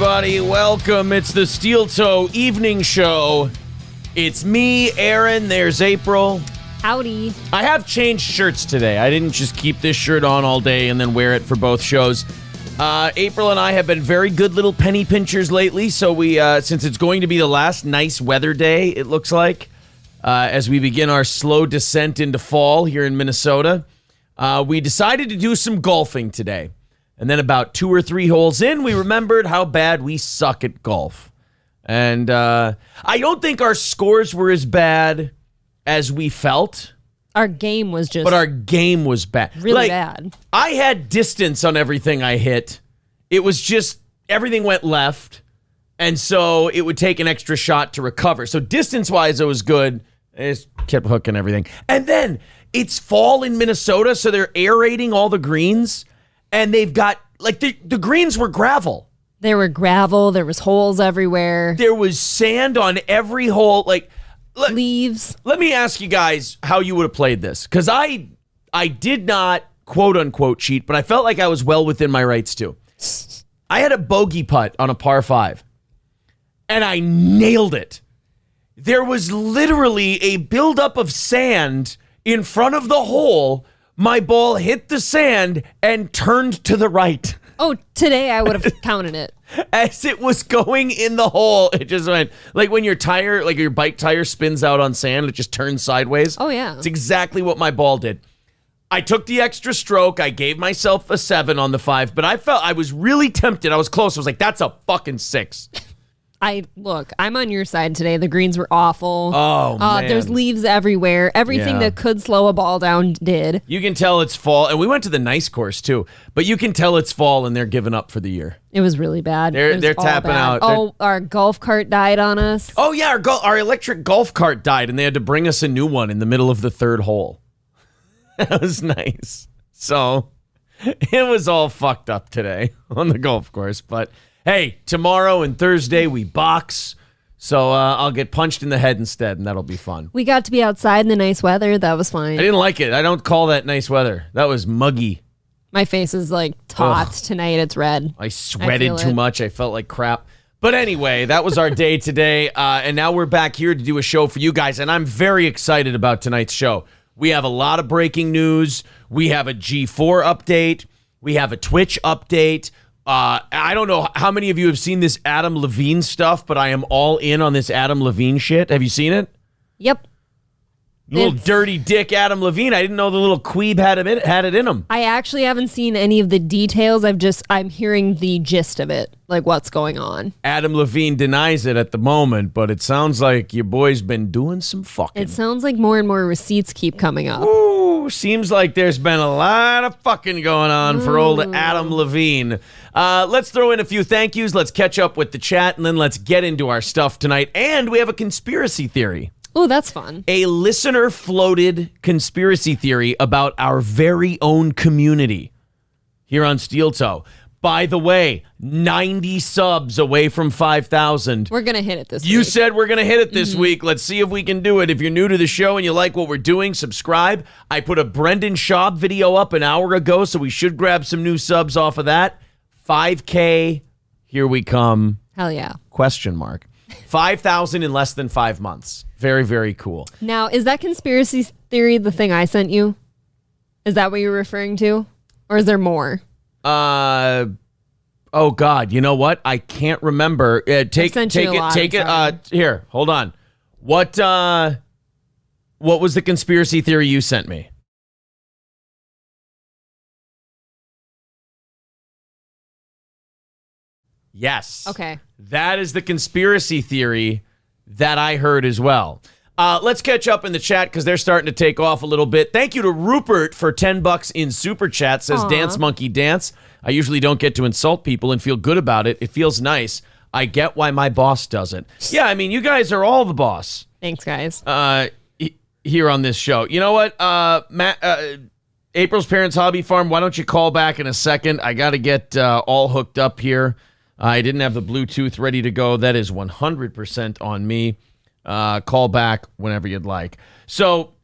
everybody. Welcome. It's the Steel Toe Evening Show. It's me, Aaron. There's April. Howdy. I have changed shirts today. I didn't just keep this shirt on all day and then wear it for both shows. April and I have been very good little penny pinchers lately, so we, since it's going to be the last nice weather day, it looks like, as we begin our slow descent into fall here in Minnesota, we decided to do some golfing today. And then about 2 or 3 holes in, we remembered how bad we suck at golf. And I don't think our scores were as bad as we felt. Our game was just... But our game was bad. Really bad. I had distance on everything I hit. It was just, everything went left. And so it would take an extra shot to recover. So distance-wise, it was good. I just kept hooking everything. And then, it's fall in Minnesota, so they're aerating all the greens. And they've got, like, the greens were gravel. There were gravel. There was holes everywhere. There was sand on every hole. Like, leaves. Let me ask you guys how you would have played this. Because I did not, quote-unquote, cheat, but I felt like I was well within my rights, too. I had a bogey putt on a par 5. And I nailed it. There was literally a buildup of sand in front of the hole. My ball hit the sand and turned to the right. Oh, today I would have counted it. As it was going in the hole, it just went, like when your tire, like your bike tire spins out on sand, it just turns sideways. Oh, yeah. It's exactly what my ball did. I took the extra stroke. I gave myself a 7 on the 5, but I was really tempted. I was close. I was like, that's a fucking 6. I'm on your side today. The greens were awful. Oh, man. There's leaves everywhere. Everything that could slow a ball down did. You can tell it's fall. And we went to the nice course, too. But you can tell it's fall and they're giving up for the year. It was really bad. They're tapping out. Our golf cart died on us. Oh, yeah. Our electric golf cart died, and they had to bring us a new one in the middle of the 3rd hole. That was nice. So, it was all fucked up today on the golf course. But, hey, tomorrow and Thursday we box. So, I'll get punched in the head instead, and that'll be fun. We got to be outside in the nice weather. That was fine. I didn't like it. I don't call that nice weather. That was muggy. My face is like taut tonight. It's red. I sweated too much. I felt like crap. But anyway, that was our day today. And now we're back here to do a show for you guys. And I'm very excited about tonight's show. We have a lot of breaking news. We have a G4 update. We have a Twitch update. I don't know how many of you have seen this Adam Levine stuff, but I am all in on this Adam Levine shit. Have you seen it? Yep. Little dirty dick Adam Levine. I didn't know the little queeb had it in him. I actually haven't seen any of the details. I'm hearing the gist of it, like what's going on. Adam Levine denies it at the moment, but it sounds like your boy's been doing some fucking. It sounds like more and more receipts keep coming up. Ooh, seems like there's been a lot of fucking going on for old Adam Levine. Let's throw in a few thank yous. Let's catch up with the chat, and then let's get into our stuff tonight. And we have a conspiracy theory. Oh, that's fun. A listener floated conspiracy theory about our very own community here on Steel Toe. By the way, 90 subs away from 5,000. We're going to hit it this week. You said we're going to hit it this week. Let's see if we can do it. If you're new to the show and you like what we're doing, subscribe. I put a Brendan Schaub video up an hour ago, so we should grab some new subs off of that. 5K, here we come. Hell yeah. Question mark. 5,000 in less than 5 months. Very, very cool. Now, is that conspiracy theory the thing I sent you? Is that what you're referring to? Or is there more? Oh God, you know what? I can't remember. Take it. Here, hold on. What was the conspiracy theory you sent me? Yes. Okay. That is the conspiracy theory that I heard as well. Let's catch up in the chat because they're starting to take off a little bit. Thank you to Rupert for $10 in Super Chat. Says, Aww. Dance Monkey Dance. I usually don't get to insult people and feel good about it. It feels nice. I get why my boss doesn't. Yeah, I mean, you guys are all the boss. Thanks, guys. Here on this show. You know what? April's Parents Hobby Farm, why don't you call back in a second? I got to get all hooked up here. I didn't have the Bluetooth ready to go. That is 100% on me. Call back whenever you'd like. So,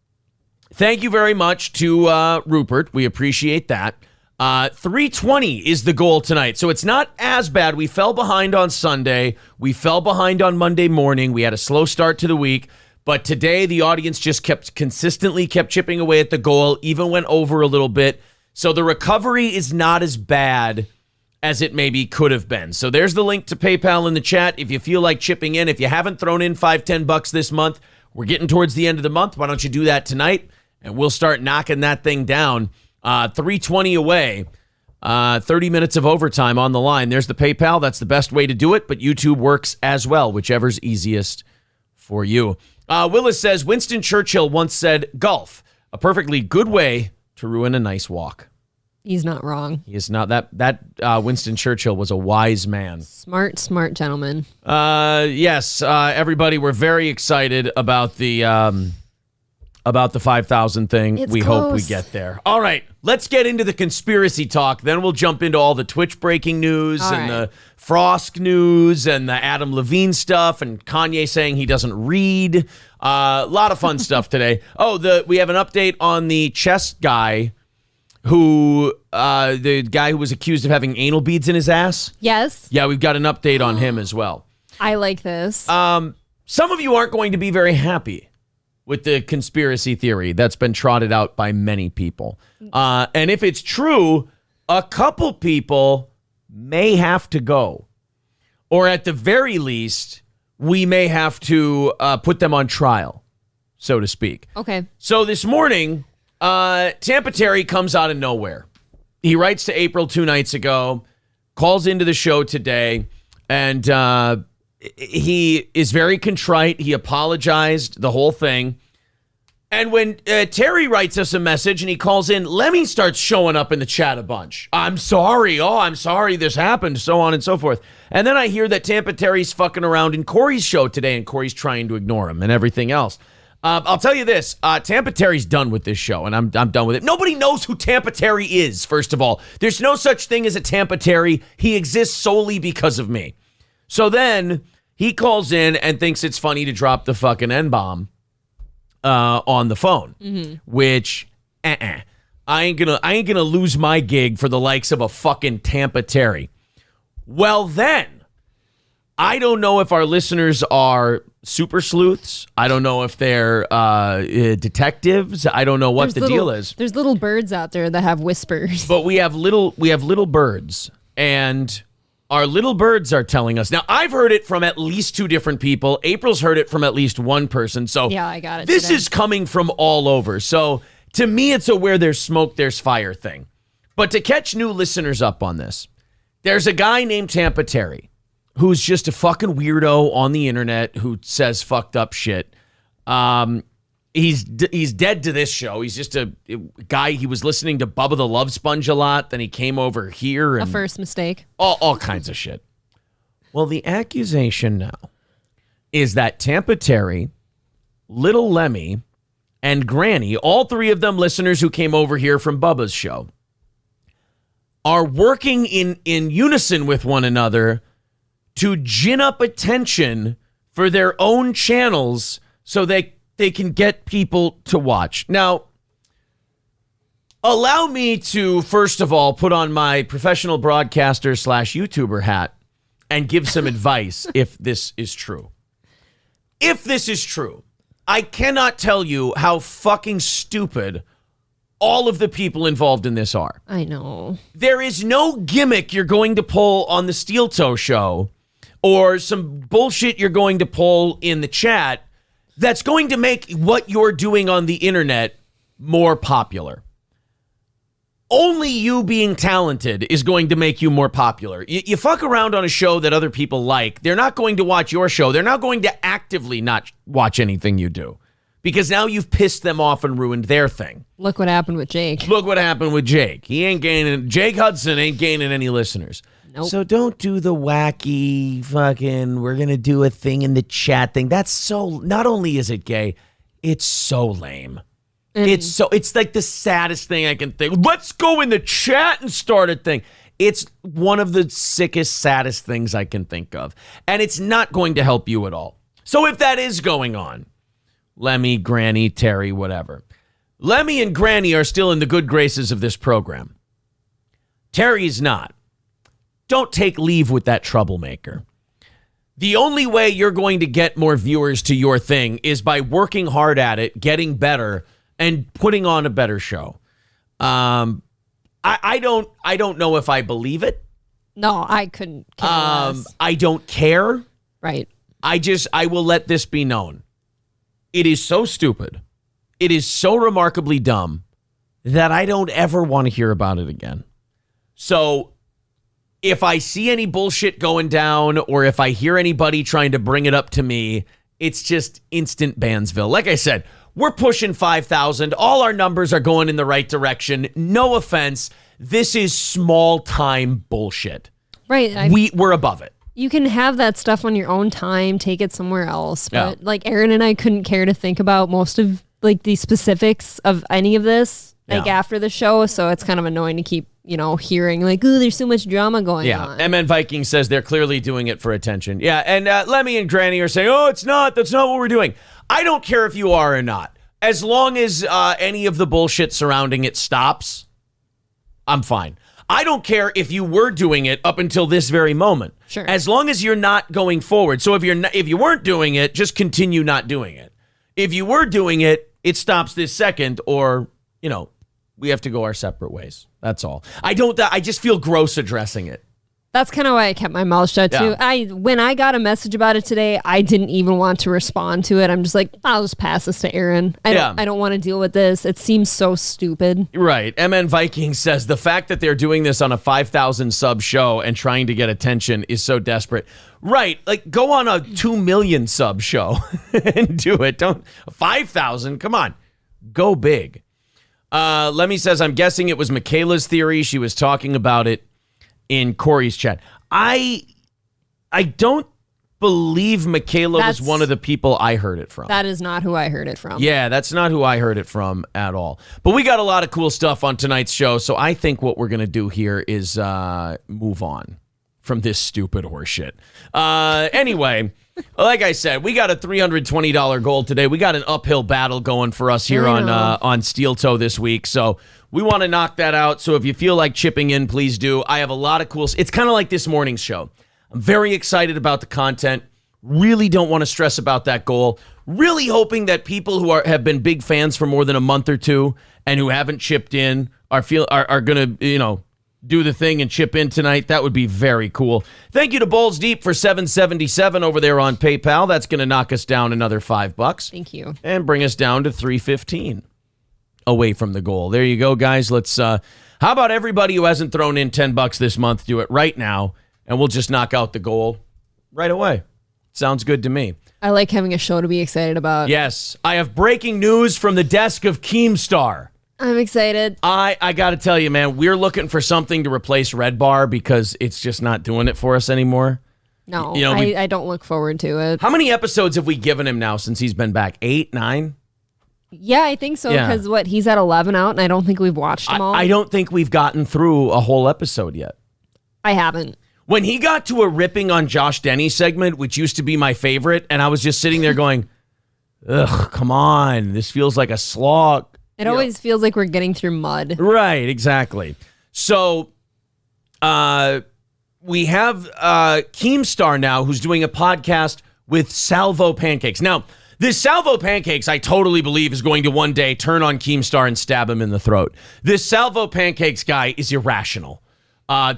thank you very much to Rupert. We appreciate that. 320 is the goal tonight. So it's not as bad. We fell behind on Sunday. We fell behind on Monday morning. We had a slow start to the week. But today, the audience just consistently kept chipping away at the goal, even went over a little bit. So the recovery is not as bad as it maybe could have been. So there's the link to PayPal in the chat if you feel like chipping in. If you haven't thrown in $5-10 this month, we're getting towards the end of the month. Why don't you do that tonight? And we'll start knocking that thing down. 320 away. 30 minutes of overtime on the line. There's the PayPal. That's the best way to do it, but YouTube works as well, whichever's easiest for you. Willis says, Winston Churchill once said, golf, a perfectly good way to ruin a nice walk. He's not wrong. He is not. That Winston Churchill was a wise man. Smart gentleman. Yes, everybody, we're very excited about the 5,000 thing. It's we close. hope we get there. All right, let's get into the conspiracy talk. Then we'll jump into all the Twitch breaking news the Frosk news and the Adam Levine stuff and Kanye saying he doesn't read. A lot of fun stuff today. We have an update on the chess guy who, the guy who was accused of having anal beads in his ass. Yes. Yeah, we've got an update on him as well. I like this. Some of you aren't going to be very happy with the conspiracy theory that's been trotted out by many people. And if it's true, a couple people may have to go. Or at the very least, we may have to put them on trial, so to speak. Okay. So this morning, Tampa Terry comes out of nowhere. He writes to April 2 nights ago, calls into the show today, and he is very contrite. He apologized, the whole thing. And when Terry writes us a message and he calls in, Lemmy starts showing up in the chat a bunch. I'm sorry. Oh, I'm sorry this happened, so on and so forth. And then I hear that Tampa Terry's fucking around in Corey's show today, and Corey's trying to ignore him and everything else. I'll tell you this. Tampa Terry's done with this show, and I'm done with it. Nobody knows who Tampa Terry is, first of all. There's no such thing as a Tampa Terry. He exists solely because of me. So then he calls in and thinks it's funny to drop the fucking N-bomb on the phone, which I ain't gonna lose my gig for the likes of a fucking Tampa Terry. Well, then, I don't know if our listeners are super sleuths. I don't know if they're detectives. I don't know what the deal is. There's little birds out there that have whispers. But we have little birds, and our little birds are telling us. Now, I've heard it from at least 2 different people. April's heard it from at least 1 person. So yeah, I got it. This today. is coming from all over. So to me, it's a where there's smoke, there's fire thing. But to catch new listeners up on this, there's a guy named Tampa Terry who's just a fucking weirdo on the internet who says fucked up shit. He's dead to this show. He's just a guy. He was listening to Bubba the Love Sponge a lot. Then he came over here. And a first mistake. All kinds of shit. Well, the accusation now is that Tampa Terry, Little Lemmy, and Granny, all 3 of them listeners who came over here from Bubba's show, are working in unison with one another to gin up attention for their own channels so they can get people to watch. Now, allow me to, first of all, put on my professional broadcaster / YouTuber hat and give some advice if this is true. If this is true, I cannot tell you how fucking stupid all of the people involved in this are. I know. There is no gimmick you're going to pull on the Steel Toe show or some bullshit you're going to pull in the chat that's going to make what you're doing on the internet more popular. Only you being talented is going to make you more popular. You fuck around on a show that other people like, they're not going to watch your show. They're not going to actively not watch anything you do because now you've pissed them off and ruined their thing. Look what happened with Jake. Look what happened with Jake. Jake Hudson ain't gaining any listeners. Nope. So don't do the wacky fucking, we're going to do a thing in the chat thing. That's so, not only is it gay, it's so lame. It's like the saddest thing I can think. Let's go in the chat and start a thing. It's one of the sickest, saddest things I can think of. And it's not going to help you at all. So if that is going on, Lemmy, Granny, Terry, whatever. Lemmy and Granny are still in the good graces of this program. Terry's not. Don't take leave with that troublemaker. The only way you're going to get more viewers to your thing is by working hard at it, getting better, and putting on a better show. I don't know if I believe it. No, I couldn't care less. I don't care. Right. I will let this be known. It is so stupid. It is so remarkably dumb that I don't ever want to hear about it again. So if I see any bullshit going down or if I hear anybody trying to bring it up to me, it's just instant Bansville. Like I said, we're pushing 5,000. All our numbers are going in the right direction. No offense. This is small time bullshit. Right. We're above it. You can have that stuff on your own time, take it somewhere else. But like Aaron and I couldn't care to think about most of like the specifics of any of this like after the show. So it's kind of annoying to keep, hearing like, oh, there's so much drama going on. MN Viking says they're clearly doing it for attention. Yeah. And Lemmy and Granny are saying, oh, it's not. That's not what we're doing. I don't care if you are or not. As long as any of the bullshit surrounding it stops, I'm fine. I don't care if you were doing it up until this very moment. Sure. As long as you're not going forward. So if you weren't doing it, just continue not doing it. If you were doing it, it stops this second, or we have to go our separate ways. That's all. I just feel gross addressing it. That's kind of why I kept my mouth shut too. When I got a message about it today, I didn't even want to respond to it. I'm just like, I'll just pass this to Aaron. I don't want to deal with this. It seems so stupid. Right. MN Viking says the fact that they're doing this on a 5,000 sub show and trying to get attention is so desperate. Right. Like, go on a 2 million sub show and do it. Don't 5,000. Come on. Go big. Lemmy says, I'm guessing it was Michaela's theory. She was talking about it in Corey's chat. I don't believe Michaela was one of the people I heard it from. That is not who I heard it from. Yeah, that's not who I heard it from at all. But we got a lot of cool stuff on tonight's show, so I think what we're going to do here is move on from this stupid horseshit. Anyway, like I said, we got a $320 goal today. We got an uphill battle going for us here on Steel Toe this week, so we want to knock that out. So if you feel like chipping in, please do. I have a lot of cool. It's kind of like this morning's show. I'm very excited about the content. Really don't want to stress about that goal. Really hoping that people who have been big fans for more than a month or two and who haven't chipped in are going to, do the thing and chip in tonight. That would be very cool. Thank you to Bowls Deep for $7.77 over there on PayPal. That's going to knock us down another $5. Thank you. And bring us down to $3.15. Away from the goal. There you go, guys. Let's how about everybody who hasn't thrown in $10 this month do it right now, and we'll just knock out the goal right away. Sounds good to me. I like having a show to be excited about. Yes. I have breaking news from the desk of Keemstar. I'm excited. I got to tell you, man, we're looking for something to replace Red Bar because it's just not doing it for us anymore. No, I don't look forward to it. How many episodes have we given him now since he's been back? 8, 9? Yeah, I think so, because he's at 11 out, and I don't think we've watched them all. I don't think we've gotten through a whole episode yet. I haven't. When he got to a ripping on Josh Denny segment, which used to be my favorite, and I was just sitting there going, ugh, come on, this feels like a slog. It always feels like we're getting through mud. Right, exactly. So we have Keemstar now, who's doing a podcast with Salvo Pancakes. Now, this Salvo Pancakes, I totally believe, is going to one day turn on Keemstar and stab him in the throat. This Salvo Pancakes guy is irrational.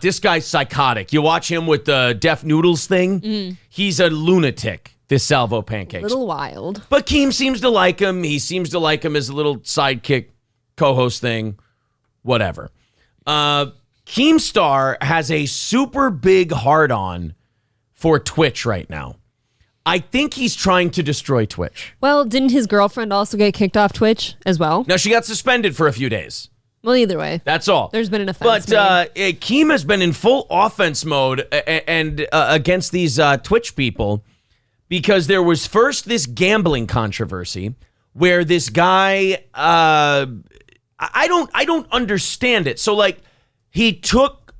This guy's psychotic. You watch him with the Deaf Noodles thing. He's a lunatic, this Salvo Pancakes. A little wild. But Keem seems to like him. He seems to like him as a little sidekick co-host thing. Whatever. Keemstar has a super big hard-on for Twitch right now. I think he's trying to destroy Twitch. Well, didn't his girlfriend also get kicked off Twitch as well? No, she got suspended for a few days. Well, either way. That's all. There's been an offense But Keem has been in full offense mode and against these Twitch people because there was first this gambling controversy where this guy, I don't understand it. So, like, he took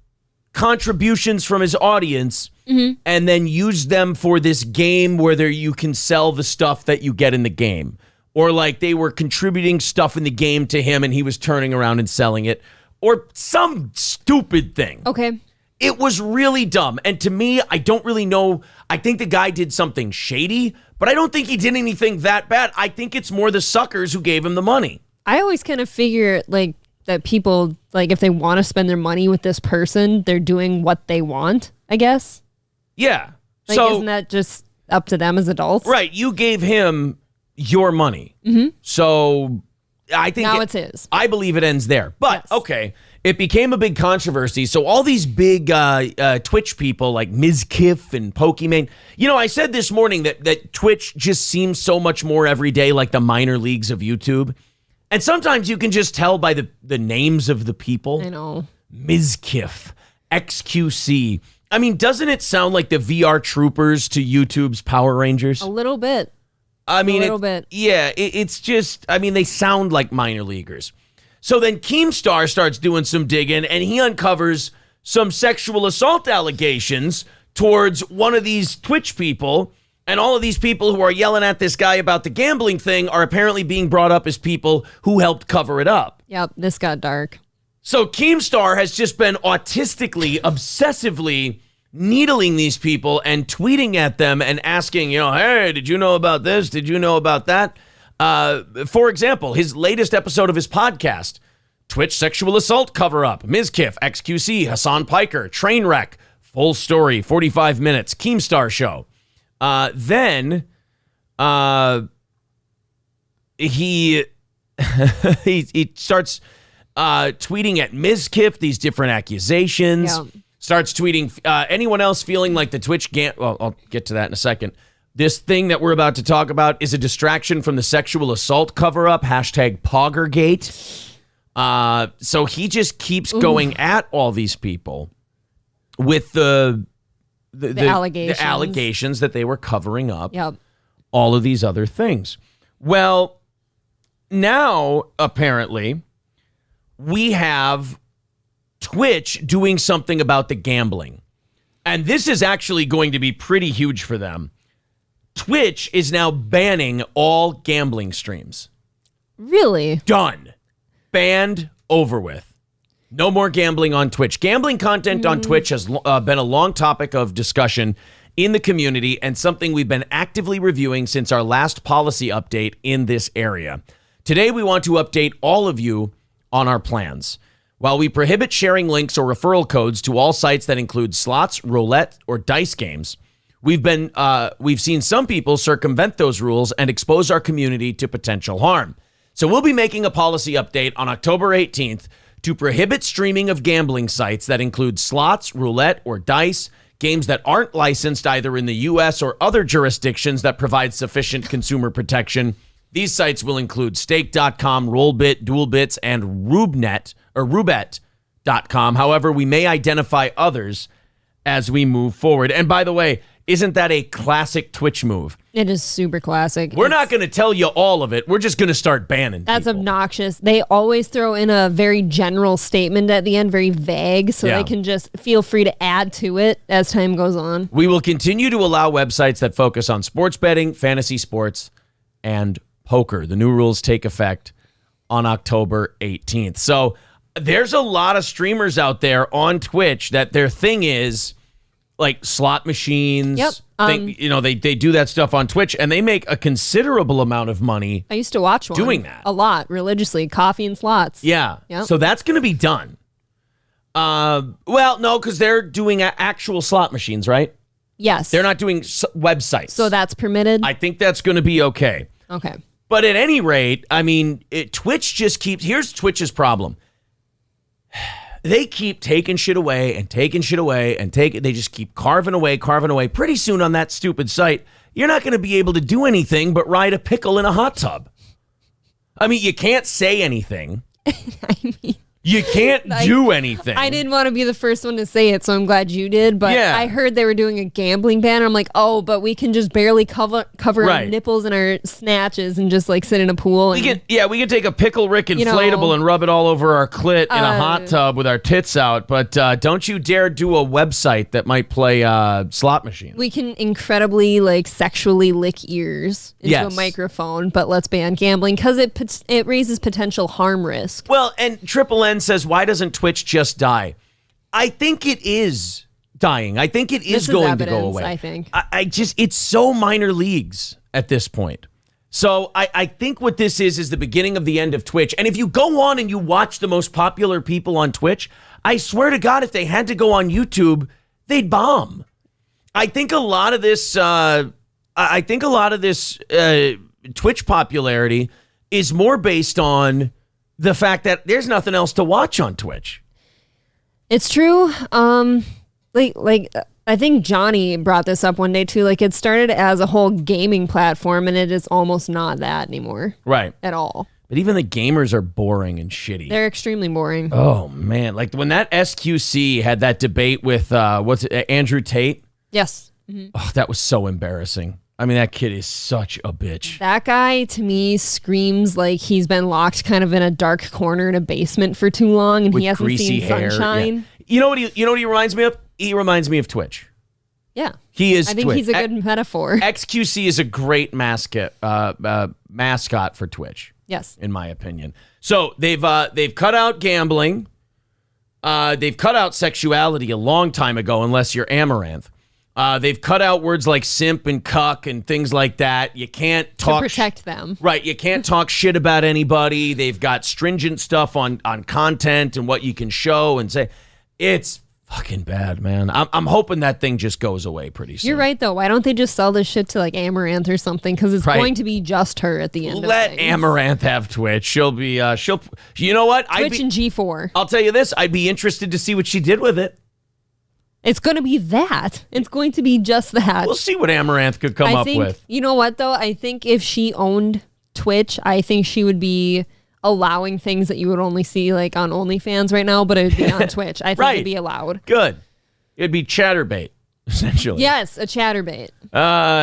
contributions from his audience and then used them for this game where you can sell the stuff that you get in the game. Or like they were contributing stuff in the game to him and he was turning around and selling it. or some stupid thing. Okay. It was really dumb. And to me, I don't really know. I think the guy did something shady, but I don't think he did anything that bad. I think it's more the suckers who gave him the money. I always kind of figure like that people, like if they want to spend their money with this person, they're doing what they want, I guess. Yeah. Like, so, isn't that just up to them as adults? Right. You gave him your money. Mm-hmm. So I think now it's his. I believe it ends there. But, yes. Okay, it became a big controversy. So all these big Twitch people like Ms. Kiff and Pokimane, I said this morning that Twitch just seems so much more every day like the minor leagues of YouTube. And sometimes you can just tell by the names of the people. I know. Ms. Kiff, XQC. I mean, doesn't it sound like the VR troopers to YouTube's Power Rangers? A little bit. I mean, a little bit. Yeah, it's just, I mean, they sound like minor leaguers. So then Keemstar starts doing some digging, and he uncovers some sexual assault allegations towards one of these Twitch people. And all of these people who are yelling at this guy about the gambling thing are apparently being brought up as people who helped cover it up. Yep, this got dark. So Keemstar has just been autistically, obsessively needling these people and tweeting at them and asking, hey, did you know about this? Did you know about that? For example, his latest episode of his podcast, Twitch sexual assault cover-up, Ms. Kiff, XQC, Hassan Piker, Trainwreck, full story, 45 minutes, Keemstar show. Then he he starts tweeting at Ms. Kiff these different accusations. Yeah. Starts tweeting anyone else feeling like the Twitch well, I'll get to that in a second. This thing that we're about to talk about is a distraction from the sexual assault cover-up, #Poggergate. So he just keeps going at all these people with the allegations that they were covering up. Yep. All of these other things. Well, now apparently we have Twitch doing something about the gambling. And this is actually going to be pretty huge for them. Twitch is now banning all gambling streams. Really? Done. Banned, over with. No more gambling on Twitch. Gambling content on Twitch has been a long topic of discussion in the community and something we've been actively reviewing since our last policy update in this area. Today, we want to update all of you on our plans. While we prohibit sharing links or referral codes to all sites that include slots, roulette, or dice games, we've seen some people circumvent those rules and expose our community to potential harm. So we'll be making a policy update on October 18th to prohibit streaming of gambling sites that include slots, roulette, or dice, games that aren't licensed either in the U.S. or other jurisdictions that provide sufficient consumer protection. These sites will include Stake.com, Rollbit, DualBits, and Roulette.com. However, we may identify others as we move forward. And by the way, isn't that a classic Twitch move? It is super classic. We're not going to tell you all of it. We're just going to start banning That's people. obnoxious. They always throw in a very general statement at the end, very vague, so they can just feel free to add to it as time goes on. We will continue to allow websites that focus on sports betting, fantasy sports, and poker. The new rules take effect on October 18th. So there's a lot of streamers out there on Twitch that their thing is like slot machines. Yep. They do that stuff on Twitch and they make a considerable amount of money. I used to watch one. Doing that. A lot, religiously. Coffee and slots. Yeah. Yep. So that's going to be done. Well, no, because they're doing actual slot machines, right? Yes. They're not doing websites. So that's permitted? I think that's going to be okay. Okay. But at any rate, I mean, Twitch just keeps... Here's Twitch's problem. They keep taking shit away and taking shit away and they just keep carving away. Pretty soon on that stupid site, you're not going to be able to do anything but ride a pickle in a hot tub. I mean, you can't say anything. You can't do anything. I didn't want to be the first one to say it, so I'm glad you did. But I heard they were doing a gambling ban. I'm like, oh, but we can just barely cover our nipples and our snatches and just like sit in a pool. We can take a Pickle Rick inflatable and rub it all over our clit in a hot tub with our tits out. But don't you dare do a website that might play slot machines. We can incredibly sexually lick ears into a microphone, but let's ban gambling because it raises potential harm risk. Well, and Triple N Jen says, why doesn't Twitch just die? I think it is dying. I think it is going to go away. I think. I just, it's so minor leagues at this point. So I think what this is the beginning of the end of Twitch. And if you go on and you watch the most popular people on Twitch, I swear to God, if they had to go on YouTube, they'd bomb. I think a lot of this, Twitch popularity is more based on the fact that there's nothing else to watch on Twitch. It's true. Like I think Johnny brought this up one day too. Like it started as a whole gaming platform, and it is almost not that anymore. Right. At all. But even the gamers are boring and shitty. They're extremely boring. Oh man, like when that SQC had that debate with Andrew Tate. Yes. Mm-hmm. Oh, that was so embarrassing. I mean, that kid is such a bitch. That guy, to me, screams like he's been locked kind of in a dark corner in a basement for too long, and with he hasn't seen sunshine. Yeah. You know what he reminds me of? He reminds me of Twitch. Yeah. He is. I think Twitch. he's a good metaphor. XQC is a great mascot for Twitch. Yes. In my opinion. So they've cut out gambling. They've cut out sexuality a long time ago, unless you're Amaranth. They've cut out words like simp and cuck and things like that. You can't talk to protect them. Right. You can't talk shit about anybody. They've got stringent stuff on content and what you can show and say. It's fucking bad, man. I'm hoping that thing just goes away pretty soon. You're right, though. Why don't they just sell this shit to like Amaranth or something? Because it's going to be just her at the end. Let Amaranth have Twitch. She'll be. You know what? Twitch and G4. I'll tell you this. I'd be interested to see what she did with it. It's going to be that. It's going to be just that. We'll see what Amaranth could come up with. You know what, though? I think if she owned Twitch, I think she would be allowing things that you would only see like on OnlyFans right now, but it would be on Twitch. I think it'd be allowed. Good. It'd be chatterbait, essentially. Yes, a chatterbait.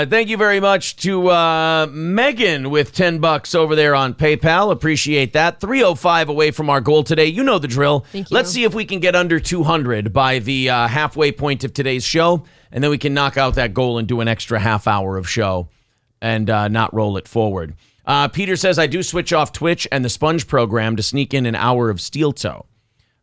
Thank you very much to Megan with $10 over there on PayPal. Appreciate that. 305 away from our goal today. You know the drill. Thank you. Let's see if we can get under 200 by the halfway point of today's show, and then we can knock out that goal and do an extra half hour of show and not roll it forward. Peter says, I do switch off Twitch and the Sponge program to sneak in an hour of Steel Toe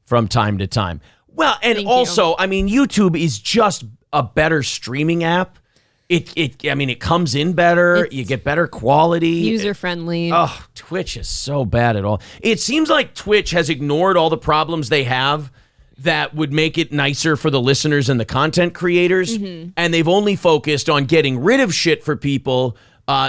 from time to time. Well, and also, I mean, YouTube is just a better streaming app. It comes in better. You get better quality. User-friendly. Oh, Twitch is so bad at all. It seems like Twitch has ignored all the problems they have that would make it nicer for the listeners and the content creators. Mm-hmm. And they've only focused on getting rid of shit for people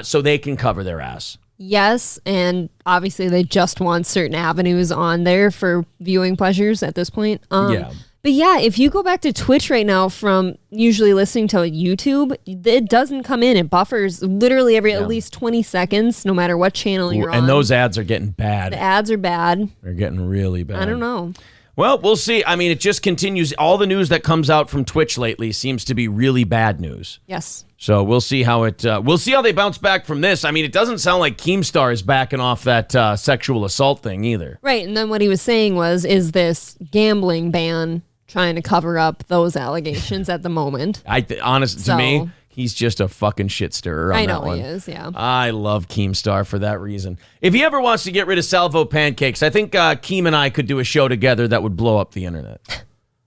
so they can cover their ass. Yes, and obviously they just want certain avenues on there for viewing pleasures at this point. Yeah. But yeah, if you go back to Twitch right now from usually listening to YouTube, it doesn't come in. It buffers literally every at least 20 seconds, no matter what channel you're on. And those ads are getting bad. The ads are bad. They're getting really bad. I don't know. Well, we'll see. I mean, it just continues. All the news that comes out from Twitch lately seems to be really bad news. Yes. So we'll see how they bounce back from this. I mean, it doesn't sound like Keemstar is backing off that sexual assault thing either. Right. And then what he was saying is this gambling ban trying to cover up those allegations at the moment. To me, he's just a fucking shit stirrer on that one. I know he is, yeah. I love Keemstar for that reason. If he ever wants to get rid of Salvo pancakes, I think Keem and I could do a show together that would blow up the internet.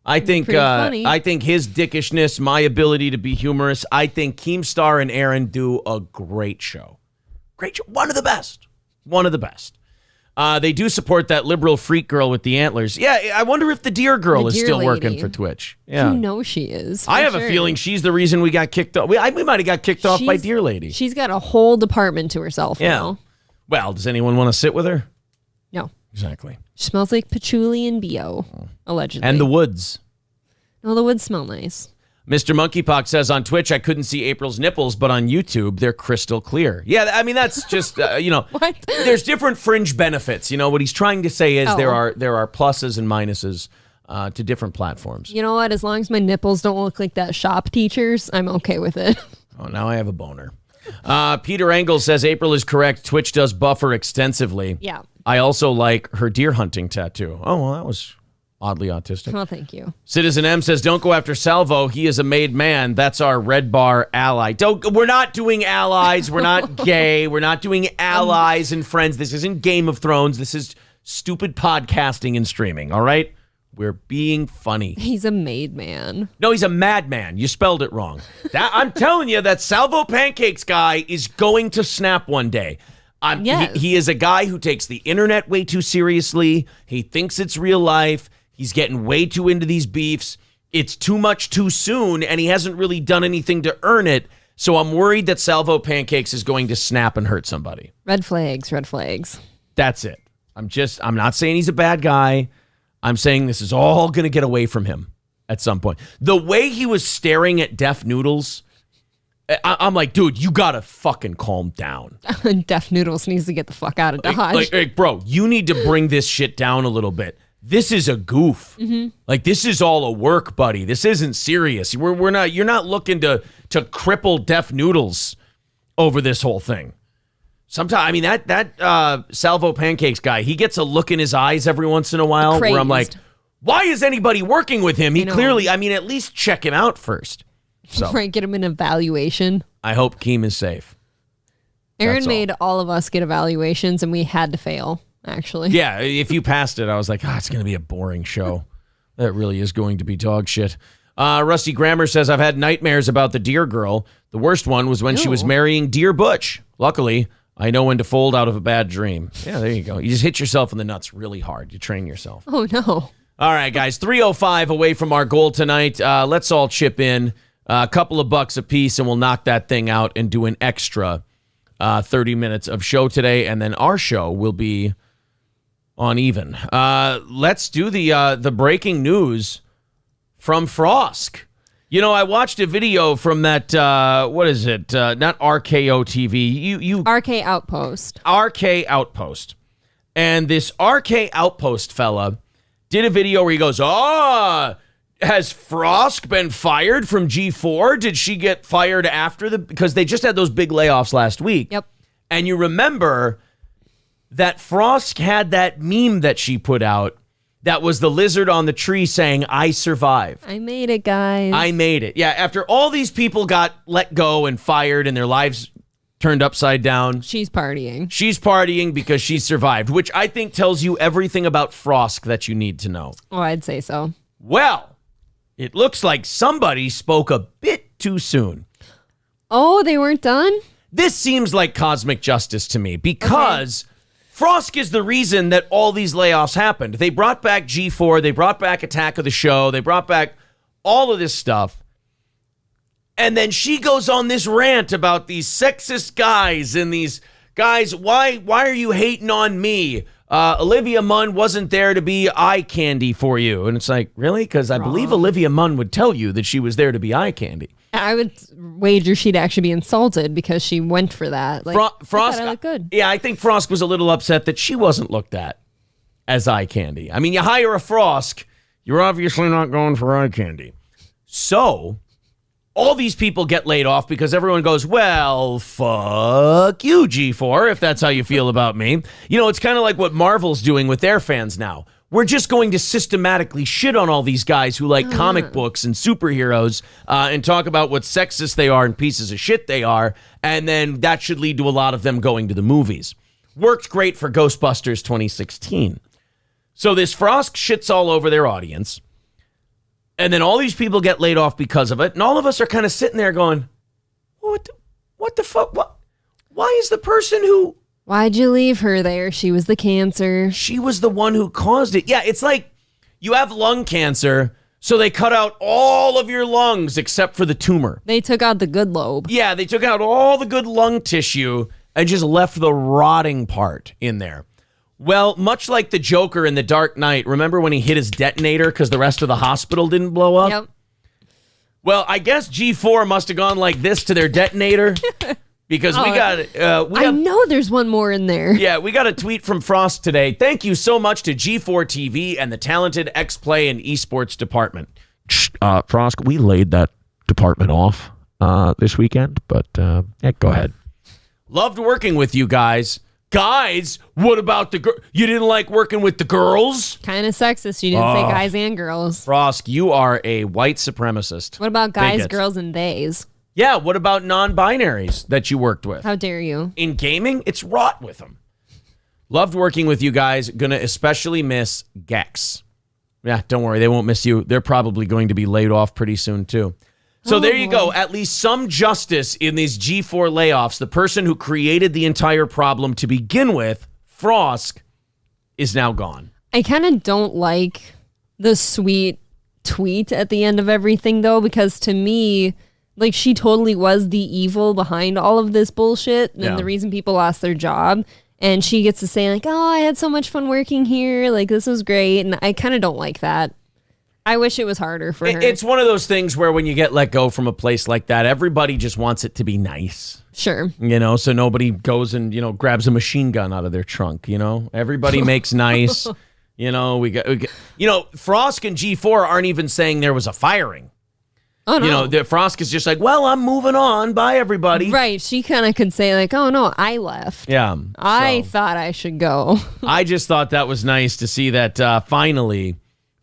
I think his dickishness, my ability to be humorous, I think Keemstar and Aaron do a great show. Great show. One of the best. They do support that liberal freak girl with the antlers. Yeah, I wonder if the deer girl is still working for Twitch. Yeah. You know she is. I have a feeling she's the reason we got kicked off. We might have got kicked off by Deer Lady. She's got a whole department to herself now. Well, does anyone want to sit with her? No. Exactly. She smells like patchouli and BO, allegedly. And the woods. No, the woods smell nice. Mr. Monkeypox says on Twitch, I couldn't see April's nipples, but on YouTube, they're crystal clear. Yeah, I mean, that's just, what? There's different fringe benefits. You know, what he's trying to say is there are pluses and minuses to different platforms. You know what? As long as my nipples don't look like that shop teacher's, I'm okay with it. Oh, now I have a boner. Peter Engel says April is correct. Twitch does buffer extensively. Yeah. I also like her deer hunting tattoo. Oh, well, that was oddly autistic. Well, thank you. Citizen M says, don't go after Salvo. He is a made man. That's our red bar ally. We're not doing allies. We're not gay. We're not doing allies and friends. This isn't Game of Thrones. This is stupid podcasting and streaming, all right? We're being funny. He's a made man. No, he's a madman. You spelled it wrong. I'm telling you, that Salvo Pancakes guy is going to snap one day. Yes. He is a guy who takes the internet way too seriously. He thinks it's real life. He's getting way too into these beefs. It's too much too soon, and he hasn't really done anything to earn it. So I'm worried that Salvo Pancakes is going to snap and hurt somebody. Red flags, red flags. That's it. I'm not saying he's a bad guy. I'm saying this is all going to get away from him at some point. The way he was staring at Deaf Noodles, I'm like, dude, you got to fucking calm down. Deaf Noodles needs to get the fuck out of Dodge. Like, bro, you need to bring this shit down a little bit. This is a goof. Mm-hmm. Like, this is all a work, buddy. This isn't serious. We're not. You're not looking to cripple Deaf Noodles over this whole thing. Sometimes, I mean, that Salvo Pancakes guy, he gets a look in his eyes every once in a while where I'm like, why is anybody working with him? He clearly, I mean, at least check him out first. So right, get him an evaluation. I hope Keem is safe. Aaron made all of us get evaluations, and we had to fail, actually. Yeah, if you passed it, I was like, it's going to be a boring show. That really is going to be dog shit. Rusty Grammer says, I've had nightmares about the deer girl. The worst one was when she was marrying Deer Butch. Luckily, I know when to fold out of a bad dream. Yeah, there you go. You just hit yourself in the nuts really hard. You train yourself. Oh, no. All right, guys, 3:05 away from our goal tonight. Let's all chip in a couple of bucks a piece, and we'll knock that thing out and do an extra 30 minutes of show today, and then our show will be on even. Let's do the breaking news from Frosk. You know, I watched a video from that, what is it? Not RKO TV. RK Outpost. RK Outpost. And this RK Outpost fella did a video where he goes, has Frosk been fired from G4? Did she get fired after because they just had those big layoffs last week. Yep. And you remember that Frosk had that meme that she put out that was the lizard on the tree saying, I survived. I made it, guys. I made it. Yeah, after all these people got let go and fired and their lives turned upside down. She's partying. She's partying because she survived, which I think tells you everything about Frosk that you need to know. Oh, I'd say so. Well, it looks like somebody spoke a bit too soon. Oh, they weren't done? This seems like cosmic justice to me because Frosk is the reason that all these layoffs happened. They brought back G4. They brought back Attack of the Show. They brought back all of this stuff. And then she goes on this rant about these sexist guys and these guys. Why are you hating on me? Olivia Munn wasn't there to be eye candy for you. And it's like, really? Because I believe Olivia Munn would tell you that she was there to be eye candy. I would wager she'd actually be insulted because she went for that. Like, Frosk, I look good. Yeah, I think Frosk was a little upset that she wasn't looked at as eye candy. I mean, you hire a Frosk, you're obviously not going for eye candy. So all these people get laid off because everyone goes, well, fuck you, G4, if that's how you feel about me. You know, it's kind of like what Marvel's doing with their fans now. We're just going to systematically shit on all these guys who like comic books and superheroes and talk about what sexist they are and pieces of shit they are. And then that should lead to a lot of them going to the movies. Worked great for Ghostbusters 2016. So this Frosk shits all over their audience. And then all these people get laid off because of it. And all of us are kind of sitting there going, what the fuck? Why is the person who... Why'd you leave her there? She was the cancer. She was the one who caused it. Yeah, it's like you have lung cancer, so they cut out all of your lungs except for the tumor. They took out the good lobe. Yeah, they took out all the good lung tissue and just left the rotting part in there. Well, much like the Joker in The Dark Knight, remember when he hit his detonator because the rest of the hospital didn't blow up? Yep. Well, I guess G4 must have gone like this to their detonator. Because I know there's one more in there. Yeah, we got a tweet from Frost today. Thank you so much to G4 TV and the talented X-Play and esports department. Frost, we laid that department off this weekend, but go ahead. Loved working with you guys. Guys, what about you didn't like working with the girls? Kind of sexist. You didn't say guys and girls. Frost, you are a white supremacist. What about guys, girls, and theys? Yeah, what about non-binaries that you worked with? How dare you? In gaming, it's wrought with them. Loved working with you guys. Gonna especially miss Gex. Yeah, don't worry. They won't miss you. They're probably going to be laid off pretty soon, too. So there you go. At least some justice in these G4 layoffs. The person who created the entire problem to begin with, Frosk, is now gone. I kind of don't like the sweet tweet at the end of everything, though, because to me, like, she totally was the evil behind all of this bullshit and the reason people lost their job. And she gets to say, like, oh, I had so much fun working here. Like, this was great. And I kind of don't like that. I wish it was harder for her. It's one of those things where when you get let go from a place like that, everybody just wants it to be nice. Sure. You know, so nobody goes and, grabs a machine gun out of their trunk, Everybody makes nice. We got, Frosk and G4 aren't even saying there was a firing. Oh, no. Frosk is just like, well, I'm moving on. Bye, everybody. Right. She kind of could say, like, oh, no, I left. Yeah. I thought I should go. I just thought that was nice to see that finally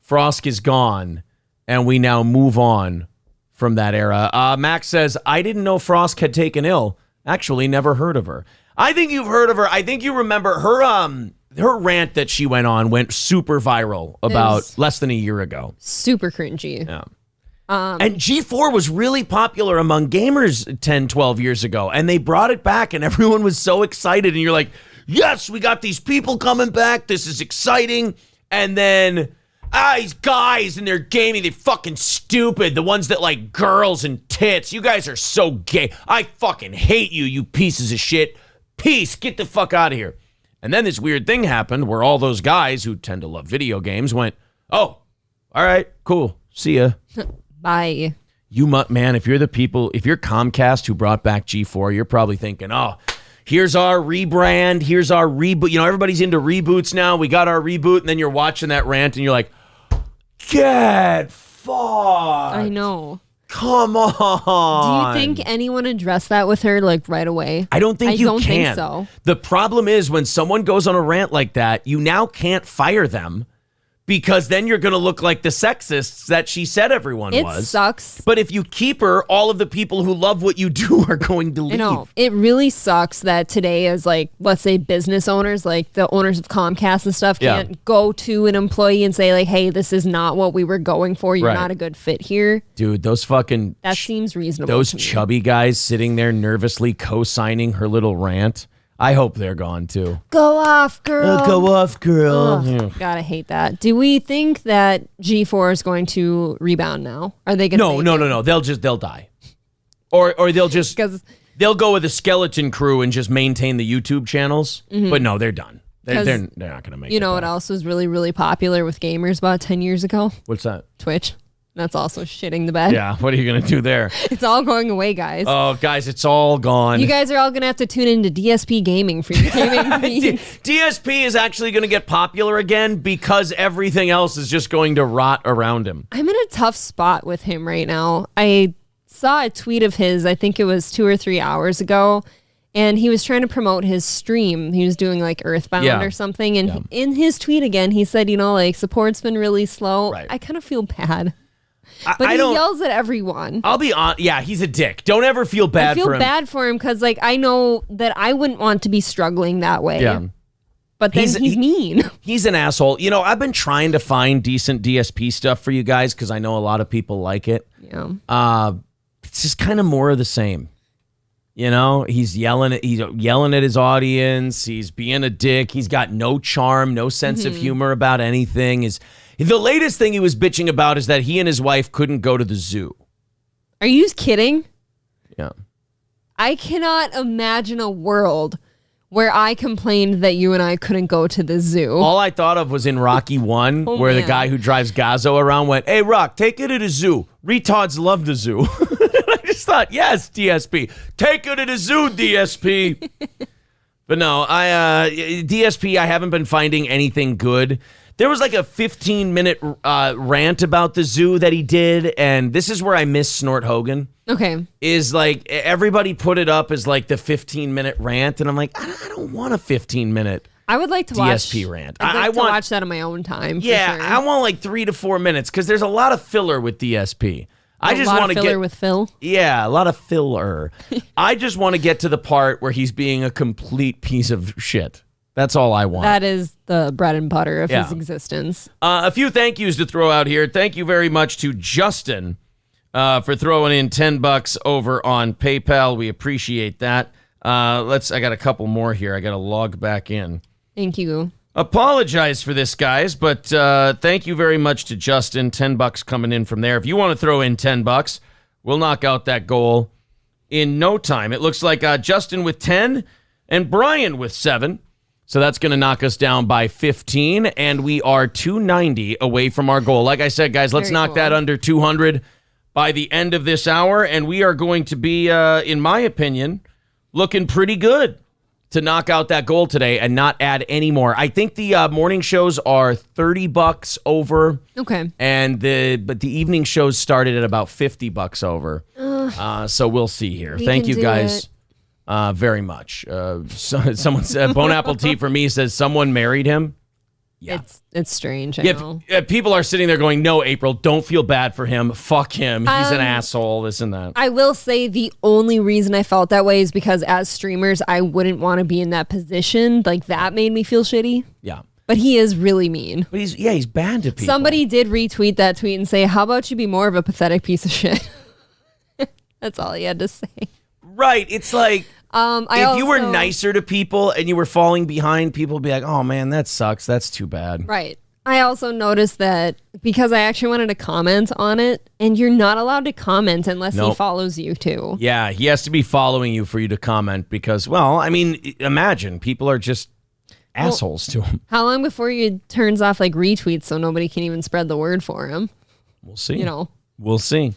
Frosk is gone, and we now move on from that era. Max says, I didn't know Frosk had taken ill. Actually, never heard of her. I think you've heard of her. I think you remember her rant that she went on went super viral about less than a year ago. Super cringy. Yeah. And G4 was really popular among gamers 10, 12 years ago, and they brought it back, and everyone was so excited, and you're like, yes, we got these people coming back. This is exciting. And then... these guys and their gaming, they're fucking stupid. The ones that like girls and tits. You guys are so gay. I fucking hate you, you pieces of shit. Peace, get the fuck out of here. And then this weird thing happened where all those guys who tend to love video games went, oh, all right, cool, see ya. Bye. Man, if you're Comcast who brought back G4, you're probably thinking, oh, here's our rebrand, here's our reboot. Everybody's into reboots now. We got our reboot, and then you're watching that rant, and you're like, get fucked. I know. Come on. Do you think anyone addressed that with her like right away? I don't think you can. I don't think so. The problem is when someone goes on a rant like that, you now can't fire them because then you're going to look like the sexists that she said everyone was. It sucks. But if you keep her, all of the people who love what you do are going to leave. I know. It really sucks that today as like, let's say business owners, like the owners of Comcast and stuff can't go to an employee and say like, hey, this is not what we were going for. You're not a good fit here. Dude, those fucking... That seems reasonable. Those chubby guys sitting there nervously co-signing her little rant. I hope they're gone too. Go off, girl. Go off, girl. Yeah. God, I hate that. Do we think that G4 is going to rebound now? Are they going to? No. They'll die, or they'll go with a skeleton crew and just maintain the YouTube channels. Mm-hmm. But no, they're done. They're not going to make it. You know what else was really, really popular with gamers about 10 years ago? What's that? Twitch. That's also shitting the bed. Yeah, what are you going to do there? It's all going away, guys. Oh, guys, it's all gone. You guys are all going to have to tune into DSP Gaming for your gaming needs. DSP is actually going to get popular again because everything else is just going to rot around him. I'm in a tough spot with him right now. I saw a tweet of his, I think it was 2 or 3 hours ago, and he was trying to promote his stream. He was doing like Earthbound or something, and in his tweet again, he said, like support's been really slow. Right. I kind of feel bad. But he yells at everyone. I'll be honest. Yeah, he's a dick. Don't ever feel bad for him. I feel bad for him because, like, I know that I wouldn't want to be struggling that way. Yeah. But then he's mean. He's an asshole. I've been trying to find decent DSP stuff for you guys because I know a lot of people like it. Yeah. It's just kind of more of the same. He's yelling at his audience. He's being a dick. He's got no charm, no sense of humor about anything. The latest thing he was bitching about is that he and his wife couldn't go to the zoo. Are you kidding? Yeah. I cannot imagine a world where I complained that you and I couldn't go to the zoo. All I thought of was in Rocky 1, where the guy who drives Gazzo around went, hey, Rock, take it to the zoo. Retards love the zoo. I just thought, yes, DSP. Take it to the zoo, DSP. But no, DSP, I haven't been finding anything good. There was like a 15-minute rant about the zoo that he did, and this is where I miss Snort Hogan. Okay. Is like everybody put it up as like the 15-minute rant, and I'm like, I don't want a 15-minute I would like to DSP rant. I want to watch that on my own time. Yeah, for sure. I want like 3 to 4 minutes because there's a lot of filler with DSP. I just want to get with Phil. Yeah, a lot of filler. I just want to get to the part where he's being a complete piece of shit. That's all I want. That is the bread and butter of his existence. A few thank yous to throw out here. Thank you very much to Justin for throwing in $10 over on PayPal. We appreciate that. I got a couple more here. I got to log back in. Thank you. Apologize for this, guys, but thank you very much to Justin. $10 coming in from there. If you want to throw in $10, we'll knock out that goal in no time. It looks like Justin with 10 and Brian with 7. So that's going to knock us down by 15, and we are 290 away from our goal. Like I said, guys, let's knock that under 200 by the end of this hour, and we are going to be, in my opinion, looking pretty good to knock out that goal today and not add any more. I think the morning shows are $30 over. Okay. But the evening shows started at about $50 over. So we'll see here. Thank you guys very much. Someone said Bone Apple Tea for me says someone married him. Yeah. It's strange. I know. People are sitting there going, no, April, don't feel bad for him. Fuck him. He's an asshole, this and that. I will say the only reason I felt that way is because as streamers, I wouldn't want to be in that position. Like, that made me feel shitty. Yeah. But he is really mean. But he's bad to people. Somebody did retweet that tweet and say, how about you be more of a pathetic piece of shit? That's all he had to say. Right. It's like, if you were nicer to people and you were falling behind, people would be like, oh, man, that sucks. That's too bad. Right. I also noticed that because I actually wanted to comment on it, and you're not allowed to comment unless he follows you, too. Yeah, he has to be following you for you to comment because, well, I mean, imagine. People are just assholes to him. How long before he turns off, like, retweets so nobody can even spread the word for him? We'll see. We'll see.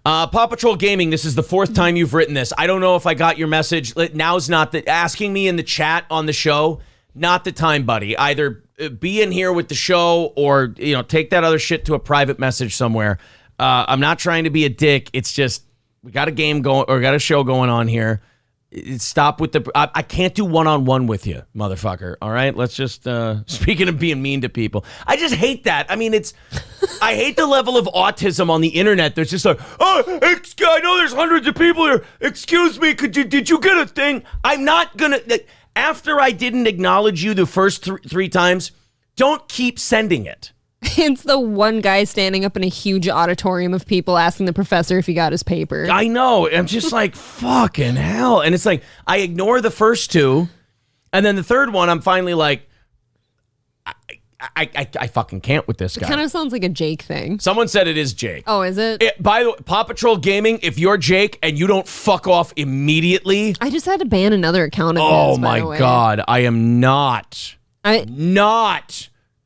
Paw Patrol Gaming, this is the 4th time you've written this. I don't know if I got your message. Now's not asking me in the chat on the show, not the time, buddy. Either be in here with the show or, take that other shit to a private message somewhere. I'm not trying to be a dick. It's just, we got a game going, or got a show going on here. Stop with I can't do one-on-one with you, motherfucker. All right? Let's just, speaking of being mean to people, I just hate that. I mean, I hate the level of autism on the internet. There's just like, I know there's hundreds of people here. Excuse me, did you get a thing? I'm not gonna, after I didn't acknowledge you the first three times, don't keep sending it. It's the one guy standing up in a huge auditorium of people asking the professor if he got his paper. I know. I'm just like, fucking hell. And it's like, I ignore the first 2. And then the third one, I'm finally like, I fucking can't with this guy. It kind of sounds like a Jake thing. Someone said it is Jake. Oh, is it? By the way, Paw Patrol Gaming, if you're Jake and you don't fuck off immediately. I just had to ban another account of his, by my the way. God. I am not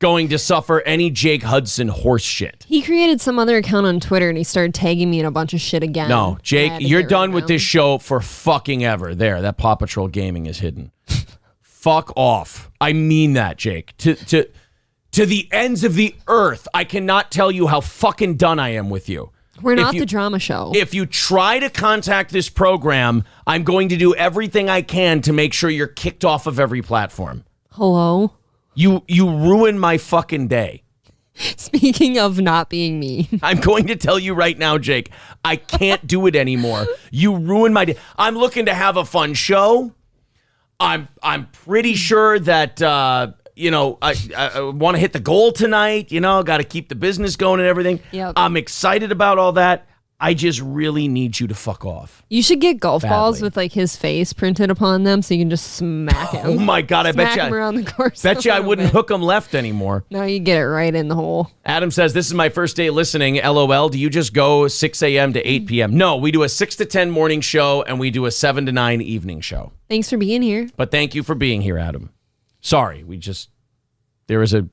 going to suffer any Jake Hudson horse shit. He created some other account on Twitter and he started tagging me in a bunch of shit again. No, Jake, you're done with this show for fucking ever. There, that Paw Patrol Gaming is hidden. Fuck off. I mean that, Jake. To the ends of the earth, I cannot tell you how fucking done I am with you. We're not the drama show. If you try to contact this program, I'm going to do everything I can to make sure you're kicked off of every platform. Hello? You ruin my fucking day. Speaking of not being mean. I'm going to tell you right now, Jake, I can't do it anymore. You ruined my day. I'm looking to have a fun show. I'm pretty sure that, I want to hit the goal tonight. Got to keep the business going and everything. Yep. I'm excited about all that. I just really need you to fuck off. You should get golf balls with like his face printed upon them so you can just smack him. Oh my God, I bet you him around the course. Bet you I wouldn't hook him left anymore. No, you get it right in the hole. Adam says, this is my first day listening. LOL. Do you just go 6 a.m. to 8 p.m.? No, we do a 6 to 10 morning show and we do a 7 to 9 evening show. Thanks for being here. But thank you for being here, Adam. Sorry, there is a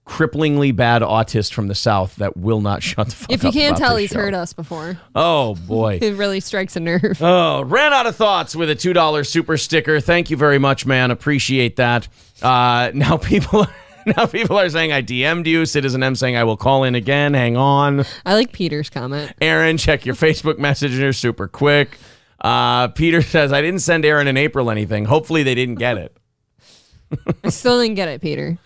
cripplingly bad autist from the South that will not shut the fuck up. If you can't tell, he's show. Heard us before. Oh, boy. It really strikes a nerve. Oh, ran out of thoughts with a $2 super sticker. Thank you very much, man. Appreciate that. Now people are saying I DM'd you. Citizen M saying I will call in again. Hang on. I like Peter's comment. Aaron, check your Facebook Messenger super quick. Peter says, I didn't send Aaron and April anything. Hopefully they didn't get it. I still didn't get it, Peter.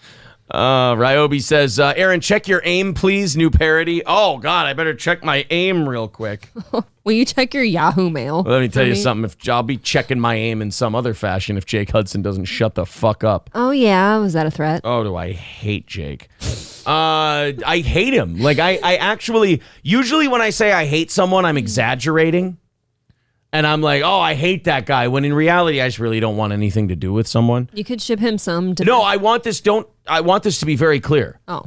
Ryobi says, Aaron, check your aim, please. New parody. Oh, God, I better check my aim real quick. Will you check your Yahoo mail? Let me tell you something. I'll be checking my aim in some other fashion if Jake Hudson doesn't shut the fuck up. Oh, yeah. Was that a threat? Oh, do I hate Jake. I hate him. Like, I actually, usually when I say I hate someone, I'm exaggerating. And I'm like, oh, I hate that guy. When in reality, I just really don't want anything to do with someone. You could ship him some. No, I want this to be very clear. Oh.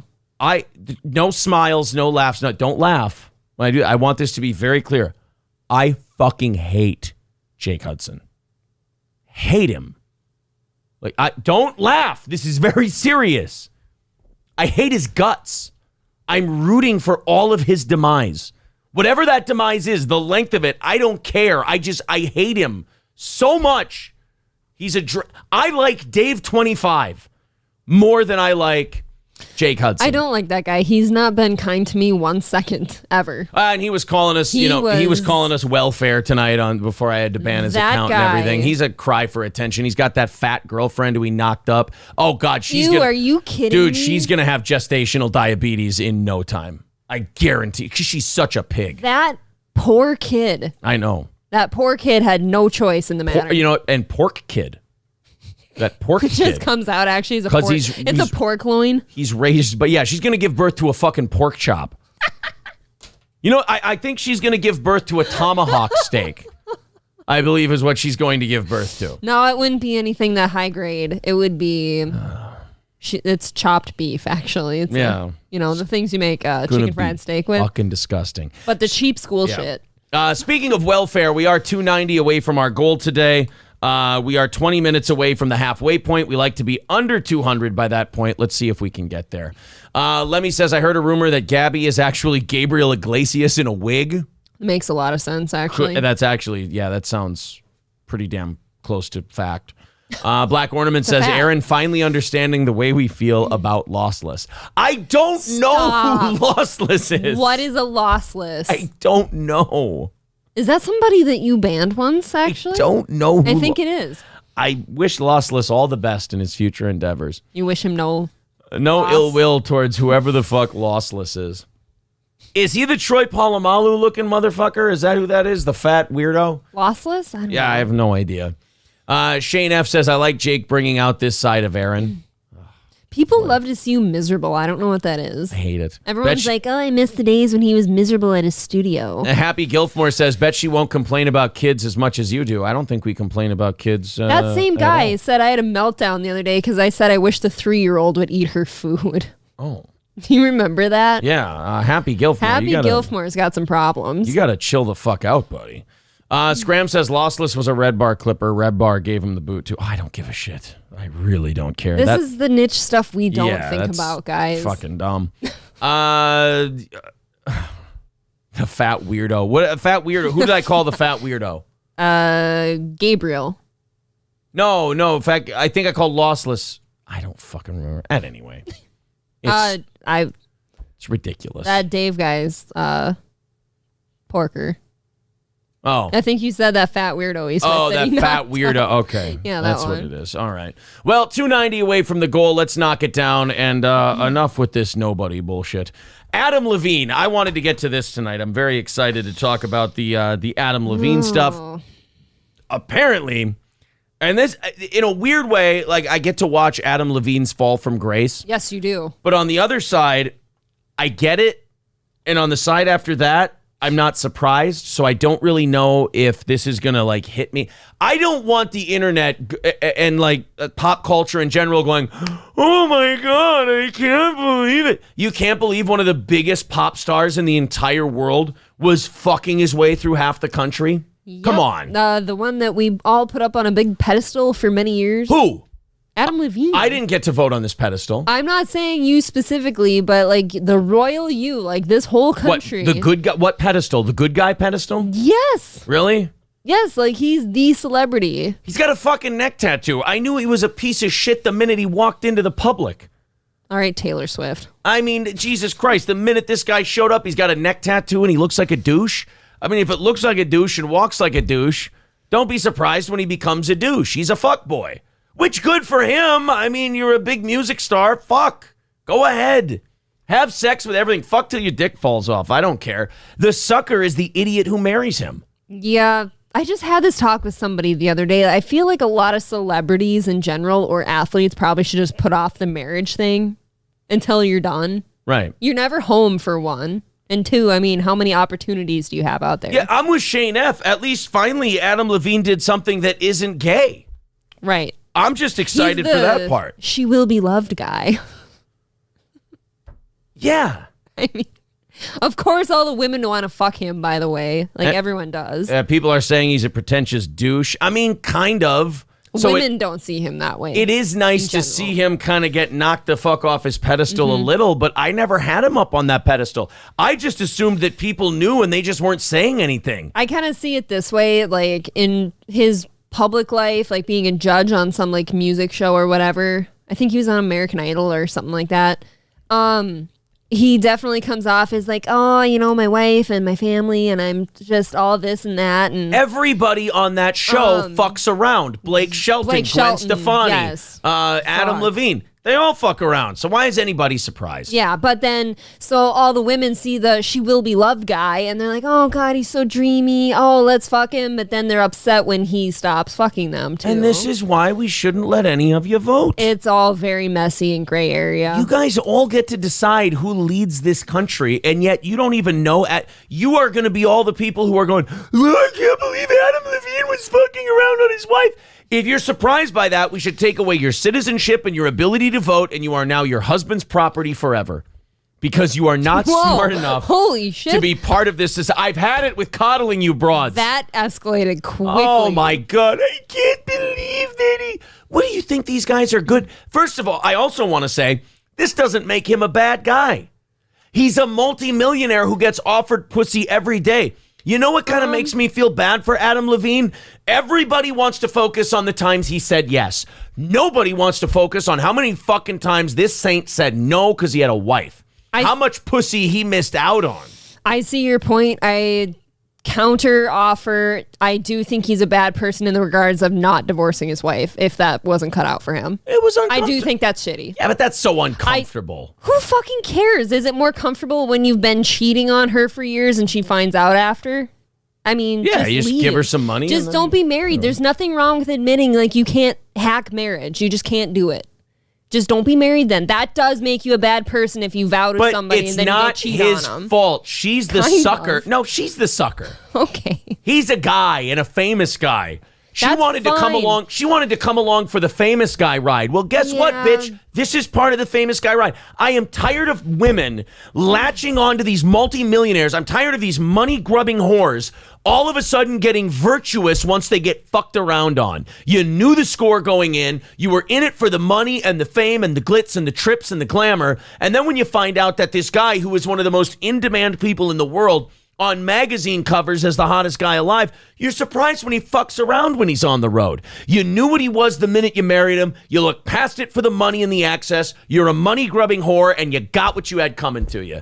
No smiles, no laughs. No, don't laugh. When I want this to be very clear. I fucking hate Jake Hudson. Hate him. Like, don't laugh. This is very serious. I hate his guts. I'm rooting for all of his demise. Whatever that demise is, the length of it, I don't care. I hate him so much. I like Dave 25 more than I like Jake Hudson. I don't like that guy. He's not been kind to me 1 second ever. And he was calling us, he was calling us welfare tonight before I had to ban his account and everything. He's a cry for attention. He's got that fat girlfriend who he knocked up. Oh God, are you kidding me? Dude, she's gonna have gestational diabetes in no time. I guarantee, because she's such a pig. That poor kid. I know. That poor kid had no choice in the matter. And pork kid. That pork kid. It just comes out actually as a pork. It's a pork loin. He's raised, but yeah, she's going to give birth to a fucking pork chop. I think she's going to give birth to a tomahawk steak. I believe is what she's going to give birth to. No, it wouldn't be anything that high grade. It would be, it's chopped beef actually. It's the things you make chicken fried steak with. Fucking disgusting. But the cheap school shit. Speaking of welfare, we are 290 away from our goal today. We are 20 minutes away from the halfway point. We like to be under 200 by that point. Let's see if we can get there. Lemmy says, I heard a rumor that Gabby is actually Gabriel Iglesias in a wig. Makes a lot of sense, actually. That's actually, that sounds pretty damn close to fact. Black Ornament says, Aaron finally understanding the way we feel about lossless. I don't know who lossless is. What is a lossless? I don't know. Is that somebody that you banned once, actually? I don't know who. I think it is. I wish Lossless all the best in his future endeavors. You wish him no ill will towards whoever the fuck Lossless is. Is he the Troy Polamalu looking motherfucker? Is that who that is? The fat weirdo? Lossless? I don't know. I have no idea. Shane F says, I like Jake bringing out this side of Aaron. People love to see you miserable. I don't know what that is. I hate it. Everyone's like, I miss the days when he was miserable at his studio. Happy Gilfmore says, bet she won't complain about kids as much as you do. I don't think we complain about kids. That same guy said I had a meltdown the other day because I said I wish the 3-year-old would eat her food. Oh. Do you remember that? Yeah. Happy Gilfmore. Gilfmore's got some problems. You got to chill the fuck out, buddy. Scram says Lossless was a Red Bar clipper. Red Bar gave him the boot too. I don't give a shit. I really don't care. This is the niche stuff we don't think about, guys. Fucking dumb. The fat weirdo. What a fat weirdo? Who did I call the fat weirdo? Gabriel. No. In fact, I think I called Lossless. I don't fucking remember. And anyway, it's ridiculous. That Dave guy's porker. Oh. I think you said that fat weirdo. That fat weirdo. Okay. Yeah, that's what it is. All right. Well, 290 away from the goal. Let's knock it down. And enough with this nobody bullshit. Adam Levine. I wanted to get to this tonight. I'm very excited to talk about the Adam Levine stuff. Apparently, and this, in a weird way, like I get to watch Adam Levine's fall from grace. Yes, you do. But on the other side, I get it. And on the side after that, I'm not surprised, so I don't really know if this is going to, like, hit me. I don't want the internet and, like, pop culture in general going, oh, my God, I can't believe it. You can't believe one of the biggest pop stars in the entire world was fucking his way through half the country? Yep. Come on. The one that we all put up on a big pedestal for many years. Who? Adam Levine. I didn't get to vote on this pedestal. I'm not saying you specifically, but like the royal you, like this whole country. What, the good guy? What pedestal? The good guy pedestal? Yes. Really? Yes, like he's the celebrity. He's got a fucking neck tattoo. I knew he was a piece of shit the minute he walked into the public. All right, Taylor Swift. I mean, Jesus Christ, the minute this guy showed up, he's got a neck tattoo and he looks like a douche. I mean, if it looks like a douche and walks like a douche, don't be surprised when he becomes a douche. He's a fuckboy. Which, good for him. I mean, you're a big music star. Fuck. Go ahead. Have sex with everything. Fuck till your dick falls off. I don't care. The sucker is the idiot who marries him. Yeah. I just had this talk with somebody the other day. I feel like a lot of celebrities in general or athletes probably should just put off the marriage thing until you're done. Right. You're never home, for one. And two, I mean, how many opportunities do you have out there? Yeah, I'm with Shane F. At least finally Adam Levine did something that isn't gay. Right. I'm just excited for that part. She will be loved guy. Yeah. I mean, of course, all the women want to fuck him, by the way. Like, everyone does. People are saying he's a pretentious douche. I mean, kind of. Women don't see him that way. It is nice to see him kind of get knocked the fuck off his pedestal a little, but I never had him up on that pedestal. I just assumed that people knew and they just weren't saying anything. I kind of see it this way, like, in his public life, like being a judge on some, like, music show or whatever. I think he was on American Idol or something like that. He definitely comes off as like, oh, you know, my wife and my family, and I'm just all this and that. And everybody on that show fucks around. Blake Shelton, Gwen Stefani, yes. Adam Levine. They all fuck around. So why is anybody surprised? Yeah, but then, so all the women see the she will be loved guy, and they're like, oh, God, he's so dreamy. Oh, let's fuck him. But then they're upset when he stops fucking them, too. And this is why we shouldn't let any of you vote. It's all very messy and gray area. You guys all get to decide who leads this country, and yet you don't even know. You are going to be all the people who are going, I can't believe Adam Levine was fucking around on his wife. If you're surprised by that, we should take away your citizenship and your ability to vote, and you are now your husband's property forever. Because you are not smart enough holy shit. to be part of this. I've had it with coddling you broads. That escalated quickly. Oh, my God. I can't believe that What do you think these guys are good? First of all, I also want to say, this doesn't make him a bad guy. He's a multimillionaire who gets offered pussy every day. You know what kind of makes me feel bad for Adam Levine? Everybody wants to focus on the times he said yes. Nobody wants to focus on how many fucking times this saint said no because he had a wife. How much pussy he missed out on. I see your point. I counter offer. I do think he's a bad person in the regards of not divorcing his wife if that wasn't cut out for him. It was uncomfortable. I do think that's shitty. Yeah, but that's so uncomfortable. Who fucking cares? Is it more comfortable when you've been cheating on her for years and she finds out after? I mean, yeah, you just give her some money. Just don't be married. There's nothing wrong with admitting like you can't hack marriage. You just can't do it. Just don't be married then. That does make you a bad person if you vow to somebody and then you go cheat on them. It's not his fault. She's the sucker. No, she's the sucker. Okay. He's a guy and a famous guy. She wanted to come along. She wanted to come along for the famous guy ride. Well, guess what, bitch? This is part of the famous guy ride. I am tired of women latching onto these multimillionaires. I'm tired of these money-grubbing whores all of a sudden getting virtuous once they get fucked around on. You knew the score going in. You were in it for the money and the fame and the glitz and the trips and the glamour. And then when you find out that this guy who is one of the most in-demand people in the world on magazine covers as the hottest guy alive, you're surprised when he fucks around when he's on the road. You knew what he was the minute you married him. You looked past it for the money and the access. You're a money-grubbing whore, and you got what you had coming to you.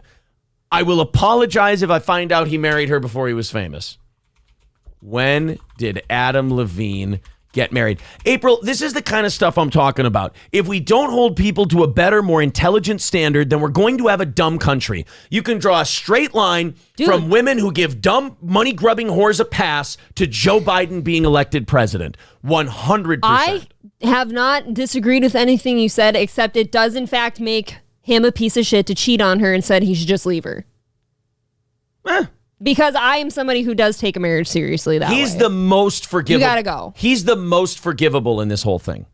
I will apologize if I find out he married her before he was famous. When did Adam Levine get married? April, this is the kind of stuff I'm talking about. If we don't hold people to a better, more intelligent standard, then we're going to have a dumb country. You can draw a straight line from women who give dumb, money-grubbing whores a pass to Joe Biden being elected president. 100%. I have not disagreed with anything you said, except it does, in fact, make him a piece of shit to cheat on her and said he should just leave her. Because I am somebody who does take a marriage seriously that way. He's the most forgivable. You gotta go. He's the most forgivable in this whole thing.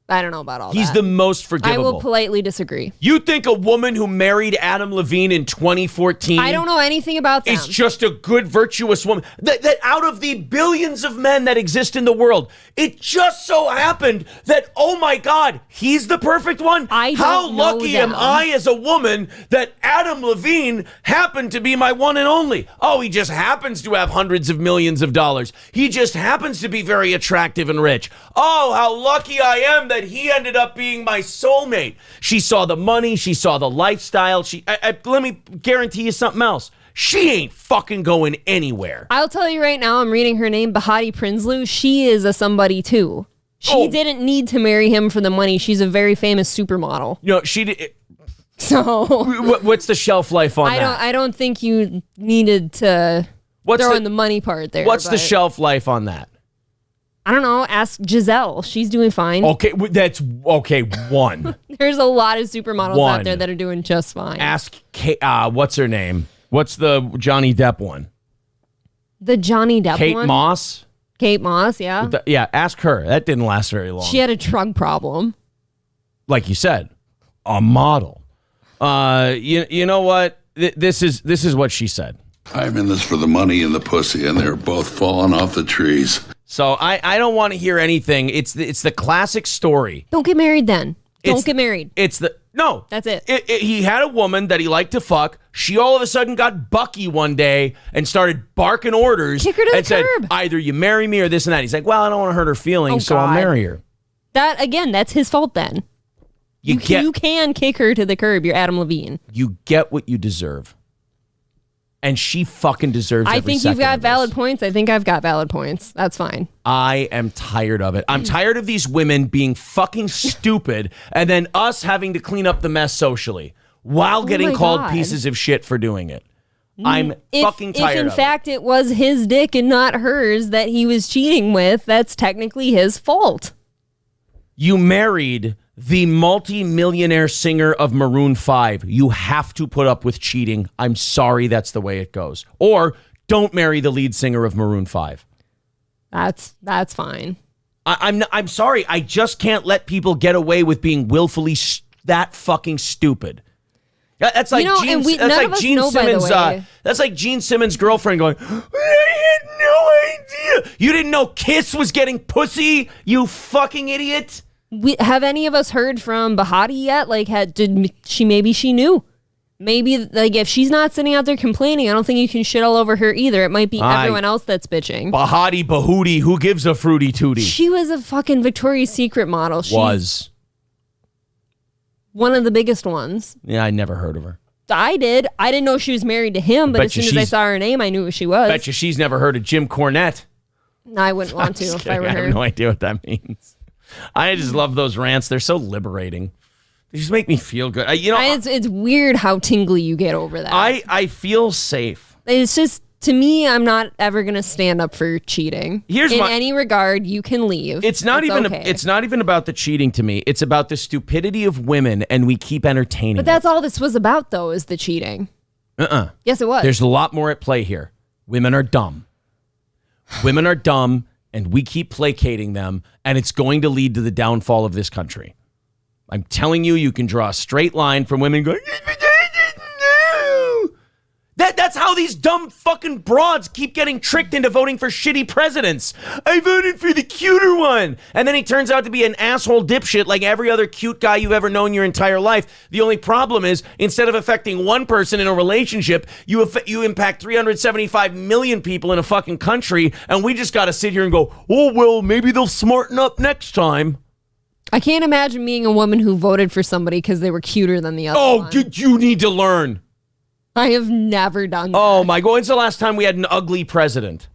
I don't know about all that. He's the most forgivable. I will politely disagree. You think a woman who married Adam Levine in 2014... I don't know anything about them. ...is just a good, virtuous woman. That out of the billions of men that exist in the world, it just so happened that, oh my God, he's the perfect one? How lucky am I as a woman that Adam Levine happened to be my one and only? Oh, he just happens to have hundreds of millions of dollars. He just happens to be very attractive and rich. Oh, how lucky I am that he ended up being my soulmate. She saw the money. She saw the lifestyle. Let me guarantee you something else. She ain't fucking going anywhere. I'll tell you right now, I'm reading her name, Bahati Prinsloo. She is a somebody too. She didn't need to marry him for the money. She's a very famous supermodel. You know, she did. So what's the shelf life on that? I don't think you needed to throw in the money part there. What's the shelf life on that? I don't know. Ask Giselle. She's doing fine. Okay, that's okay. One. There's a lot of supermodels out there that are doing just fine. Ask Kate, what's her name? What's the Johnny Depp one? The Johnny Depp Kate one? Moss? Kate Moss, yeah. Yeah, ask her. That didn't last very long. She had a drug problem. Like you said, a model. You know what? This is what she said. I'm in this for the money and the pussy, and they're both falling off the trees. So I don't want to hear anything. It's the classic story. Don't get married then. Don't get married. No. That's it. He had a woman that he liked to fuck. She all of a sudden got Bucky one day and started barking orders. Kick her to the and said, curb. either you marry me or this and that. He's like, well, I don't want to hurt her feelings, so I'll marry her. That's his fault then. You can kick her to the curb. You're Adam Levine. You get what you deserve. And she fucking deserves every I think you've got valid points. I think I've got valid points. That's fine. I am tired of it. I'm tired of these women being fucking stupid and then us having to clean up the mess socially while getting called pieces of shit for doing it. I'm fucking tired of it. If in fact it was his dick and not hers that he was cheating with, that's technically his fault. You married the multi-millionaire singer of Maroon 5. You have to put up with cheating. I'm sorry, that's the way it goes. Or don't marry the lead singer of Maroon 5. That's fine. I'm sorry. I just can't let people get away with being willfully that fucking stupid. That's like Gene Simmons. That's like Gene Simmons' girlfriend going, I had no idea. You didn't know Kiss was getting pussy, you fucking idiot. Have any of us heard from Bahati yet? Like, maybe she knew. Maybe, like, if she's not sitting out there complaining, I don't think you can shit all over her either. It might be everyone else that's bitching. Bahati Bahootie, who gives a fruity tootie? She was a fucking Victoria's Secret model. She's one of the biggest ones. Yeah, I never heard of her. I did. I didn't know she was married to him, but as soon as I saw her name, I knew who she was. Bet you she's never heard of Jim Cornette. No, I wouldn't want to if I were her. I have no idea what that means. I just love those rants. They're so liberating. They just make me feel good. It's weird how tingly you get over that. I feel safe. It's just, to me, I'm not ever going to stand up for cheating. In any regard, you can leave. It's not even about the cheating to me. It's about the stupidity of women, and we keep entertaining But that's all this was about, though, is the cheating. Yes, it was. There's a lot more at play here. Women are dumb. Women are dumb, and we keep placating them, and it's going to lead to the downfall of this country. I'm telling you, you can draw a straight line from women going, That's how these dumb fucking broads keep getting tricked into voting for shitty presidents. I voted for the cuter one. And then he turns out to be an asshole dipshit like every other cute guy you've ever known your entire life. The only problem is, instead of affecting one person in a relationship, you impact 375 million people in a fucking country, and we just got to sit here and go, oh, well, maybe they'll smarten up next time. I can't imagine being a woman who voted for somebody because they were cuter than the other one. You need to learn. I have never done that. Oh my God. When's the last time we had an ugly president?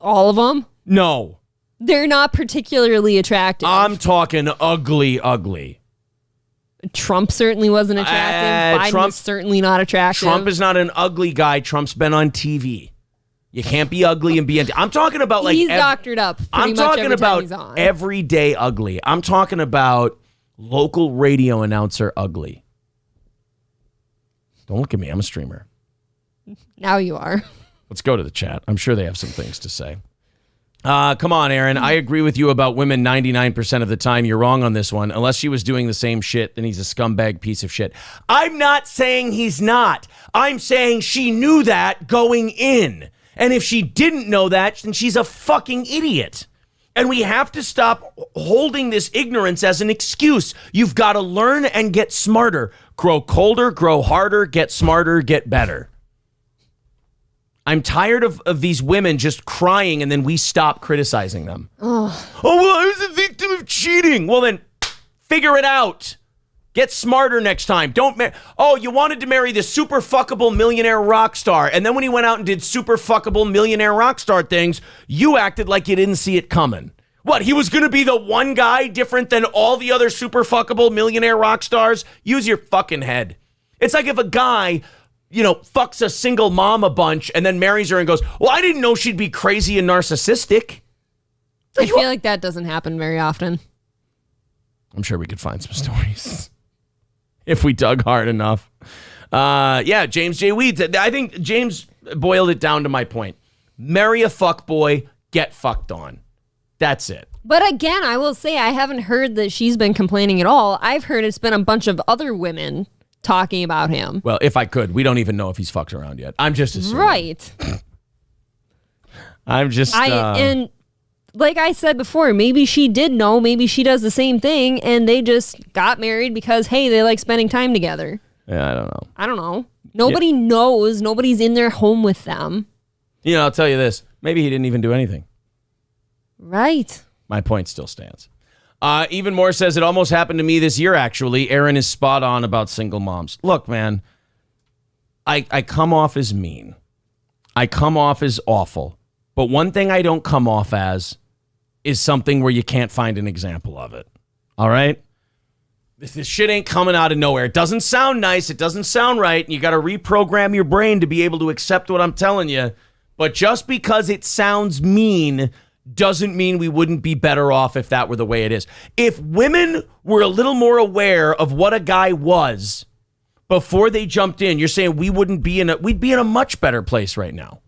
All of them? No. They're not particularly attractive. I'm talking ugly. Trump certainly wasn't attractive. Biden's certainly not attractive. Trump is not an ugly guy. Trump's been on TV. You can't be ugly and be... I'm talking about like... He's doctored up I'm talking about everyday ugly. I'm talking about local radio announcer ugly. Don't look at me. I'm a streamer. Now you are. Let's go to the chat. I'm sure they have some things to say. Come on, Aaron. I agree with you about women 99% of the time. You're wrong on this one. Unless she was doing the same shit, then he's a scumbag piece of shit. I'm not saying he's not. I'm saying she knew that going in. And if she didn't know that, then she's a fucking idiot. And we have to stop holding this ignorance as an excuse. You've got to learn and get smarter. Grow colder, grow harder, get smarter, get better. I'm tired of these women just crying and then we stop criticizing them. Oh, well, I was a victim of cheating. Well, then figure it out. Get smarter next time. You wanted to marry the super fuckable millionaire rock star. And then when he went out and did super fuckable millionaire rock star things, you acted like you didn't see it coming. What, he was going to be the one guy different than all the other super fuckable millionaire rock stars? Use your fucking head. It's like if a guy, fucks a single mom a bunch and then marries her and goes, well, I didn't know she'd be crazy and narcissistic. I feel like that doesn't happen very often. I'm sure we could find some stories if we dug hard enough. James J. Weeds. I think James boiled it down to my point. Marry a fuckboy, get fucked on. That's it. But again, I will say I haven't heard that she's been complaining at all. I've heard it's been a bunch of other women talking about him. Well, if I could, we don't even know if he's fucked around yet. I'm just assuming. Right. I'm just... And like I said before, maybe she did know, maybe she does the same thing, and they just got married because, hey, they like spending time together. Yeah, I don't know. Nobody knows. Nobody's in their home with them. I'll tell you this. Maybe he didn't even do anything. Right. My point still stands. Even more says, it almost happened to me this year, actually. Aaron is spot on about single moms. Look, man, I come off as mean. I come off as awful. But one thing I don't come off as is something where you can't find an example of it. All right? This shit ain't coming out of nowhere. It doesn't sound nice. It doesn't sound right. And you got to reprogram your brain to be able to accept what I'm telling you. But just because it sounds mean doesn't mean we wouldn't be better off if that were the way it is. If women were a little more aware of what a guy was before they jumped in, you're saying we'd be in a much better place right now.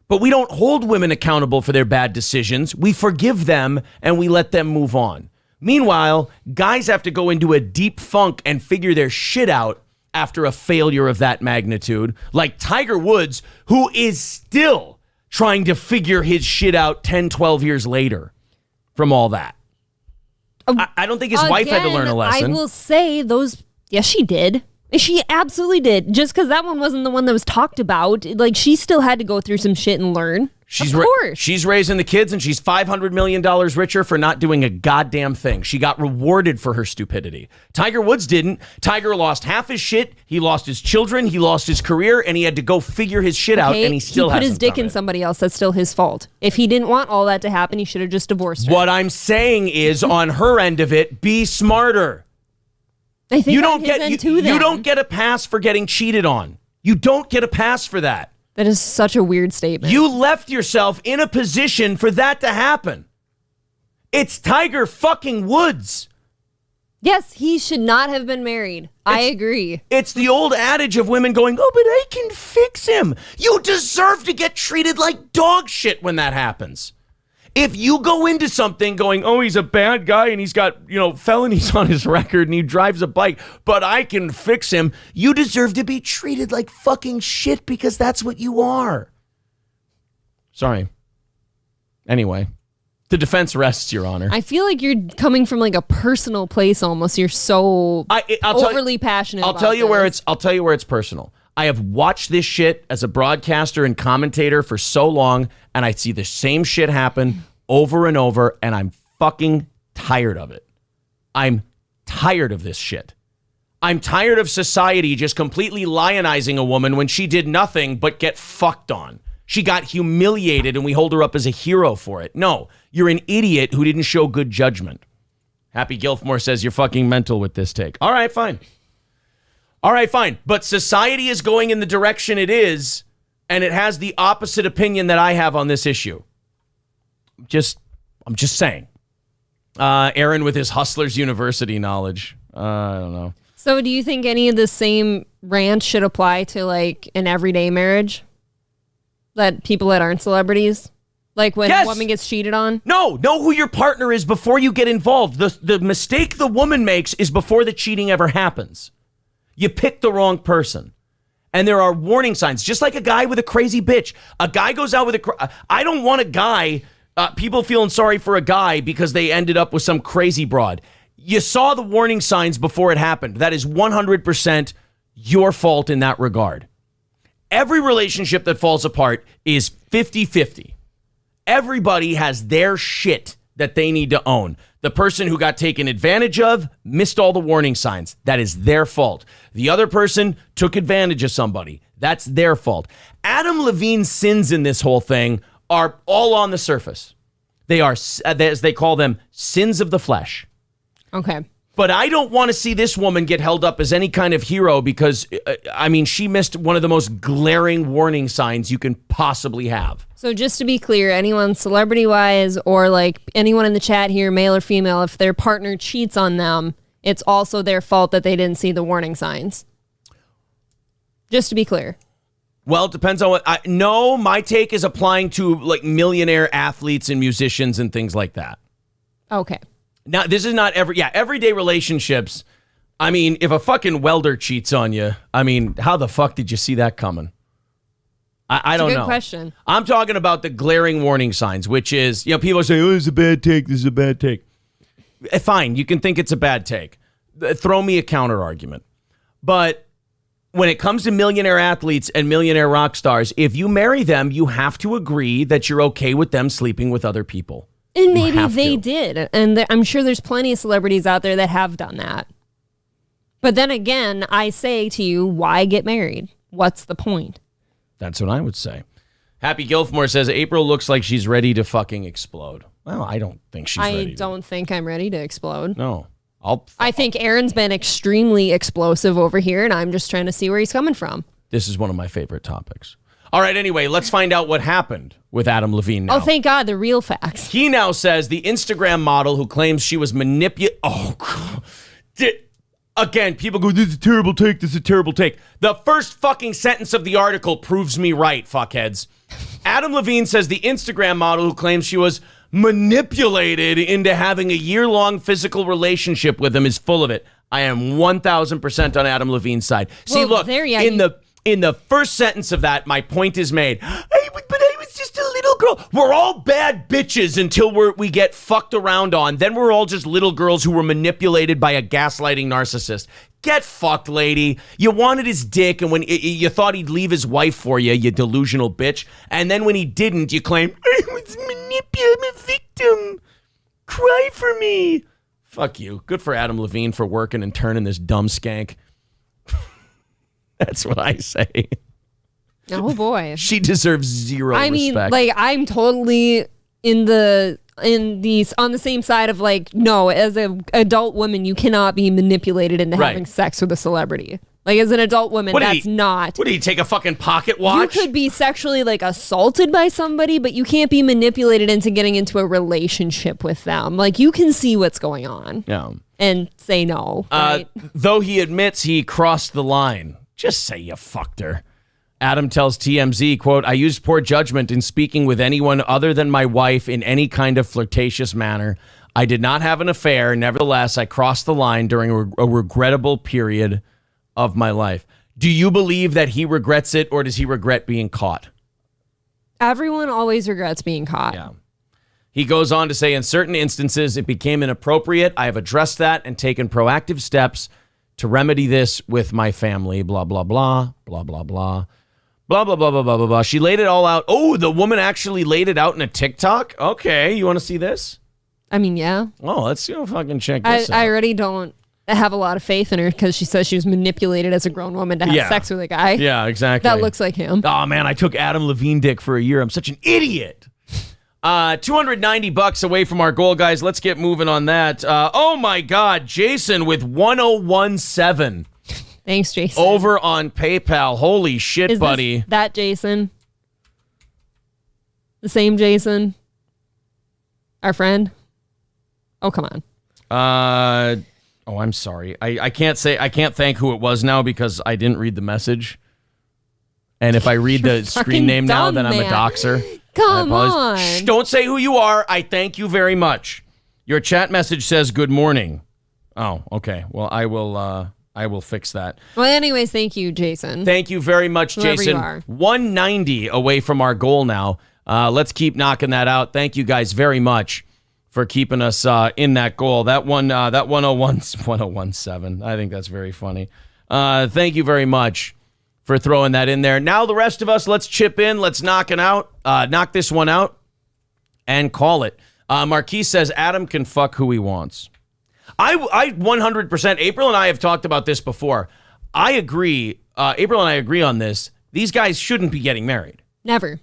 But we don't hold women accountable for their bad decisions. We forgive them and we let them move on. Meanwhile, guys have to go into a deep funk and figure their shit out after a failure of that magnitude, like Tiger Woods, who is still trying to figure his shit out 10, 12 years later from all that. I don't think his wife had to learn a lesson. I will say yes, she did. She absolutely did. Just because that one wasn't the one that was talked about. Like, she still had to go through some shit and learn. Of course. She's raising the kids and she's $500 million richer for not doing a goddamn thing. She got rewarded for her stupidity. Tiger Woods didn't. Tiger lost half his shit. He lost his children. He lost his career and he had to go figure his shit out and he still hasn't put his dick in somebody else. That's still his fault. If he didn't want all that to happen, he should have just divorced her. What I'm saying is on her end of it, be smarter. I think you don't get a pass for getting cheated on. You don't get a pass for that. That is such a weird statement. You left yourself in a position for that to happen. It's Tiger fucking Woods. Yes, he should not have been married. I agree. It's the old adage of women going, oh, but I can fix him. You deserve to get treated like dog shit when that happens. If you go into something going, oh, he's a bad guy and he's got, felonies on his record and he drives a bike, but I can fix him, you deserve to be treated like fucking shit because that's what you are. Sorry. Anyway, the defense rests, Your Honor. I feel like you're coming from like a personal place almost. You're so overly passionate I'll tell you where it's personal. I have watched this shit as a broadcaster and commentator for so long, and I see the same shit happen over and over, and I'm fucking tired of it. I'm tired of this shit. I'm tired of society just completely lionizing a woman when she did nothing but get fucked on. She got humiliated, and we hold her up as a hero for it. No, you're an idiot who didn't show good judgment. Happy Gilfmore says you're fucking mental with this take. All right, fine. But society is going in the direction it is, and it has the opposite opinion that I have on this issue. I'm just saying. Aaron with his Hustlers University knowledge. I don't know. So do you think any of the same rant should apply to like an everyday marriage? That people that aren't celebrities? Like when a woman gets cheated on? No, know who your partner is before you get involved. The mistake the woman makes is before the cheating ever happens. You picked the wrong person. And there are warning signs, just like a guy with a crazy bitch. A guy goes out with I don't want a guy, people feeling sorry for a guy because they ended up with some crazy broad. You saw the warning signs before it happened. That is 100% your fault in that regard. Every relationship that falls apart is 50-50. Everybody has their shit that they need to own. The person who got taken advantage of missed all the warning signs. That is their fault. The other person took advantage of somebody. That's their fault. Adam Levine's sins in this whole thing are all on the surface. They are, as they call them, sins of the flesh. Okay. But I don't want to see this woman get held up as any kind of hero because, she missed one of the most glaring warning signs you can possibly have. So just to be clear, anyone celebrity-wise or like anyone in the chat here, male or female, if their partner cheats on them, it's also their fault that they didn't see the warning signs. Just to be clear. Well, it depends on what. No, my take is applying to like millionaire athletes and musicians and things like that. Okay. Now, this is not everyday relationships. I mean, if a fucking welder cheats on you, how the fuck did you see that coming? I don't know. Good question. I'm talking about the glaring warning signs, which is, people say, oh, this is a bad take. This is a bad take. Fine. You can think it's a bad take. Throw me a counter argument. But when it comes to millionaire athletes and millionaire rock stars, if you marry them, you have to agree that you're okay with them sleeping with other people. And maybe they did. And I'm sure there's plenty of celebrities out there that have done that. But then again, I say to you, why get married? What's the point? That's what I would say. Happy Gilfmore says, April looks like she's ready to fucking explode. Well, I don't think she's ready. I don't think I'm ready to explode. No. I think Aaron's been extremely explosive over here, and I'm just trying to see where he's coming from. This is one of my favorite topics. All right, anyway, let's find out what happened with Adam Levine now. Oh, thank God, the real facts. He now says the Instagram model who claims she was manipulated. Oh, God. Again, people go, this is a terrible take, this is a terrible take. The first fucking sentence of the article proves me right, fuckheads. Adam Levine says the Instagram model who claims she was manipulated into having a year-long physical relationship with him is full of it. I am 1,000% on Adam Levine's side. See, look, in the first sentence of that, my point is made. But I was just a little girl. We're all bad bitches until we get fucked around on. Then we're all just little girls who were manipulated by a gaslighting narcissist. Get fucked, lady. You wanted his dick, and when you thought he'd leave his wife for you, you delusional bitch. And then when he didn't, you claim, I was manipulated, I'm a victim. Cry for me. Fuck you. Good for Adam Levine for working and turning this dumb skank. That's what I say. Oh boy. She deserves zero respect. I'm totally on the same side of no, as an adult woman, you cannot be manipulated into having sex with a celebrity. Like, as an adult woman, not. What, do you take a fucking pocket watch? You could be sexually assaulted by somebody, but you can't be manipulated into getting into a relationship with them. Like, you can see what's going on. Yeah. And say no. Right? Though he admits he crossed the line. Just say you fucked her. Adam tells TMZ, quote, I used poor judgment in speaking with anyone other than my wife in any kind of flirtatious manner. I did not have an affair. Nevertheless, I crossed the line during a regrettable period of my life. Do you believe that he regrets it, or does he regret being caught? Everyone always regrets being caught. Yeah. He goes on to say, in certain instances, it became inappropriate. I have addressed that and taken proactive steps to remedy this with my family, blah, blah, blah, blah, blah, blah, blah, blah, blah, blah, blah, blah, blah. She laid it all out. Oh, the woman actually laid it out in a TikTok? Okay, you want to see this? Yeah. Oh, let's go fucking check this out. I already don't have a lot of faith in her because she says she was manipulated as a grown woman to have sex with a guy. Yeah, exactly. That looks like him. Oh, man, I took Adam Levine dick for a year. I'm such an idiot. $290 away from our goal, guys. Let's get moving on that. Oh my God, Jason with 1017. Thanks, Jason. Over on PayPal. Holy shit, buddy. That Jason? The same Jason? Our friend? Oh, come on. Oh, I'm sorry. I can't thank who it was now because I didn't read the message. And if I read the screen name now, then I'm a doxer. Come on. Shh, don't say who you are. I thank you very much. Your chat message says good morning. Oh, okay. Well, I will fix that. Well, anyways, thank you, Jason. Thank you very much, whoever Jason. You are. 190 away from our goal now. Let's keep knocking that out. Thank you guys very much for keeping us in that goal. That 1017. I think that's very funny. Thank you very much for throwing that in there. Now the rest of us, let's chip in. Let's knock this one out and call it. Marquise says Adam can fuck who he wants. I 100%, April and I have talked about this before. I agree. April and I agree on this. These guys shouldn't be getting married. Never.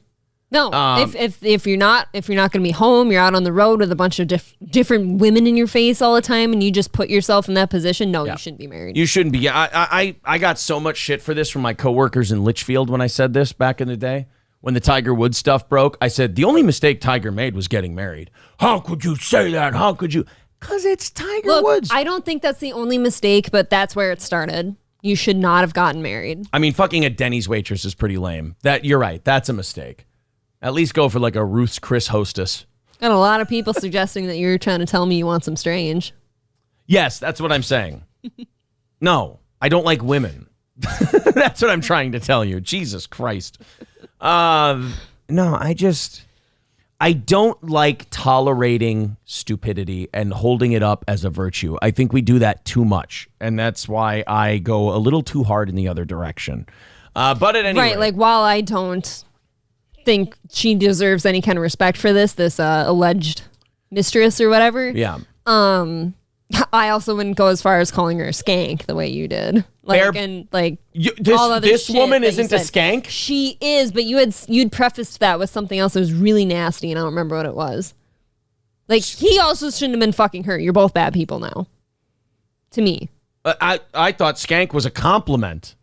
No, if you're not going to be home, you're out on the road with a bunch of different women in your face all the time, and you just put yourself in that position. No, you shouldn't be married. You shouldn't be. Yeah, I got so much shit for this from my coworkers in Litchfield when I said this back in the day. When the Tiger Woods stuff broke, I said the only mistake Tiger made was getting married. How could you say that? How could you? Because it's Tiger Woods. I don't think that's the only mistake, but that's where it started. You should not have gotten married. I mean, fucking a Denny's waitress is pretty lame. You're right. That's a mistake. At least go for like a Ruth's Chris hostess. Got a lot of people suggesting that you're trying to tell me you want some strange. Yes, that's what I'm saying. No, I don't like women. That's what I'm trying to tell you. Jesus Christ. No, I don't like tolerating stupidity and holding it up as a virtue. I think we do that too much. And that's why I go a little too hard in the other direction. But at any rate. Right, like while I don't think she deserves any kind of respect for this alleged mistress or whatever. Yeah. I also wouldn't go as far as calling her a skank the way you did. This woman isn't a skank? She is, but you'd prefaced that with something else that was really nasty, and I don't remember what it was. Like, he also shouldn't have been fucking her. You're both bad people now. To me. I thought skank was a compliment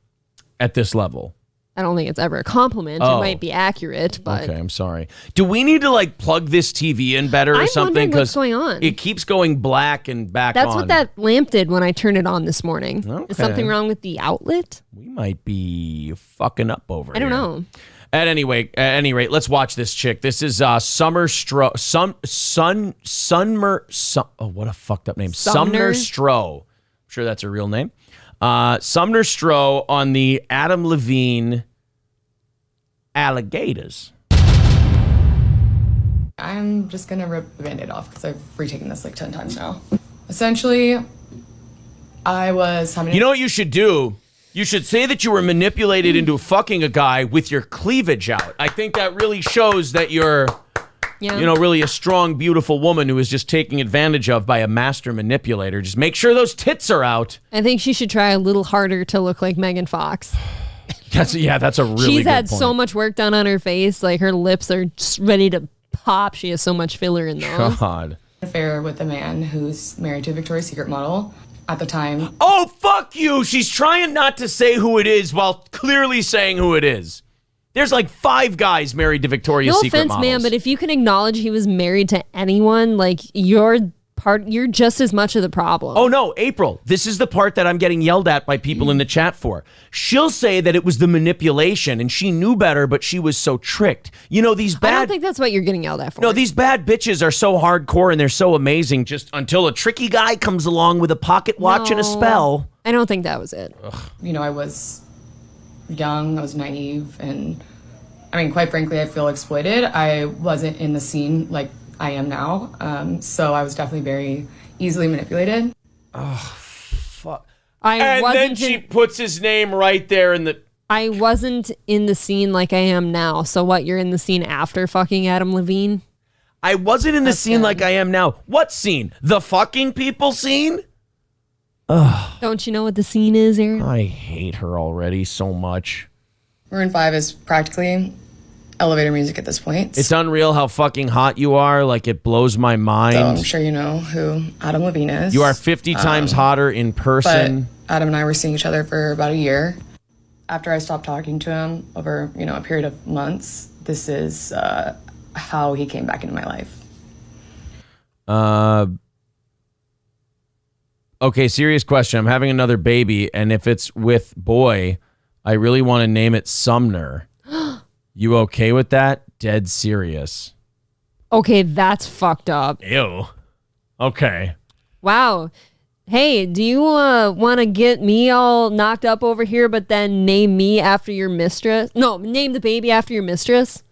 at this level. I don't think it's ever a compliment. It might be accurate, but... Okay, I'm sorry. Do we need to, like, plug this TV in better or something? I'm wondering what's going on. It keeps going black and back That's on. what that lamp did when I turned it on this morning. Okay. Is something wrong with the outlet? We might be fucking up over here. I don't know. At any rate, let's watch this chick. This is Summer Stroh. What a fucked up name. Sumner Stroh. I'm sure that's a real name. Sumner Stroh on the Adam Levine alligators. I'm just gonna rip the Band-Aid off because I've retaken this like 10 times now. Essentially, I was... You know what you should do? You should say that you were manipulated into fucking a guy with your cleavage out. I think that really shows that you're... Yeah. You know, really a strong, beautiful woman who is just taken advantage of by a master manipulator. Just make sure those tits are out. I think she should try a little harder to look like Megan Fox. That's a really good point. She's had so much work done on her face. Like, her lips are just ready to pop. She has so much filler in those. God. Affair with a man who's married to a Victoria's Secret model at the time. Oh, fuck you. She's trying not to say who it is while clearly saying who it is. There's like 5 guys married to Victoria's Secret models. No offense, man, but if you can acknowledge he was married to anyone, like, you're just as much of the problem. Oh, no, April, this is the part that I'm getting yelled at by people in the chat for. She'll say that it was the manipulation and she knew better, but she was so tricked. You know, these bad... I don't think that's what you're getting yelled at for. No, these bad bitches are so hardcore and they're so amazing just until a tricky guy comes along with a pocket watch and a spell. I don't think that was it. Ugh. You know, I was young, I was naive, and I mean, quite frankly, I feel exploited. I wasn't in the scene like I am now, so I was definitely very easily manipulated. Oh, fuck. Then she puts his name right there in the... I wasn't in the scene like I am now. So what, you're in the scene after fucking Adam Levine? I wasn't in the scene like I am now. What scene? The fucking people scene? Ugh. Don't you know what the scene is, Aaron? I hate her already so much. Maroon 5 is practically elevator music at this point. It's unreal how fucking hot you are. Like, it blows my mind. So I'm sure you know who Adam Levine is. You are 50 times hotter in person. But Adam and I were seeing each other for about a year. After I stopped talking to him over, a period of months, this is how he came back into my life. Okay, serious question. I'm having another baby, and if it's with boy, I really want to name it Sumner. You okay with that? Dead serious. Okay, that's fucked up. Ew. Okay. Wow. Hey, do you want to get me all knocked up over here, but then name me after your mistress? No, name the baby after your mistress?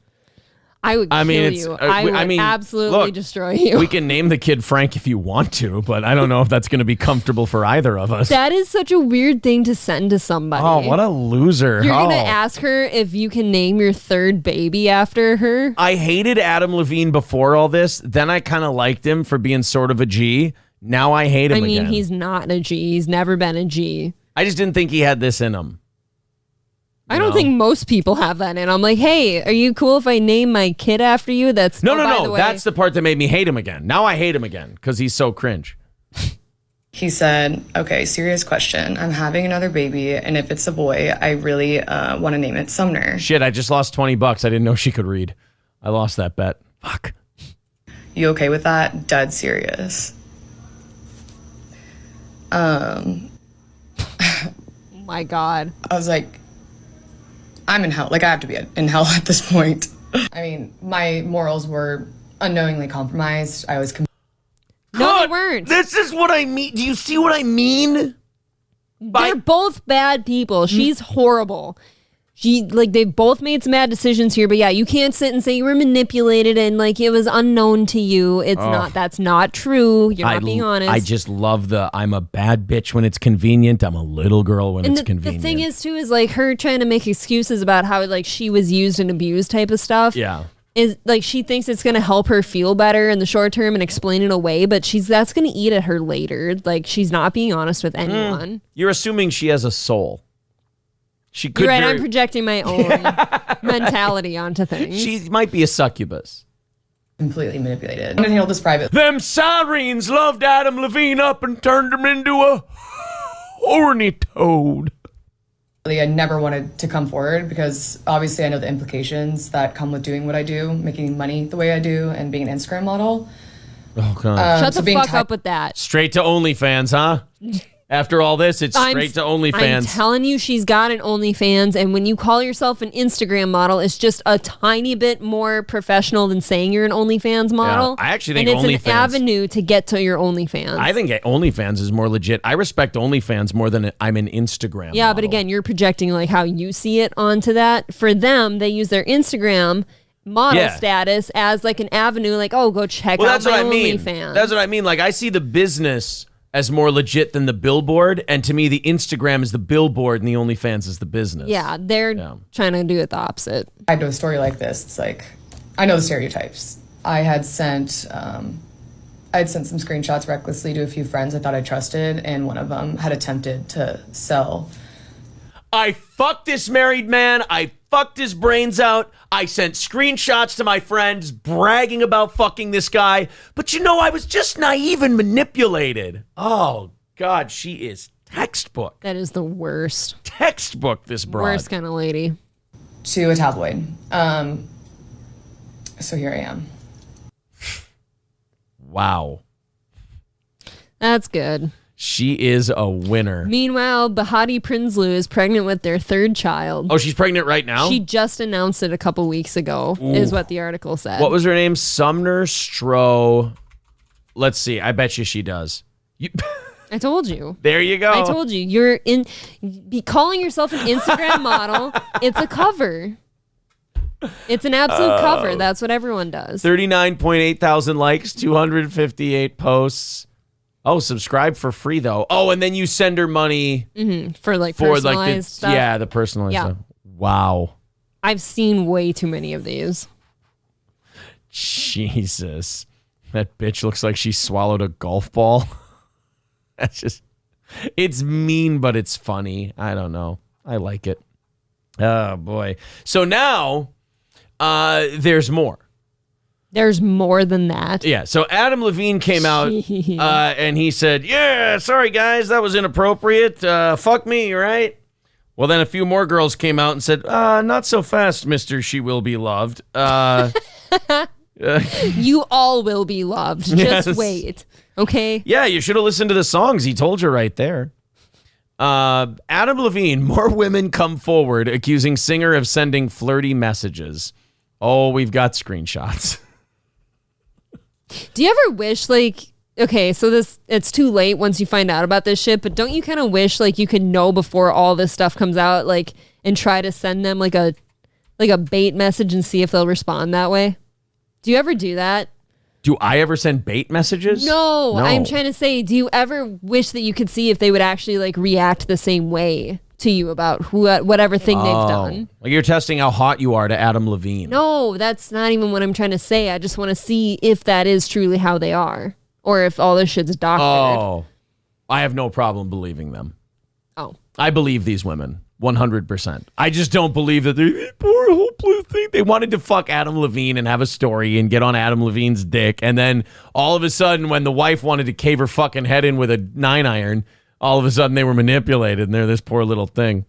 I would kill you. I would absolutely destroy you. We can name the kid Frank if you want to, but I don't know if that's going to be comfortable for either of us. That is such a weird thing to send to somebody. Oh, what a loser. You're going to ask her if you can name your third baby after her? I hated Adam Levine before all this. Then I kind of liked him for being sort of a G. Now I hate him again. He's not a G. He's never been a G. I just didn't think he had this in him. I don't think most people have that. And I'm like, hey, are you cool if I name my kid after you? That's no. That's the part that made me hate him again. Now I hate him again because he's so cringe. He said, okay, serious question. I'm having another baby, and if it's a boy, I really want to name it Sumner. Shit, I just lost $20. I didn't know she could read. I lost that bet. Fuck. You okay with that? Dead serious. Oh my God. I was like, I'm in hell. Like, I have to be in hell at this point. I mean, my morals were unknowingly compromised. I was No, they weren't. This is what I mean. Do you see what I mean? They're both bad people. She's horrible. They've both made some bad decisions here, but yeah, you can't sit and say you were manipulated and like it was unknown to you. That's not true. You're not being honest. I just love I'm a bad bitch when it's convenient. I'm a little girl when it's convenient. The thing is too, is like her trying to make excuses about how like she was used and abused type of stuff. Yeah. Is like she thinks it's gonna help her feel better in the short term and explain it away, but that's gonna eat at her later. Like she's not being honest with anyone. You're assuming she has a soul. She could. You're right. I'm projecting my own mentality onto things. She might be a succubus. completely manipulated. I'm gonna handle this private. Them sirens loved Adam Levine up and turned him into a horny toad. I never wanted to come forward because obviously I know the implications that come with doing what I do, making money the way I do, and being an Instagram model. Oh, God. Shut the fuck up with that. Straight to OnlyFans, huh? After all this, it's straight to OnlyFans. I'm telling you, she's got an OnlyFans, and when you call yourself an Instagram model, it's just a tiny bit more professional than saying you're an OnlyFans model. Yeah, I actually think and it's OnlyFans, an avenue to get to your OnlyFans. I think OnlyFans is more legit. I respect OnlyFans more than I'm an Instagram Yeah, model. but again, you're projecting like how you see it onto that. For them, they use their Instagram model status as like an avenue, like, oh, go check out my OnlyFans. That's what I mean. Like, I see the business as more legit than the billboard, and to me, the Instagram is the billboard and the OnlyFans is the business. Yeah, they're trying to do it the opposite. I do a story like this. It's like, I know the stereotypes. I had sent some screenshots recklessly to a few friends I thought I trusted, and one of them had attempted to sell. I fucked this married man. I fucked his brains out. I sent screenshots to my friends bragging about fucking this guy. But you know, I was just naive and manipulated. Oh, God, she is textbook. That is the worst. Textbook, this broad. Worst kind of lady. To a tabloid. So here I am. Wow. That's good. She is a winner. Meanwhile, Bahati Prinsloo is pregnant with their third child. Oh, she's pregnant right now? She just announced it a couple weeks ago, is what the article said. What was her name? Sumner Stroh. Let's see. I bet you she does. I told you. There you go. I told you. You're calling yourself an Instagram model. It's a cover. It's an absolute cover. That's what everyone does. 39.8 thousand likes, 258 posts. Oh, subscribe for free though. Oh, and then you send her money for personalized stuff. Yeah, the personalized stuff. Wow. I've seen way too many of these. Jesus. That bitch looks like she swallowed a golf ball. That's just, it's mean, but it's funny. I don't know. I like it. Oh, boy. So now there's more. There's more than that. Yeah, so Adam Levine came out and he said, yeah, sorry, guys, that was inappropriate. Fuck me, right? Well, then a few more girls came out and said, not so fast, Mr. She Will Be Loved. You all will be loved. Just wait, okay? Yeah, you should have listened to the songs. He told you right there. Adam Levine, more women come forward accusing singer of sending flirty messages. Oh, we've got screenshots. Do you ever wish, like, okay, so it's too late once you find out about this shit, but don't you kind of wish, like, you could know before all this stuff comes out, like, and try to send them, like a bait message and see if they'll respond that way? Do you ever do that? Do I ever send bait messages? No, I'm trying to say, do you ever wish that you could see if they would actually, like, react the same way to you about whatever thing they've done? Like you're testing how hot you are to Adam Levine. No, that's not even what I'm trying to say. I just want to see if that is truly how they are, or if all this shit's doctored. Oh, I have no problem believing them. Oh, I believe these women. 100%. I just don't believe that they poor hopeless thing. They wanted to fuck Adam Levine and have a story and get on Adam Levine's dick. And then all of a sudden, when the wife wanted to cave her fucking head in with a 9-iron, all of a sudden they were manipulated and they're this poor little thing.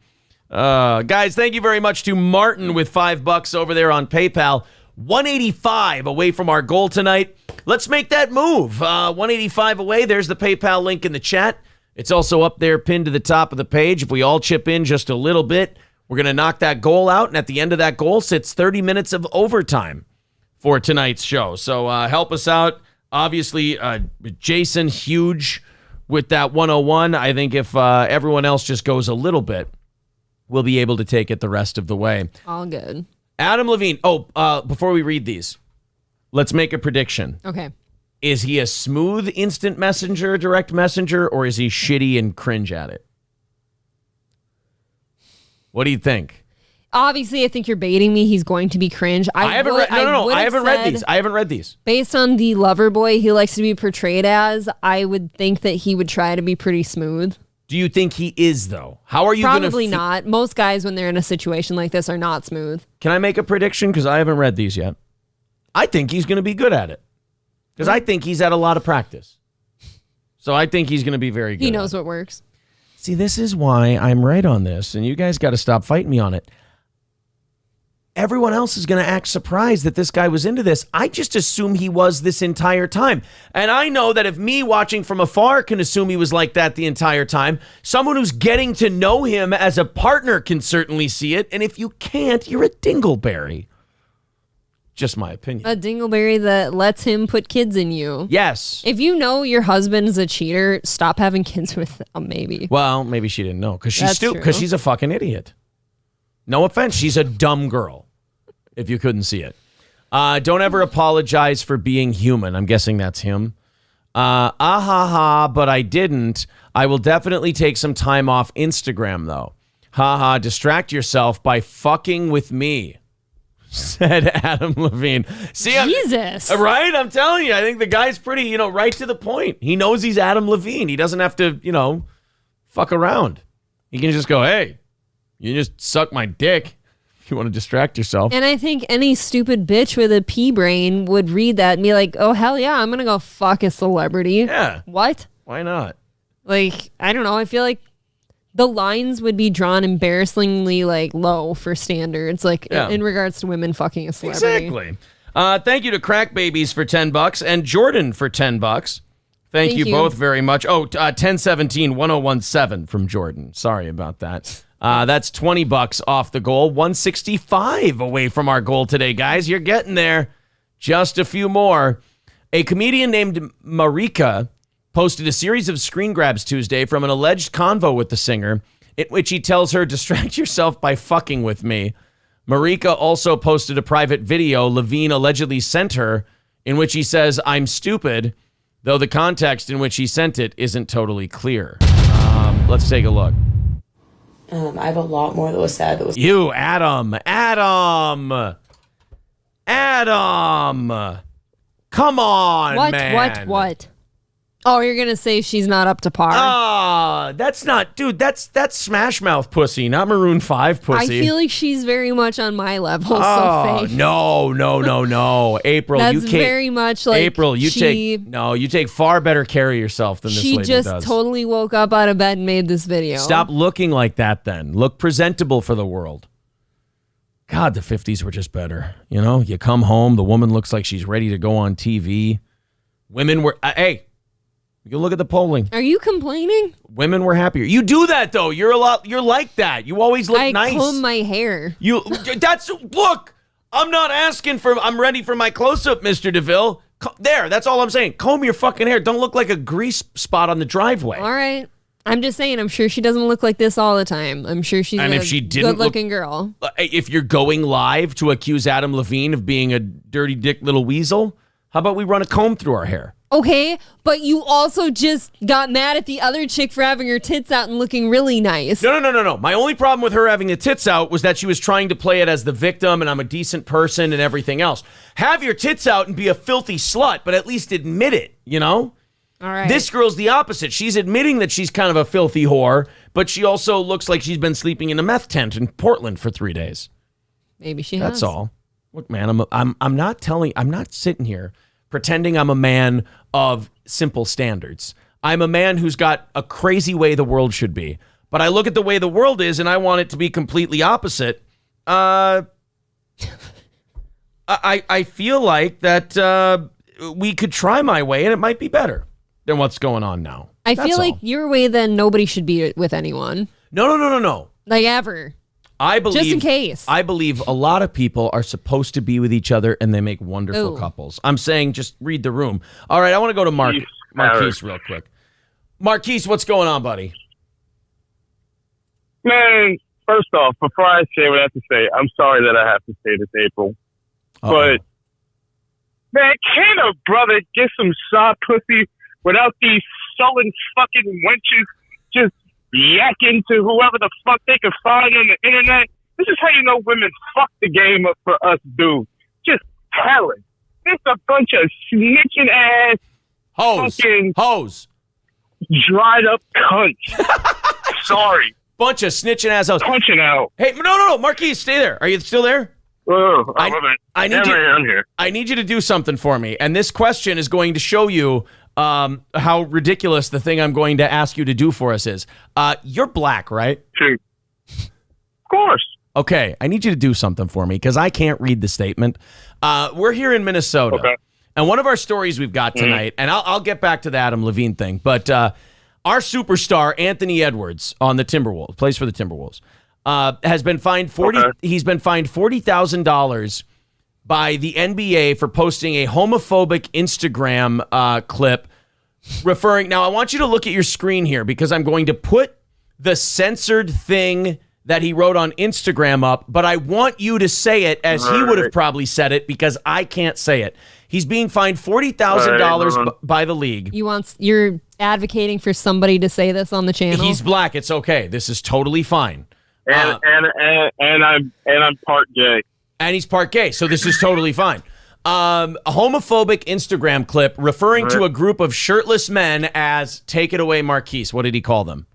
Guys, thank you very much to Martin with $5 over there on PayPal. 185 away from our goal tonight. Let's make that move. 185 away. There's the PayPal link in the chat. It's also up there pinned to the top of the page. If we all chip in just a little bit, we're going to knock that goal out. And at the end of that goal sits 30 minutes of overtime for tonight's show. So help us out. Obviously, Jason, huge with that 101. I think if everyone else just goes a little bit, we'll be able to take it the rest of the way. All good. Adam Levine. Oh, before we read these, let's make a prediction. Okay. Is he a smooth instant messenger, direct messenger, or is he shitty and cringe at it? What do you think? Obviously, I think you're baiting me. He's going to be cringe. I haven't read these. I haven't read these. Based on the lover boy he likes to be portrayed as, I would think that he would try to be pretty smooth. Do you think he is, though? How are you going to... Probably not. Most guys, when they're in a situation like this, are not smooth. Can I make a prediction? Because I haven't read these yet. I think he's going to be good at it. Because I think he's had a lot of practice. So I think he's going to be very good. He knows what works. See, this is why I'm right on this, and you guys got to stop fighting me on it. Everyone else is going to act surprised that this guy was into this. I just assume he was this entire time. And I know that if me watching from afar can assume he was like that the entire time, someone who's getting to know him as a partner can certainly see it. And if you can't, you're a dingleberry. Just my opinion. A dingleberry that lets him put kids in you. Yes. If you know your husband's a cheater, stop having kids with them, maybe. Well, maybe she didn't know because she's a fucking idiot. No offense. She's a dumb girl, if you couldn't see it. Don't ever apologize for being human. I'm guessing that's him. But I didn't. I will definitely take some time off Instagram, though. Distract yourself by fucking with me. Said Adam Levine. See, Jesus. Right? I'm telling you, I think the guy's pretty, right to the point. He knows he's Adam Levine. He doesn't have to, fuck around. He can just go, hey, you just suck my dick if you want to distract yourself. And I think any stupid bitch with a pea brain would read that and be like, oh, hell yeah, I'm going to go fuck a celebrity. Yeah. What? Why not? Like, I don't know. I feel like the lines would be drawn embarrassingly low for standards, in regards to women fucking a celebrity. Exactly. Thank you to Crack Babies for $10 and Jordan for $10. Thank you both very much. 1017-1017 from Jordan. Sorry about that. That's $20 off the goal. 165 away from our goal today, guys. You're getting there. Just a few more. A comedian named Marika posted a series of screen grabs Tuesday from an alleged convo with the singer, in which he tells her, distract yourself by fucking with me. Marika also posted a private video Levine allegedly sent her, in which he says, I'm stupid, though the context in which he sent it isn't totally clear. Let's take a look. I have a lot more that was said. That was you, Adam. Come on, man. What? Oh, you're going to say she's not up to par? That's not, dude, that's Smash Mouth pussy, not Maroon 5 pussy. I feel like she's very much on my level, so fake. No. April, that's very much like April, you take far better care of yourself than this lady does. She just totally woke up out of bed and made this video. Stop looking like that then. Look presentable for the world. God, the 50s were just better. You come home, the woman looks like she's ready to go on TV. Women were, you look at the polling. Are you complaining? Women were happier. You do that though. You're like that. You always look nice. I comb my hair. Look, I'm not asking I'm ready for my close-up, Mr. DeVille. That's all I'm saying. Comb your fucking hair. Don't look like a grease spot on the driveway. All right. I'm just saying, I'm sure she doesn't look like this all the time. I'm sure she's a good-looking girl. If you're going live to accuse Adam Levine of being a dirty dick little weasel, how about we run a comb through our hair? Okay, but you also just got mad at the other chick for having her tits out and looking really nice. No. My only problem with her having the tits out was that she was trying to play it as the victim and I'm a decent person and everything else. Have your tits out and be a filthy slut, but at least admit it, All right. This girl's the opposite. She's admitting that she's kind of a filthy whore, but she also looks like she's been sleeping in a meth tent in Portland for 3 days. Maybe she has. That's all. Look, man, I'm not sitting here pretending I'm a man of simple standards. I'm a man who's got a crazy way the world should be. But I look at the way the world is and I want it to be completely opposite. I feel like that we could try my way and it might be better than what's going on now. I feel like your way, then nobody should be with anyone. No. Like ever. I believe, just in case. I believe a lot of people are supposed to be with each other and they make wonderful couples. I'm saying just read the room. All right, I want to go to Marquise real quick. Marquise, what's going on, buddy? Man, first off, before I say what I have to say, I'm sorry that I have to say this, April. But, man, can a brother get some soft pussy without these sullen fucking wenches just yakking to whoever the fuck they can find on the internet? This is how you know women fuck the game up for us dudes. Just telling. It's a bunch of snitching ass Hose. Dried up cunts. Sorry. Bunch of snitching ass hoes. Punching out. Hey, no, Marquise, stay there. Are you still there? Oh, I'm here. I need you to do something for me. And this question is going to show you how ridiculous the thing I'm going to ask you to do for us is. You're black, right? Shoot. Of course. Okay, I need you to do something for me because I can't read the statement. We're here in Minnesota. Okay. And one of our stories we've got tonight, and I'll get back to the Adam Levine thing, but our superstar, Anthony Edwards, on the Timberwolves, plays for the Timberwolves, has been fined He's been fined $40,000 by the NBA for posting a homophobic Instagram clip referring. Now, I want you to look at your screen here because I'm going to put the censored thing that he wrote on Instagram up, but I want you to say it as he would have probably said it because I can't say it. He's being fined $40,000 by the league. You're advocating for somebody to say this on the channel? He's black. It's okay. This is totally fine. And I'm part gay. And he's part gay, so this is totally fine. A homophobic Instagram clip referring to a group of shirtless men as, take it away, Marquise. What did he call them?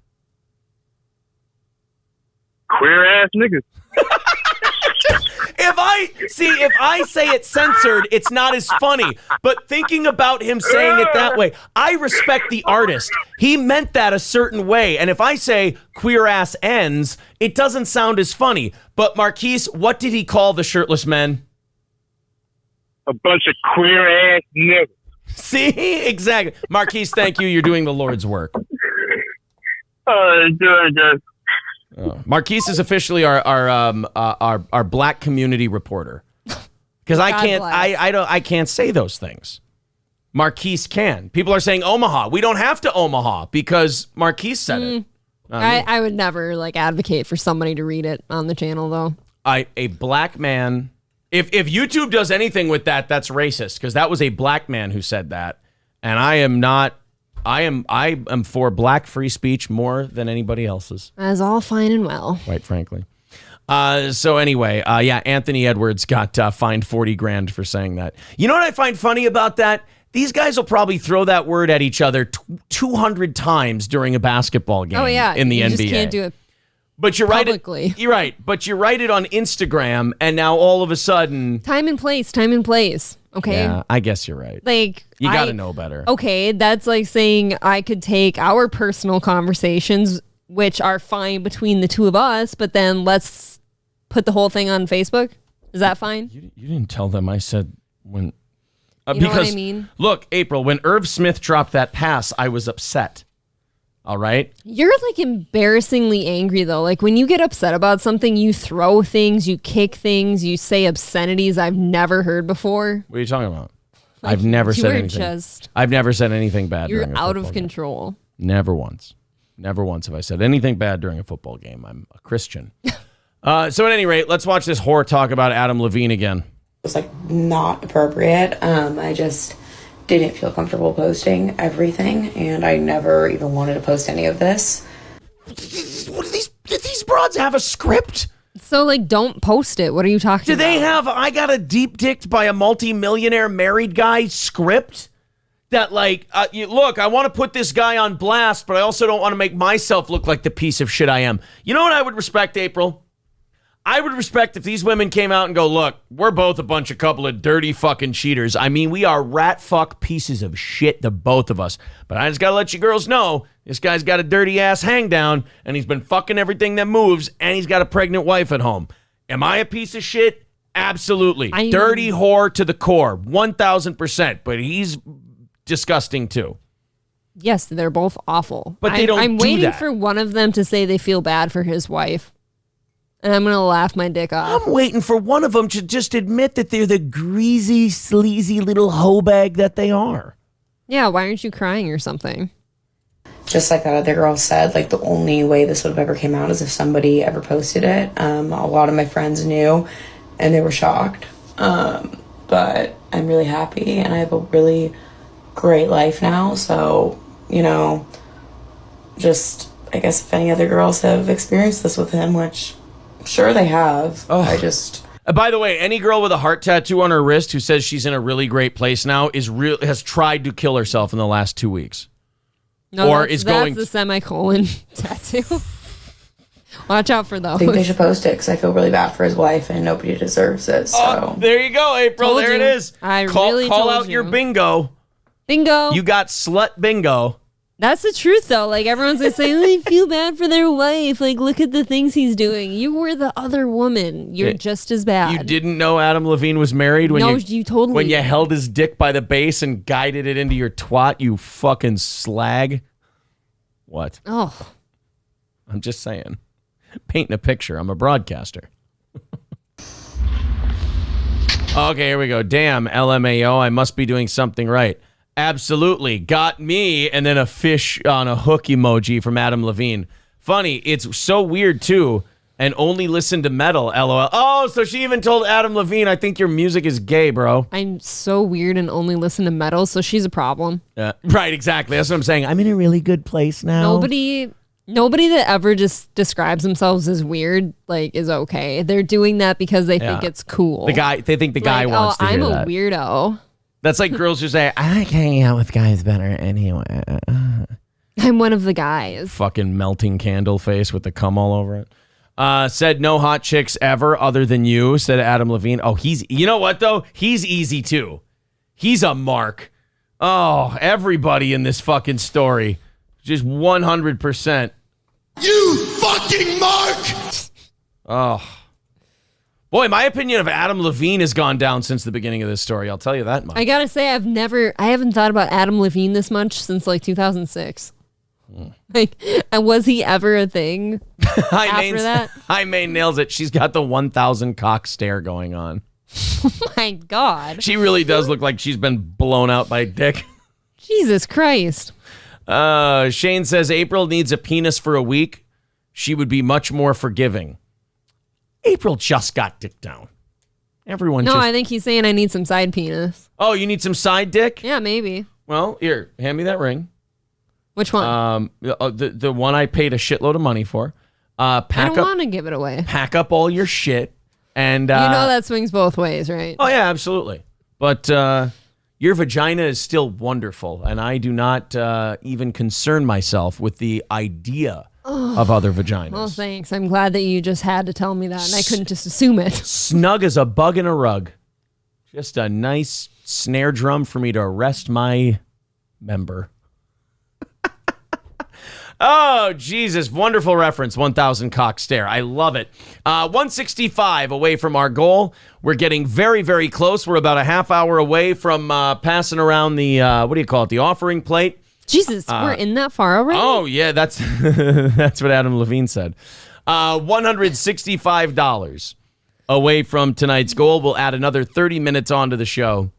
Queer ass niggas. If I say it censored, it's not as funny. But thinking about him saying it that way, I respect the artist. He meant that a certain way. And if I say queer ass ends, it doesn't sound as funny. But Marquise, what did he call the shirtless men? A bunch of queer ass niggas. See? Exactly. Marquise, thank you. You're doing the Lord's work. Good. Marquise is officially our black community reporter because I can't say those things. Marquise can. People are saying Omaha. We don't have to Omaha because Marquise said it. I would never advocate for somebody to read it on the channel though. A black man. If YouTube does anything with that, that's racist because that was a black man who said that, and I am not. I am for black free speech more than anybody else's. That's all fine and well. Quite frankly. So anyway, Anthony Edwards got fined $40,000 for saying that. You know what I find funny about that? These guys will probably throw that word at each other 200 times during a basketball game in the NBA. You just can't do it but you're publicly. Right. You're right. But you write it on Instagram, and now all of a sudden... Time and place. Okay? Yeah, I guess you're right. You got to know better. Okay, that's like saying I could take our personal conversations, which are fine between the two of us, but then let's put the whole thing on Facebook. Is that fine? You didn't tell them I said when... you know what I mean? Look, April, when Irv Smith dropped that pass, I was upset. All right? You're embarrassingly angry, though. When you get upset about something, you throw things, you kick things, you say obscenities I've never heard before. What are you talking about? I've never said anything. I've never said anything bad during a football game. You're out of control. Never once. Never once have I said anything bad during a football game. I'm a Christian. So at any rate, let's watch this whore talk about Adam Levine again. It was not appropriate. I just didn't feel comfortable posting everything, and I never even wanted to post any of this. Did these broads have a script? So, don't post it. What are you talking about? Do they have I got a deep dicked by a multi-millionaire married guy script? that like, look, I want to put this guy on blast, but I also don't want to make myself look like the piece of shit I am. You know what I would respect, April? I would respect if these women came out and go, look, we're both a couple of dirty fucking cheaters. I mean, we are rat fuck pieces of shit, the both of us. But I just got to let you girls know, this guy's got a dirty ass hang down, and he's been fucking everything that moves, and he's got a pregnant wife at home. Am I a piece of shit? Absolutely. Dirty whore to the core, 1,000%. But he's disgusting too. Yes, they're both awful. But they don't I'm do waiting that. for one of them to say they feel bad for his wife. And I'm going to laugh my dick off. I'm waiting for one of them to just admit that they're the greasy, sleazy little hoe bag that they are. Yeah, why aren't you crying or something? Just like that other girl said, like the only way this would have ever came out is if somebody ever posted it. A lot of my friends knew and they were shocked. But I'm really happy and I have a really great life now. So, you know, just, I guess if any other girls have experienced this with him, which I'm sure they have, By the way, any girl with a heart tattoo on her wrist who says she's in a really great place now has tried to kill herself in the last 2 weeks. No, or that's the semicolon tattoo. Watch out for those. I think they should post it because I feel really bad for his wife and nobody deserves it. So there you go, April. Told there you. it is. Call out your bingo. Bingo. You got slut bingo. That's the truth, though. Like, everyone's going to say, oh, I feel bad for their wife. Like, look at the things he's doing. You were the other woman. You're just as bad. You didn't know Adam Levine was married when you totally when you held his dick by the base and guided it into your twat, you fucking slag. What? Oh. I'm just saying. Painting a picture. I'm a broadcaster. Okay, here we go. Damn, LMAO, I must be doing something right. Absolutely. Got me, and then a fish on a hook emoji from Adam Levine. Funny, it's so weird, too, and only listen to metal, LOL. Oh, so she even told Adam Levine, I think your music is gay, bro. I'm so weird and only listen to metal, so she's a problem. Right, exactly. That's what I'm saying. I'm in a really good place now. Nobody that ever just describes themselves as weird, like, is okay. They're doing that because they think it's cool. They think the guy wants to hear that. I'm a weirdo. That's like girls who say, I like hanging out with guys better anyway. I'm one of the guys. Fucking melting candle face with the cum all over it. Said no hot chicks ever other than you, said Adam Levine. Oh, you know what though? He's easy too. He's a mark. Oh, everybody in this fucking story. Just 100%. You fucking mark! Oh. Boy, my opinion of Adam Levine has gone down since the beginning of this story. I'll tell you that much. I gotta say, I haven't thought about Adam Levine this much since like 2006. Like, and was he ever a thing after that? Hi, May nails it. She's got the 1,000 cock stare going on. Oh my God. She really does look like she's been blown out by dick. Jesus Christ. Shane says April needs a penis for a week. She would be much more forgiving. April just got dick down. I think he's saying I need some side penis. Oh, you need some side dick? Yeah, maybe. Well, here, hand me that ring. Which one? The one I paid a shitload of money for. I don't want to give it away. Pack up all your shit. And you know that swings both ways, right? Oh, yeah, absolutely. But your vagina is still wonderful, and I do not even concern myself with the idea of other vaginas. Well, thanks. I'm glad that you just had to tell me that, and I couldn't just assume it. Snug as a bug in a rug. Just a nice snare drum for me to rest my member. Oh, Jesus. Wonderful reference. 1,000 cock stare. I love it. 165 away from our goal. We're getting very, very close. We're about a half hour away from passing around the, what do you call it? The offering plate. Jesus, we're in that far already? Oh, yeah. That's that's what Adam Levine said. $165 away from tonight's goal. We'll add another 30 minutes onto the show.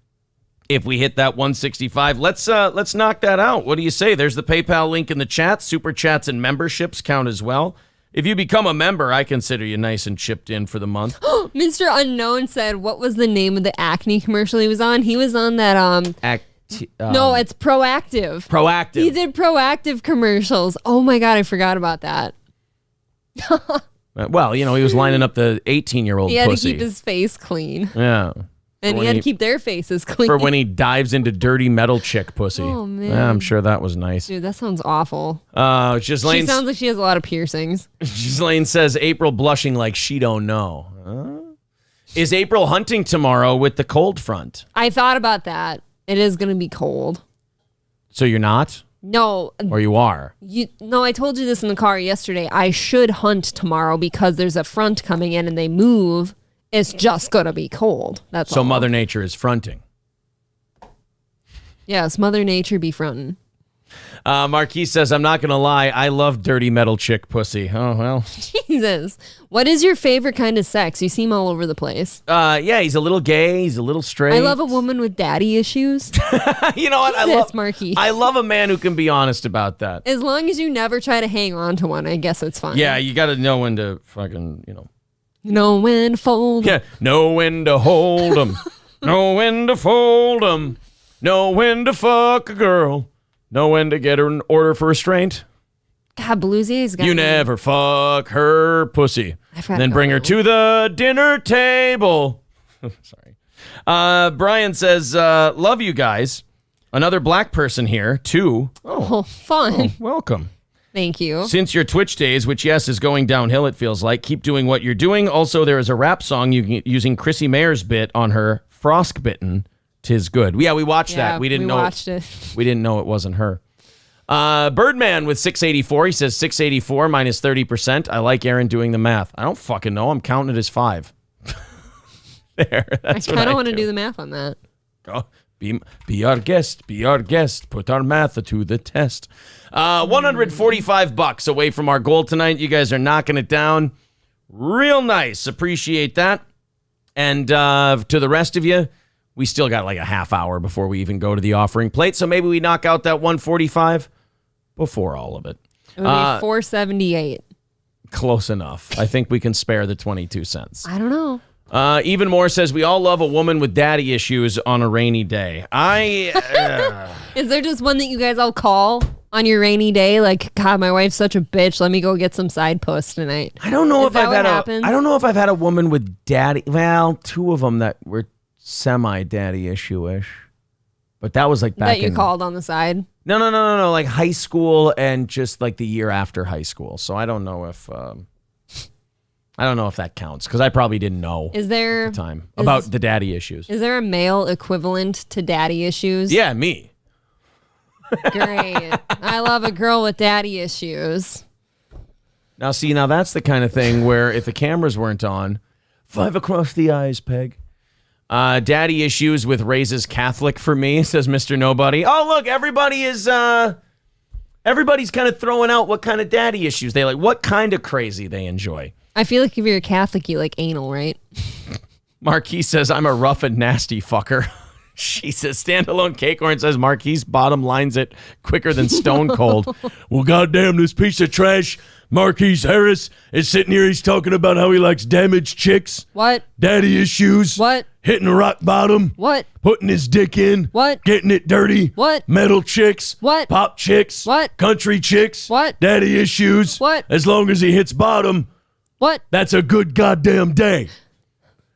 If we hit that 165, let's knock that out. What do you say? There's the PayPal link in the chat. Super chats and memberships count as well. If you become a member, I consider you nice and chipped in for the month. Mr. Unknown said, what was the name of the acne commercial he was on? He was on that no, it's Proactive. Proactive. He did Proactive commercials. Oh my God, I forgot about that. Well, he was lining up the 18-year-old pussy. He had to keep his face clean. Yeah. And he had to keep their faces clean. For when he dives into dirty metal chick pussy. Oh, man. Yeah, I'm sure that was nice. Dude, that sounds awful. She She sounds like she has a lot of piercings. Ghislaine says, April blushing like she don't know. Is April hunting tomorrow with the cold front? I thought about that. It is going to be cold. So you're not? No. Or you are? No, I told you this in the car yesterday. I should hunt tomorrow because there's a front coming in and they move. It's just going to be cold. That's so all. Mother Nature is fronting. Yes, Mother Nature be fronting. Marquis says, I'm not going to lie. I love dirty metal chick pussy. Oh, well. Jesus. What is your favorite kind of sex? You seem all over the place. Yeah, he's a little gay. He's a little straight. I love a woman with daddy issues. You know what? Marquis. I love a man who can be honest about that. As long as you never try to hang on to one, I guess it's fine. Yeah, you got to know when to fucking, Know when to fold. Yeah, know when to hold 'em. Know when to fold 'em. Know when to fuck a girl. Know when to get her an order for restraint. God, Belusier's got You never fuck her pussy. Then bring her to the dinner table. Sorry. Brian says, love you guys. Another black person here, too. Oh, fun. Oh, welcome. Thank you. Since your Twitch days, which, yes, is going downhill, it feels like, keep doing what you're doing. Also, there is a rap song using Chrissy Mayer's bit on her Frosk bitten. 'Tis good. Yeah, we watched that. We didn't know. Watched it. We didn't know it wasn't her. Birdman with 684. He says 684 minus 30%. I like Aaron doing the math. I don't fucking know. I'm counting it as 5. There. That's I kind of want to do the math on that. Go. Be our guest. Be our guest. Put our math to the test. $145 away from our goal tonight. You guys are knocking it down. Real nice. Appreciate that. And to the rest of you, we still got like a half hour before we even go to the offering plate. So maybe we knock out that 145 before all of it. It would be 478. Close enough. I think we can spare the 22 cents. I don't know. Even more says, we all love a woman with daddy issues on a rainy day. Is there just one that you guys all call on your rainy day? Like, God, my wife's such a bitch. Let me go get some side puss tonight. I don't know if I've had happens? I don't know if I've had a woman with daddy. Well, 2 of them that were semi-daddy issue-ish. But that was like back that you called on the side? No. Like high school and just like the year after high school. So I don't know if that counts because I probably didn't know at the time about the daddy issues. Is there a male equivalent to daddy issues? Yeah, me. Great. I love a girl with daddy issues. Now that's the kind of thing where if the cameras weren't on, 5 across the eyes, Peg. Daddy issues with raises Catholic for me, says Mr. Nobody. Oh, look, everybody's kind of throwing out what kind of daddy issues they like, what kind of crazy they enjoy. I feel like if you're a Catholic, you like anal, right? Marquis says, I'm a rough and nasty fucker. She says, standalone Cakehorn says, Marquis bottom lines it quicker than Stone Cold. Well, goddamn, this piece of trash, Marquis Harris, is sitting here. He's talking about how he likes damaged chicks. What? Daddy issues. What? Hitting rock bottom. What? Putting his dick in. What? Getting it dirty. What? Metal chicks. What? Pop chicks. What? Country chicks. What? Daddy issues. What? As long as he hits bottom. What? That's a good goddamn day.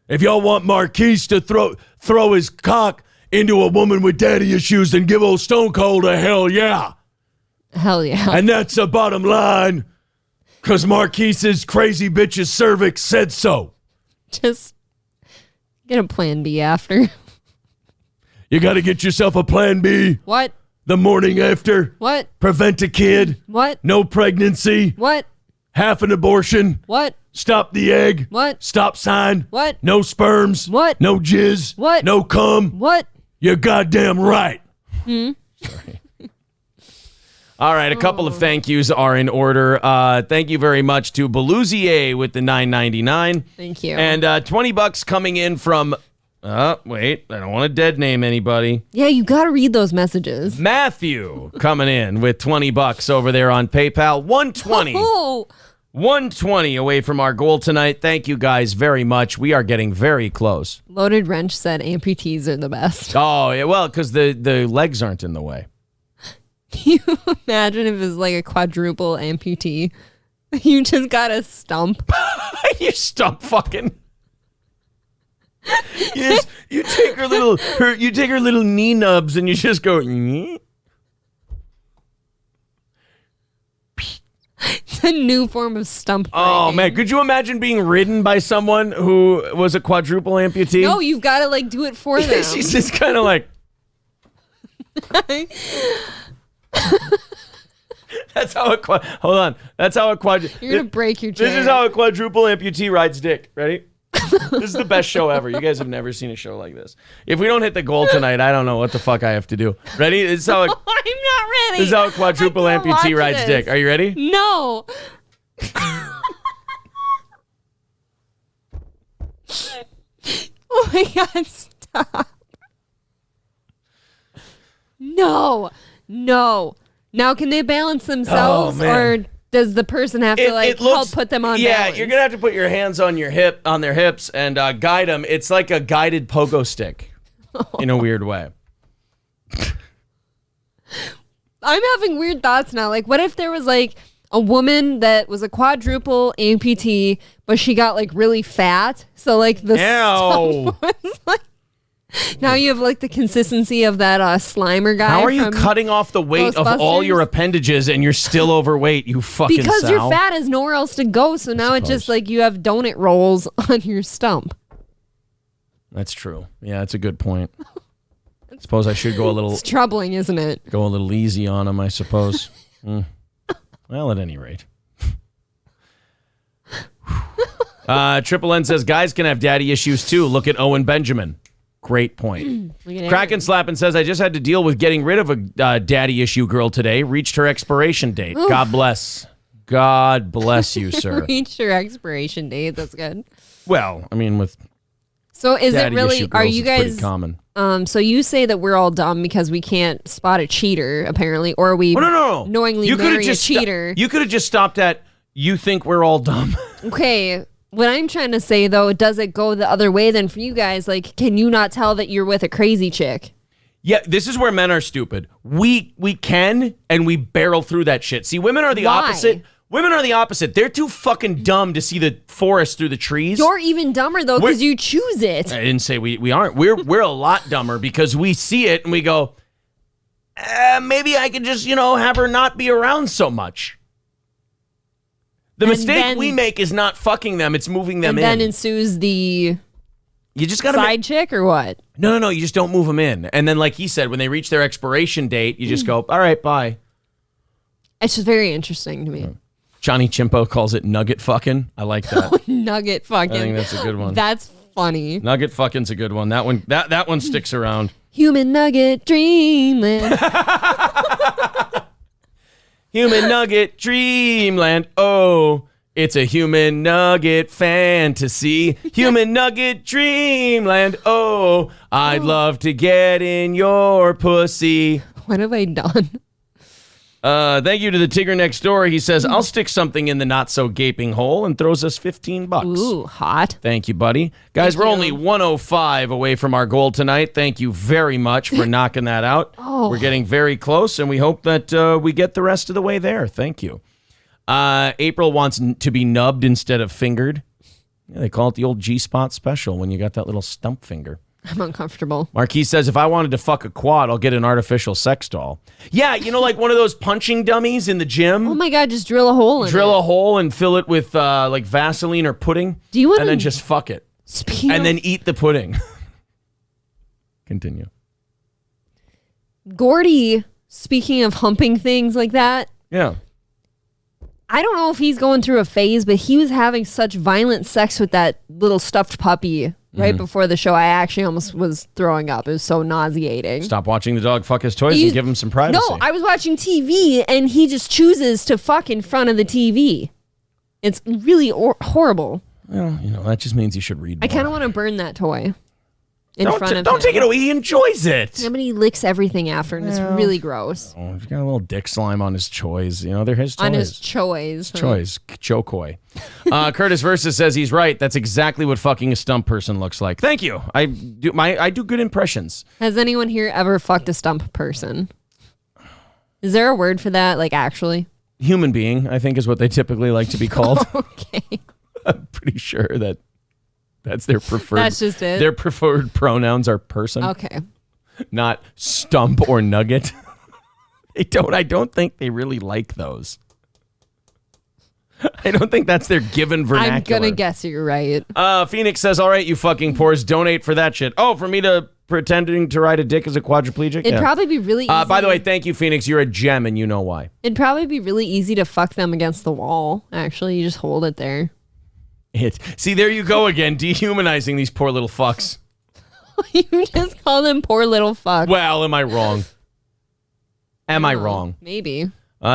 If y'all want Marquis to throw his cock into a woman with daddy issues, then give old Stone Cold a hell yeah. Hell yeah. And that's the bottom line. Because Marquise's crazy bitch's cervix said so. Just get a plan B after. You got to get yourself a plan B. What? The morning after. What? Prevent a kid. What? No pregnancy. What? Half an abortion. What? Stop the egg. What? Stop sign. What? No sperms. What? No jizz. What? No cum. What? You're goddamn right. Sorry. All right, a couple of thank yous are in order. Thank you very much to Belusier with the $9.99. Thank you. And $20 coming in from, wait, I don't want to dead name anybody. Yeah, you got to read those messages. Matthew coming in with $20 over there on PayPal. 120. Oh. 120 away from our goal tonight. Thank you guys very much. We are getting very close. Loaded Wrench said amputees are the best. Oh, yeah, well, because the legs aren't in the way. Can you imagine if it was like a quadruple amputee? You just got a stump. You stump fucking. You take her little knee nubs and you just go. It's a new form of stump breaking. Oh man, could you imagine being ridden by someone who was a quadruple amputee? No, you've got to like do it for them. She's just kind of like. That's how a hold on. That's how a You're gonna break your chair. This is how a quadruple amputee rides dick. Ready? This is the best show ever. You guys have never seen a show like this. If we don't hit the goal tonight, I don't know what the fuck I have to do. Ready? This is how I'm not ready. This is how a quadruple amputee rides dick. Are you ready? No. Oh my God, stop. No. Now, can they balance themselves, or does the person have to help put them on? Yeah, balance? you're gonna have to put your hands on their hips, and guide them. It's like a guided pogo stick, in a weird way. I'm having weird thoughts now. Like, what if there was like a woman that was a quadruple amputee, but she got like really fat, so like the stuff was like. Now you have like the consistency of that Slimer guy. How are you cutting off the weight of all your appendages and you're still overweight, you fucking Because sow? your fat has nowhere else to go, so now it just like you have donut rolls on your stump. That's true. Yeah, that's a good point. I suppose I should go a little... It's troubling, isn't it? Go a little easy on him, I suppose. Well, at any rate. Triple N says, guys can have daddy issues too. Look at Owen Benjamin. Great point. Kraken Slappin' says, I just had to deal with getting rid of a daddy issue girl today. Reached her expiration date. Oof. God bless. God bless you, sir. Reached her expiration date. That's good. Well, I mean, with so is it really? Are you guys pretty common? So you say that we're all dumb because we can't spot a cheater, apparently, or we knowingly marry a cheater. You could have just stopped at. You think we're all dumb? Okay. What I'm trying to say, though, does it go the other way then for you guys? Like, can you not tell that you're with a crazy chick? Yeah, this is where men are stupid. We can, and we barrel through that shit. See, women are the opposite. Women are the opposite. They're too fucking dumb to see the forest through the trees. You're even dumber, though, because you choose it. I didn't say we aren't. We're a lot dumber because we see it and we go, maybe I could just, have her not be around so much. The mistake we make is not fucking them; it's moving them in. And then ensues the side chick, or what? No. You just don't move them in. And then, like he said, when they reach their expiration date, you just go, "All right, bye." It's just very interesting to me. Johnny Chimpo calls it nugget fucking. I like that. Nugget fucking. I think that's a good one. That's funny. Nugget fucking's a good one. That one sticks around. Human nugget dreamland. Human nugget dreamland. Oh, it's a human nugget fantasy. Human nugget dreamland. Oh, I'd love to get in your pussy. What have I done? Thank you to the Tigger next door. He says, I'll stick something in the not so gaping hole, and throws us $15. Ooh, hot. Thank you, buddy. Guys, we're only 105 away from our goal tonight. Thank you very much for knocking that out. We're getting very close, and we hope that we get the rest of the way there. Thank you. April wants to be nubbed instead of fingered. Yeah, they call it the old G-spot special when you got that little stump finger. I'm uncomfortable. Marquis says, if I wanted to fuck a quad, I'll get an artificial sex doll. Yeah, like one of those punching dummies in the gym. Oh my God, just drill a hole in it. Drill a hole and fill it with like Vaseline or pudding. Do you want And then just fuck it. And then eat the pudding. Continue. Gordy, speaking of humping things like that. Yeah. I don't know if he's going through a phase, but he was having such violent sex with that little stuffed puppy right before the show. I actually almost was throwing up. It was so nauseating. Stop watching the dog fuck his toys and give him some privacy. No, I was watching TV and he just chooses to fuck in front of the TV. It's really horrible. Well, that just means you should read more. I kind of want to burn that toy in front of him. Don't take it away. He enjoys it. Yeah, but he licks everything after, and it's really gross. Oh, he's got a little dick slime on his choys. They're his toys. On his choys. Choys. Chokoi. Curtis Versus says he's right. That's exactly what fucking a stump person looks like. Thank you. I do good impressions. Has anyone here ever fucked a stump person? Is there a word for that, like actually? Human being, I think, is what they typically like to be called. Okay. I'm pretty sure that That's their preferred. That's just it? Their preferred pronouns are person, Okay. not stump or nugget. I don't think they really like those. I don't think that's their given vernacular. I'm going to guess you're right. Phoenix says, all right, you fucking pores, donate for that shit. Oh, for me to pretending to ride a dick as a quadriplegic? It'd probably be really easy. By the way, thank you, Phoenix. You're a gem, and you know why. It'd probably be really easy to fuck them against the wall, actually. You just hold it there. See, there you go again, dehumanizing these poor little fucks. You just call them poor little fucks. Well, am I wrong? Am I wrong? Maybe.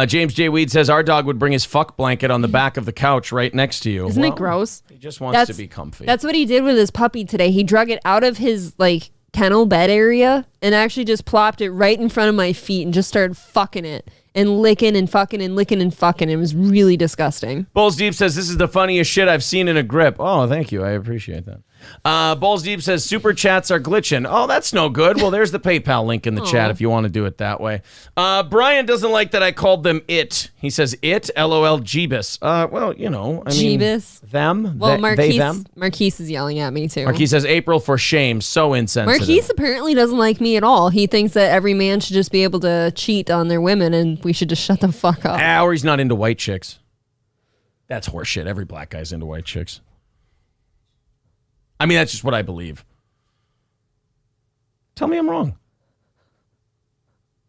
James J. Weed says, our dog would bring his fuck blanket on the back of the couch right next to you. Isn't it gross? He just wants to be comfy. That's what he did with his puppy today. He drug it out of his, kennel bed area and actually just plopped it right in front of my feet and just started fucking it and licking and fucking and licking and fucking. It was really disgusting. Bulls Deep says, this is the funniest shit I've seen in a grip. Oh, thank you. I appreciate that. Bulls Deep says, super chats are glitching. Oh, that's no good. Well, there's the PayPal link in the chat if you want to do it that way. Brian doesn't like that I called them it. He says it, LOL, Jeebus. Well, you know, I mean, Jeebus. Them, well, they, them. Marquise is yelling at me too. Marquise says, April for shame. So insensitive. Marquise apparently doesn't like me at all. He thinks that every man should just be able to cheat on their women and we should just shut the fuck up. Or he's not into white chicks. That's horseshit. Every black guy's into white chicks. I mean, that's just what I believe. Tell me I'm wrong.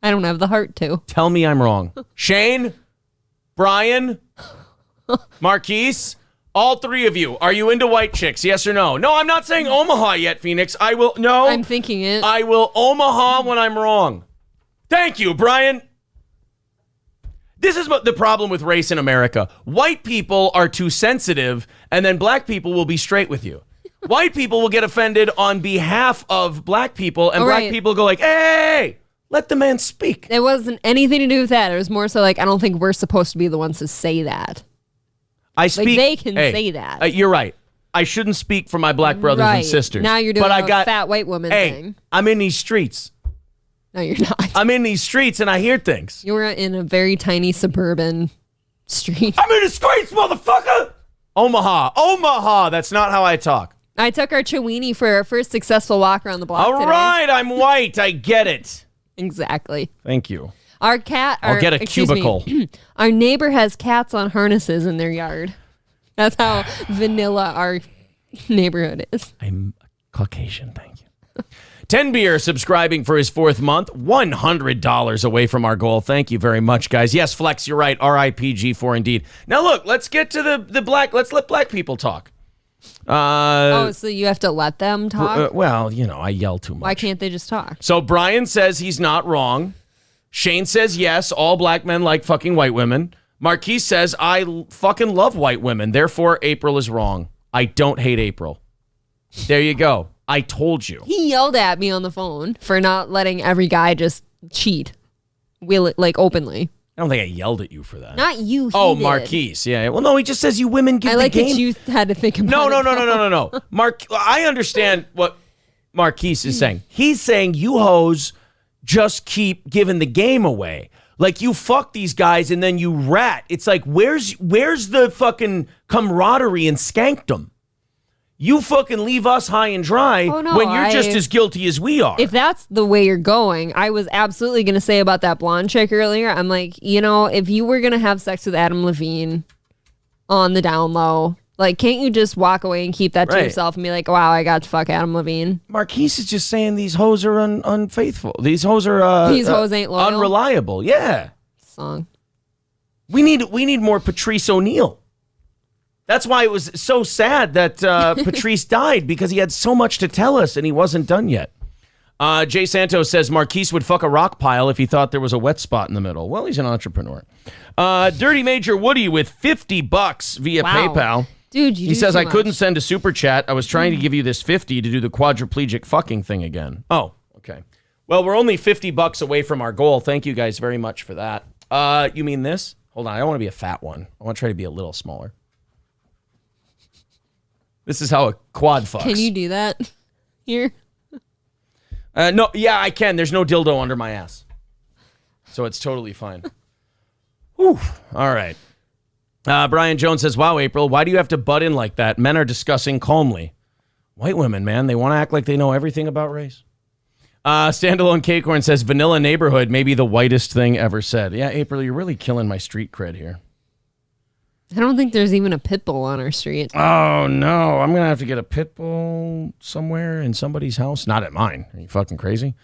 I don't have the heart to. Tell me I'm wrong. Shane, Brian, Marquise, all three of you, are you into white chicks? Yes or no? No, I'm not saying Omaha yet, Phoenix. I will, no. I'm thinking it. I will Omaha when I'm wrong. Thank you, Brian. This is what the problem with race in America. White people are too sensitive, and then black people will be straight with you. White people will get offended on behalf of black people, and black people go like, hey, let the man speak. It wasn't anything to do with that. It was more so like, I don't think we're supposed to be the ones to say that. I speak. Like, they can say that. You're right. I shouldn't speak for my black brothers and sisters. Now you're doing a fat white woman thing. I'm in these streets. No, you're not. I'm in these streets, and I hear things. You're in a very tiny suburban street. I'm in the streets, motherfucker! Omaha. That's not how I talk. I took our Chiweenie for our first successful walk around the block today. All right, I'm white. I get it. Exactly. Thank you. Our cat... I'll get a cubicle. Our neighbor has cats on harnesses in their yard. That's how vanilla our neighborhood is. I'm Caucasian, thank you. 10 Beer subscribing for his 4th month. $100 away from our goal. Thank you very much, guys. Yes, Flex, you're right. RIPG4 indeed. Now, look, let's get to the black... Let's let black people talk. So you have to let them talk? Well, you know, I yell too much. Why can't they just talk? So Brian says he's not wrong. Shane says yes, all black men like fucking white women. Marquise says I fucking love white women. Therefore, April is wrong. I don't hate April. There you go. I told you. He yelled at me on the phone for not letting every guy just cheat, openly. I don't think I yelled at you for that. Not you. Oh, Marquise. Yeah. Well, no, he just says you women give the game. I like that you had to think about it. No. I understand what Marquise is saying. He's saying you hoes just keep giving the game away. Like you fuck these guys and then you rat. It's like, where's the fucking camaraderie and skankdom? You fucking leave us high and dry when you're just as guilty as we are. If that's the way you're going, I was absolutely going to say about that blonde chick earlier. I'm like, you know, if you were going to have sex with Adam Levine on the down low, like, can't you just walk away and keep that to yourself and be like, wow, I got to fuck Adam Levine? Marquise is just saying these hoes are unfaithful. These hoes are these hoes ain't loyal. Unreliable. Yeah. Song. We need more Patrice O'Neal. That's why it was so sad that Patrice died, because he had so much to tell us and he wasn't done yet. Jay Santos says Marquise would fuck a rock pile if he thought there was a wet spot in the middle. Well, he's an entrepreneur. Dirty Major Woody with $50 via PayPal. Dude, he says, I couldn't send a super chat. I was trying to give you this 50 to do the quadriplegic fucking thing again. Oh, okay. Well, we're only $50 away from our goal. Thank you guys very much for that. You mean this? Hold on. I don't want to be a fat one. I want to try to be a little smaller. This is how a quad fucks. Can you do that here? No, yeah, I can. There's no dildo under my ass. So it's totally fine. Whew. All right. Brian Jones says, wow, April, why do you have to butt in like that? Men are discussing calmly. White women, man, they want to act like they know everything about race. Standalone Cakecorn says, vanilla neighborhood may be the whitest thing ever said. Yeah, April, you're really killing my street cred here. I don't think there's even a pit bull on our street. Oh, no. I'm going to have to get a pit bull somewhere in somebody's house. Not at mine. Are you fucking crazy?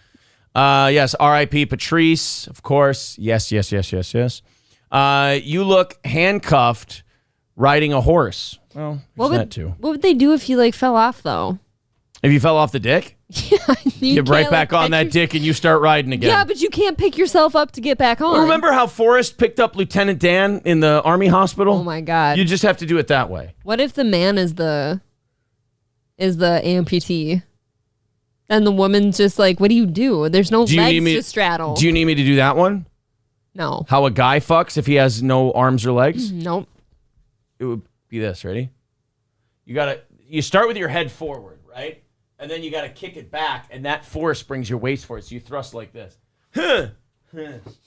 Yes, R.I.P. Patrice, of course. Yes. You look handcuffed riding a horse. Well, that too. What would they do if you, fell off, though? If you fell off the dick? Yeah, you get right back on that dick and you start riding again. Yeah, but you can't pick yourself up to get back on. Well, remember how Forrest picked up Lieutenant Dan in the Army hospital? Oh my God. You just have to do it that way. What if the man is the amputee? And the woman's just like, what do you do? There's no legs to straddle. Do you need me to do that one? No. How a guy fucks if he has no arms or legs? Nope. It would be this. Ready? You start with your head forward, right? And then you got to kick it back, and that force brings your waist forward. So you thrust like this. So you're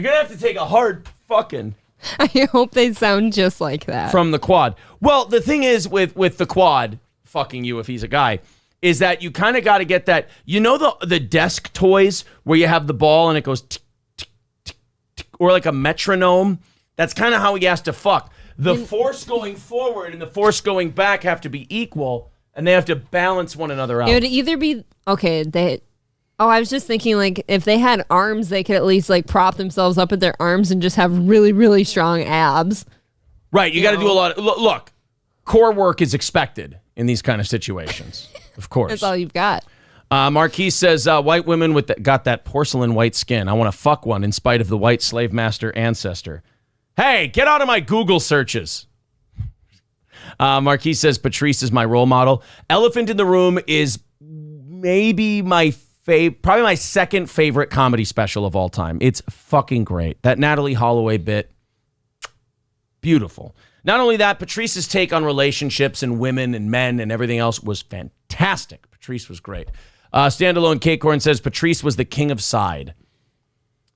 going to have to take a hard fucking... I hope they sound just like that. From the quad. Well, the thing is with the quad, fucking you if he's a guy, is that you kind of got to get that... You know the desk toys where you have the ball and it goes... Tick, tick, tick, tick, or like a metronome? That's kind of how he has to fuck. The force going forward and the force going back have to be equal, and they have to balance one another out. It would either be I was just thinking if they had arms, they could at least prop themselves up with their arms and just have really, really strong abs. Right, you got to do a lot. Look, core work is expected in these kind of situations. Of course, that's all you've got. Marquise says, white women got that porcelain white skin. I want to fuck one in spite of the white slave master ancestor. Hey, get out of my Google searches. Marquis says, Patrice is my role model. Elephant in the Room is maybe probably my second favorite comedy special of all time. It's fucking great. That Natalie Holloway bit, beautiful. Not only that, Patrice's take on relationships and women and men and everything else was fantastic. Patrice was great. Standalone Cakecorn says, Patrice was the king of side.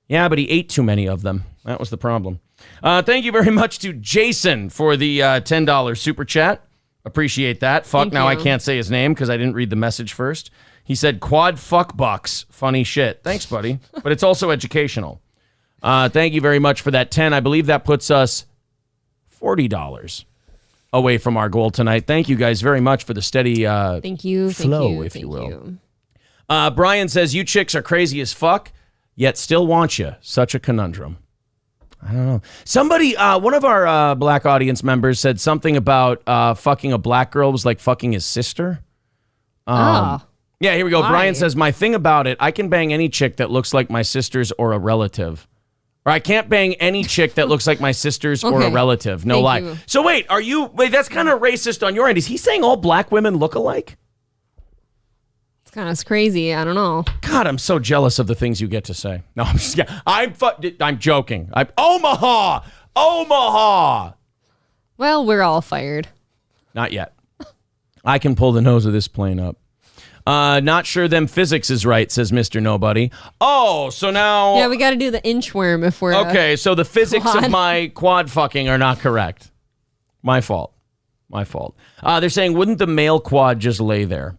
Yeah, but he ate too many of them. That was the problem. Thank you very much to Jason for the $10 super chat. Appreciate that. Fuck, now I can't say his name because I didn't read the message first. He said, quad fuck bucks. Funny shit. Thanks, buddy. But it's also educational. Thank you very much for that 10. I believe that puts us $40 away from our goal tonight. Thank you guys very much for the steady thank you, flow, if you will. Brian says, you chicks are crazy as fuck, yet still want you. Such a conundrum. I don't know. Somebody, one of our black audience members said something about fucking a black girl was like fucking his sister. Yeah, here we go. Why? Brian says, my thing about it, I can bang any chick that looks like my sister's or a relative. Or I can't bang any chick that looks like my sister's or a relative. No lie. You. So wait, that's kind of racist on your end. Is he saying all black women look alike? It's kind of crazy. I don't know. God, I'm so jealous of the things you get to say. No, I'm joking. Omaha. Well, we're all fired. Not yet. I can pull the nose of this plane up. Not sure them physics is right, says Mr. Nobody. Oh, so now... Yeah, we got to do the inchworm if we're... Okay, so the physics of my quad fucking are not correct. My fault. They're saying, wouldn't the male quad just lay there?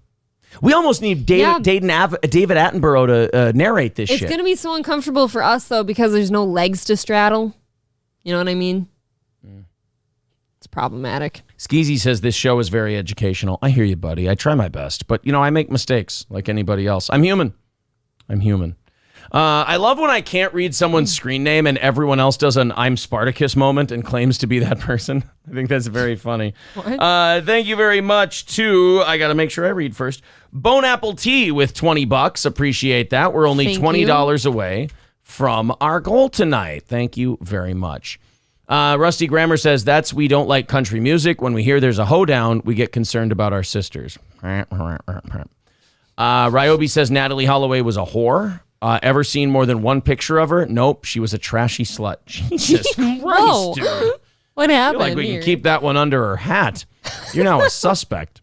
We almost need David Attenborough to narrate this shit. It's going to be so uncomfortable for us, though, because there's no legs to straddle. You know what I mean? It's problematic. Skeezy says this show is very educational. I hear you, buddy. I try my best. But, I make mistakes like anybody else. I'm human. I love when I can't read someone's screen name and everyone else does an I'm Spartacus moment and claims to be that person. I think that's very funny. Thank you very much to, I got to make sure I read first, Bone Apple Tea with $20. Appreciate that. We're only $20 away from our goal tonight. Thank you very much. Rusty Grammar says, we don't like country music. When we hear there's a hoedown, we get concerned about our sisters. Ryobi says Natalie Holloway was a whore. Ever seen more than one picture of her? Nope, she was a trashy slut. Jesus Christ, dude. What happened? I feel like we can keep that one under her hat. You're now a suspect.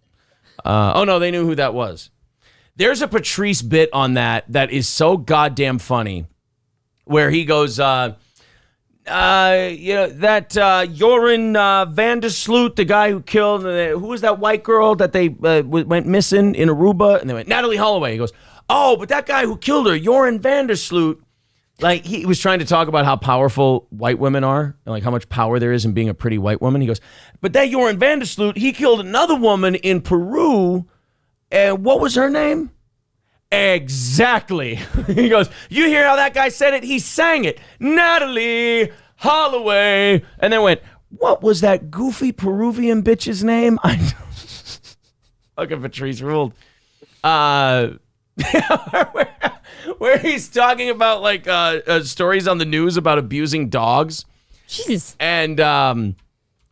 Oh, no, they knew who that was. There's a Patrice bit on that is so goddamn funny where he goes, that Joran van der Sloot, the guy who killed, who was that white girl that they went missing in Aruba? And they went, Natalie Holloway. He goes, oh, but that guy who killed her, Joran van der Sloot, like he was trying to talk about how powerful white women are and like how much power there is in being a pretty white woman. He goes, but that Joran van der Sloot, he killed another woman in Peru. And what was her name? Exactly. He goes, you hear how that guy said it? He sang it. Natalie Holloway. And then went, what was that goofy Peruvian bitch's name? I know. Fucking Patrice ruled. Where he's talking about like stories on the news about abusing dogs. Jesus. And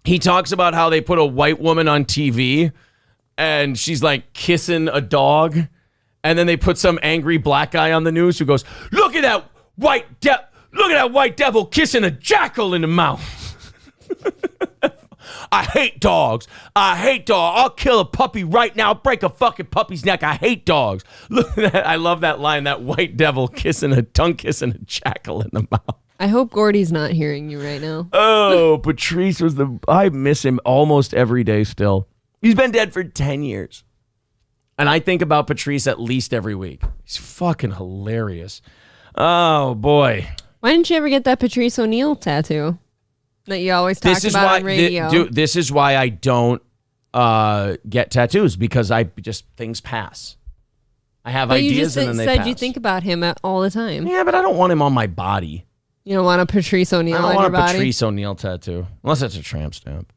he talks about how they put a white woman on TV and she's like kissing a dog. And then they put some angry black guy on the news who goes, look at that white devil kissing a jackal in the mouth. I hate dogs. I'll kill a puppy right now. I'll break a fucking puppy's neck. I hate dogs. Look at that. I love that line, that white devil kissing a jackal in the mouth. I hope Gordy's not hearing you right now. Oh, Patrice I miss him almost every day still. He's been dead for 10 years. And I think about Patrice at least every week. He's fucking hilarious. Oh, boy. Why didn't you ever get that Patrice O'Neill tattoo that you always talk about on radio? This is why I don't get tattoos, because things pass. I have ideas and then they pass. You said you think about him all the time. Yeah, but I don't want him on my body. You don't want a Patrice O'Neill on your body? I don't want a Patrice O'Neill tattoo. Unless it's a tramp stamp.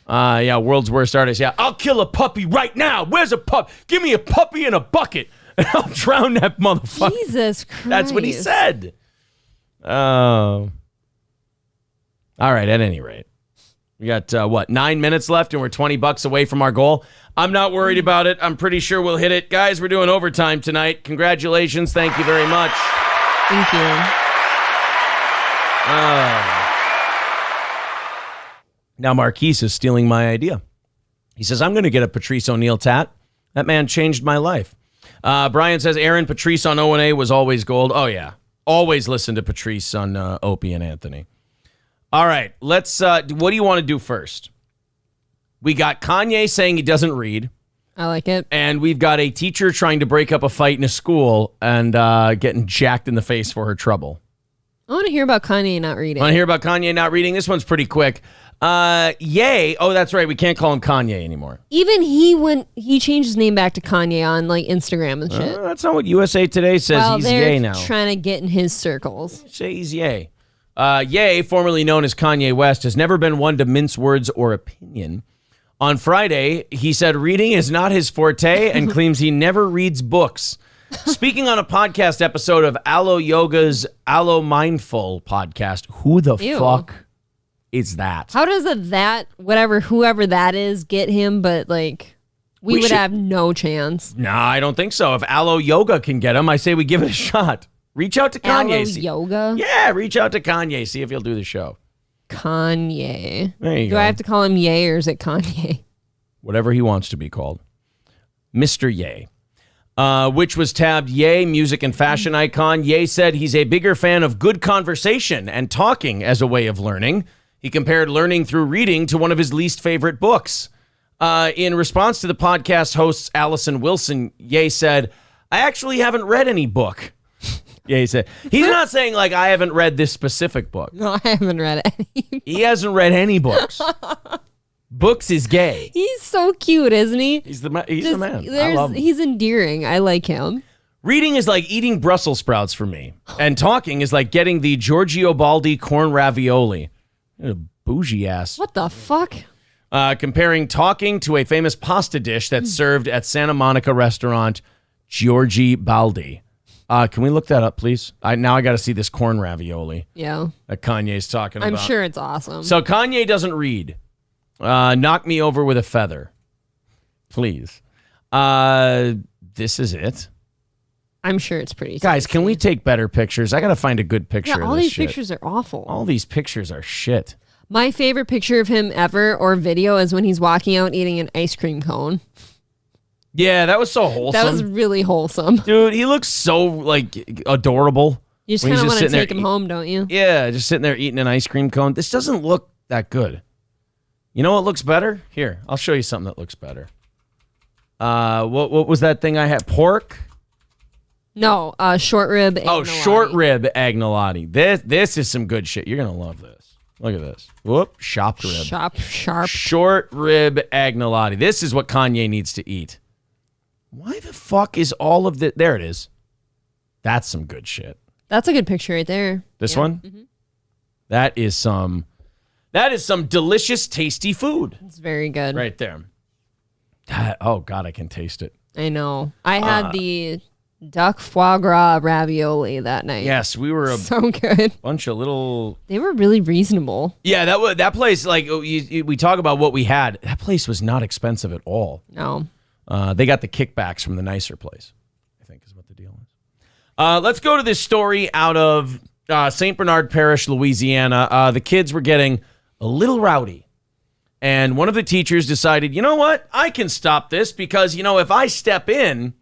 Yeah, world's worst artist. Yeah, I'll kill a puppy right now. Where's a pup? Give me a puppy in a bucket, and I'll drown that motherfucker. Jesus Christ. That's what he said. Oh. All right, at any rate. We got, 9 minutes left, and we're $20 away from our goal. I'm not worried about it. I'm pretty sure we'll hit it. Guys, we're doing overtime tonight. Congratulations. Thank you very much. Thank you. Now Marquise is stealing my idea. He says, I'm going to get a Patrice O'Neill tat. That man changed my life. Brian says, Aaron, Patrice on O&A was always gold. Oh, yeah. Always listen to Patrice on Opie and Anthony. All right. Let's, what do you want to do first? We got Kanye saying he doesn't read. I like it. And we've got a teacher trying to break up a fight in a school and getting jacked in the face for her trouble. I want to hear about Kanye not reading. Want to hear about Kanye not reading? This one's pretty quick. Ye. Oh, that's right. We can't call him Kanye anymore. Even when he changed his name back to Kanye on like Instagram and shit. That's not what USA Today says. Well, he's Ye now. Trying to get in his circles. Say he's Ye. Ye, formerly known as Kanye West, has never been one to mince words or opinion. On Friday, he said reading is not his forte and claims he never reads books. Speaking on a podcast episode of Aloe Yoga's Aloe Mindful podcast, who the fuck is that? How does whoever that is, get him? But like, we would have no chance. No, I don't think so. If Aloe Yoga can get him, I say we give it a shot. Reach out to Kanye. Aloe Yoga? Yeah, reach out to Kanye. See if he'll do the show. Kanye. There you go. Do I have to call him Ye or is it Kanye? Whatever he wants to be called. Mr. Ye. Which was tabbed Ye, music and fashion icon. Ye said he's a bigger fan of good conversation and talking as a way of learning. He compared learning through reading to one of his least favorite books. In response to the podcast host's Allison Wilson, Ye said, I actually haven't read any book. Ye said, he's not saying like I haven't read this specific book. No, I haven't read any. He hasn't read any books. Books is gay. He's so cute, isn't he? He's the man. I love him. He's endearing. I like him. Reading is like eating Brussels sprouts for me. And talking is like getting the Giorgio Baldi corn ravioli. A bougie ass. What the fuck? Comparing talking to a famous pasta dish that's served at Santa Monica restaurant Giorgi Baldi. Can we look that up, please? Now I got to see this corn ravioli. Yeah. That Kanye's talking about. I'm sure it's awesome. So Kanye doesn't read. Knock me over with a feather. Please. This is it. I'm sure it's pretty Guys, tasty. can we take better pictures? I got to find a good picture of this all these shit. pictures are awful. All these pictures are shit. My favorite picture of him ever or video is when he's walking out eating an ice cream cone. Yeah, that was so wholesome. That was really wholesome. Dude, he looks so, like, adorable. You just kind of want to take him home, don't you? Yeah, just sitting there eating an ice cream cone. This doesn't look that good. You know what looks better? Here, I'll show you something that looks better. What was that thing I had? Pork? No, short rib agnolotti. Oh, short rib agnolotti. This is some good shit. You're going to love this. Look at this. Whoop, chopped rib. Sharp. Short rib agnolotti. This is what Kanye needs to eat. Why the fuck is all of the... There it is. That's some good shit. That's a good picture right there. This one? Mm-hmm. That is some delicious, tasty food. It's very good. Right there. Oh, God, I can taste it. I know. I had the duck foie gras ravioli that night. Yes, we were so good. Bunch of little... They were really reasonable. Yeah, that place, like, we talk about what we had. That place was not expensive at all. No. They got the kickbacks from the nicer place, I think is what the deal is. Let's go to this story out of St. Bernard Parish, Louisiana. The kids were getting a little rowdy. And one of the teachers decided, you know what? I can stop this because, if I step in,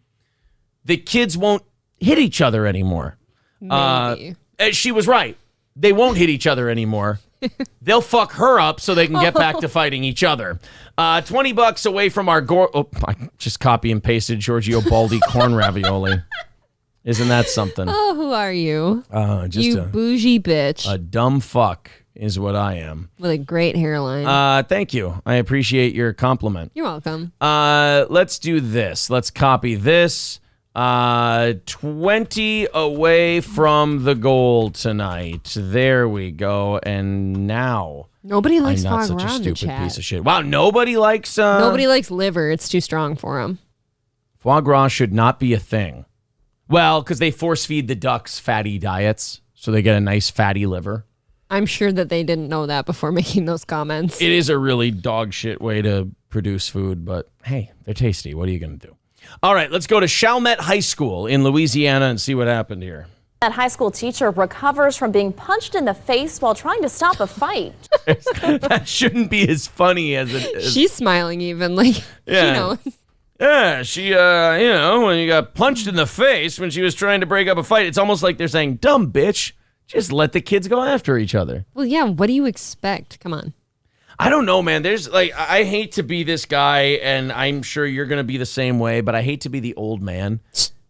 the kids won't hit each other anymore. Maybe. She was right. They won't hit each other anymore. They'll fuck her up so they can get back to fighting each other. $20 away from our... I just copy and pasted Giorgio Baldi corn ravioli. Isn't that something? Oh, who are you? Just you bougie bitch. A dumb fuck is what I am. With a great hairline. Thank you. I appreciate your compliment. You're welcome. Let's do this. Let's copy this. 20 away from the goal tonight. There we go. And now... Nobody likes I'm not foie such gras a in the stupid chat. piece of shit. Wow, nobody likes... Nobody likes liver. It's too strong for them. Foie gras should not be a thing. Well, because they force feed the ducks fatty diets, so they get a nice fatty liver. I'm sure that they didn't know that before making those comments. It is a really dog shit way to produce food, but hey, they're tasty. What are you going to do? All right, let's go to Chalmette High School in Louisiana and see what happened here. That high school teacher recovers from being punched in the face while trying to stop a fight. That shouldn't be as funny as it is. She's smiling even, like, Yeah. she knows. Yeah, she, when you got punched in the face when she was trying to break up a fight, it's almost like they're saying, dumb bitch, just let the kids go after each other. Well, yeah, what do you expect? Come on. I don't know, man. There's I hate to be this guy, and I'm sure you're going to be the same way, but I hate to be the old man.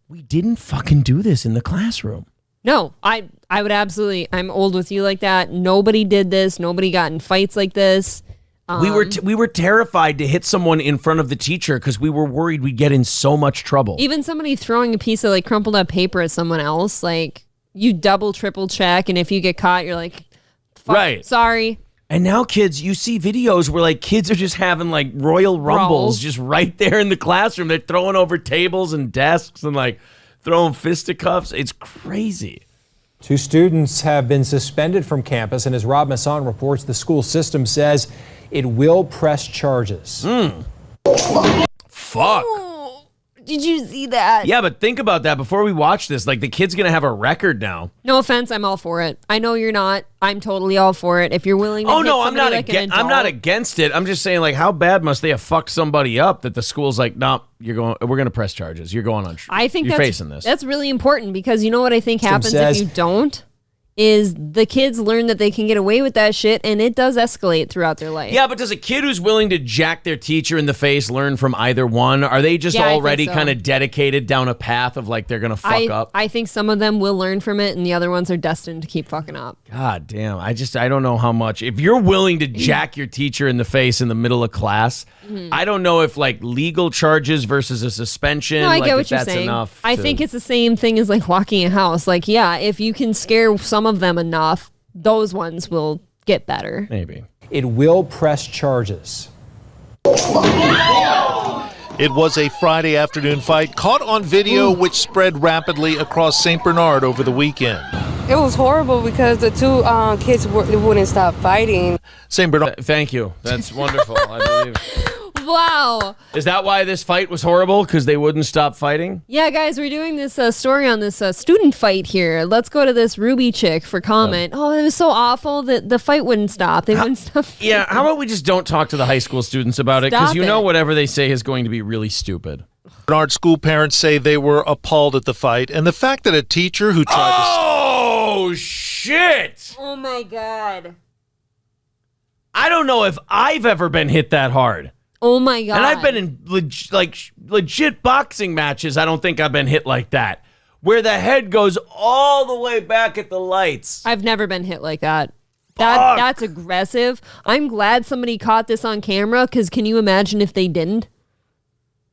We didn't fucking do this in the classroom. No, I would absolutely, I'm old with you like that. Nobody did this. Nobody got in fights like this. We were terrified to hit someone in front of the teacher because we were worried we'd get in so much trouble. Even somebody throwing a piece of like crumpled up paper at someone else, like you double, triple check, and if you get caught, you're like, fuck, right, sorry. And now kids, you see videos where like kids are just having like Royal Rumbles just right there in the classroom. They're throwing over tables and desks and like throwing fisticuffs. It's crazy. 2 students have been suspended from campus, and as Rob Masson reports, the school system says it will press charges. Fuck. Oh, did you see that? Yeah, but think about that before we watch this. Like, the kid's going to have a record now. No offense, I'm all for it. I know you're not. I'm totally all for it. If you're willing to hit I'm not like an adult. I'm not against it. I'm just saying, like, how bad must they have fucked somebody up that the school's like, no, we're going to press charges. You're going on. I think you're that's facing this. That's really important because you know what I think happens says, if you don't? Is the kids learn that they can get away with that shit, and it does escalate throughout their life. Yeah, but does a kid who's willing to jack their teacher in the face learn from either one? Are they just already kind of dedicated down a path of like they're going to fuck up? I think some of them will learn from it, and the other ones are destined to keep fucking up. God damn. I don't know how much. If you're willing to jack your teacher in the face in the middle of class, I don't know if like legal charges versus a suspension. No, I like, get if what you're that's saying. Enough I think it's the same thing as like locking a house. Like, yeah, if you can scare some of them enough, those ones will get better. Maybe. It will press charges. It was a Friday afternoon fight caught on video, which spread rapidly across St. Bernard over the weekend. It was horrible because the 2 kids wouldn't stop fighting. St. Bernard. Thank you. That's wonderful. I believe. Wow. Is that why this fight was horrible? Because they wouldn't stop fighting? Yeah, guys, we're doing this story on this student fight here. Let's go to this Ruby chick for comment. Oh, it was so awful that the fight wouldn't stop. They wouldn't stop. Yeah, how about we just don't talk to the high school students about it? Because Stop you know it. whatever they say is going to be really stupid. Bernard school parents say they were appalled at the fight and the fact that a teacher who tried to... Oh, shit. Oh, my God. I don't know if I've ever been hit that hard. Oh, my God. And I've been in legit boxing matches. I don't think I've been hit like that, where the head goes all the way back at the lights. I've never been hit like that. That's aggressive. I'm glad somebody caught this on camera, because can you imagine if they didn't?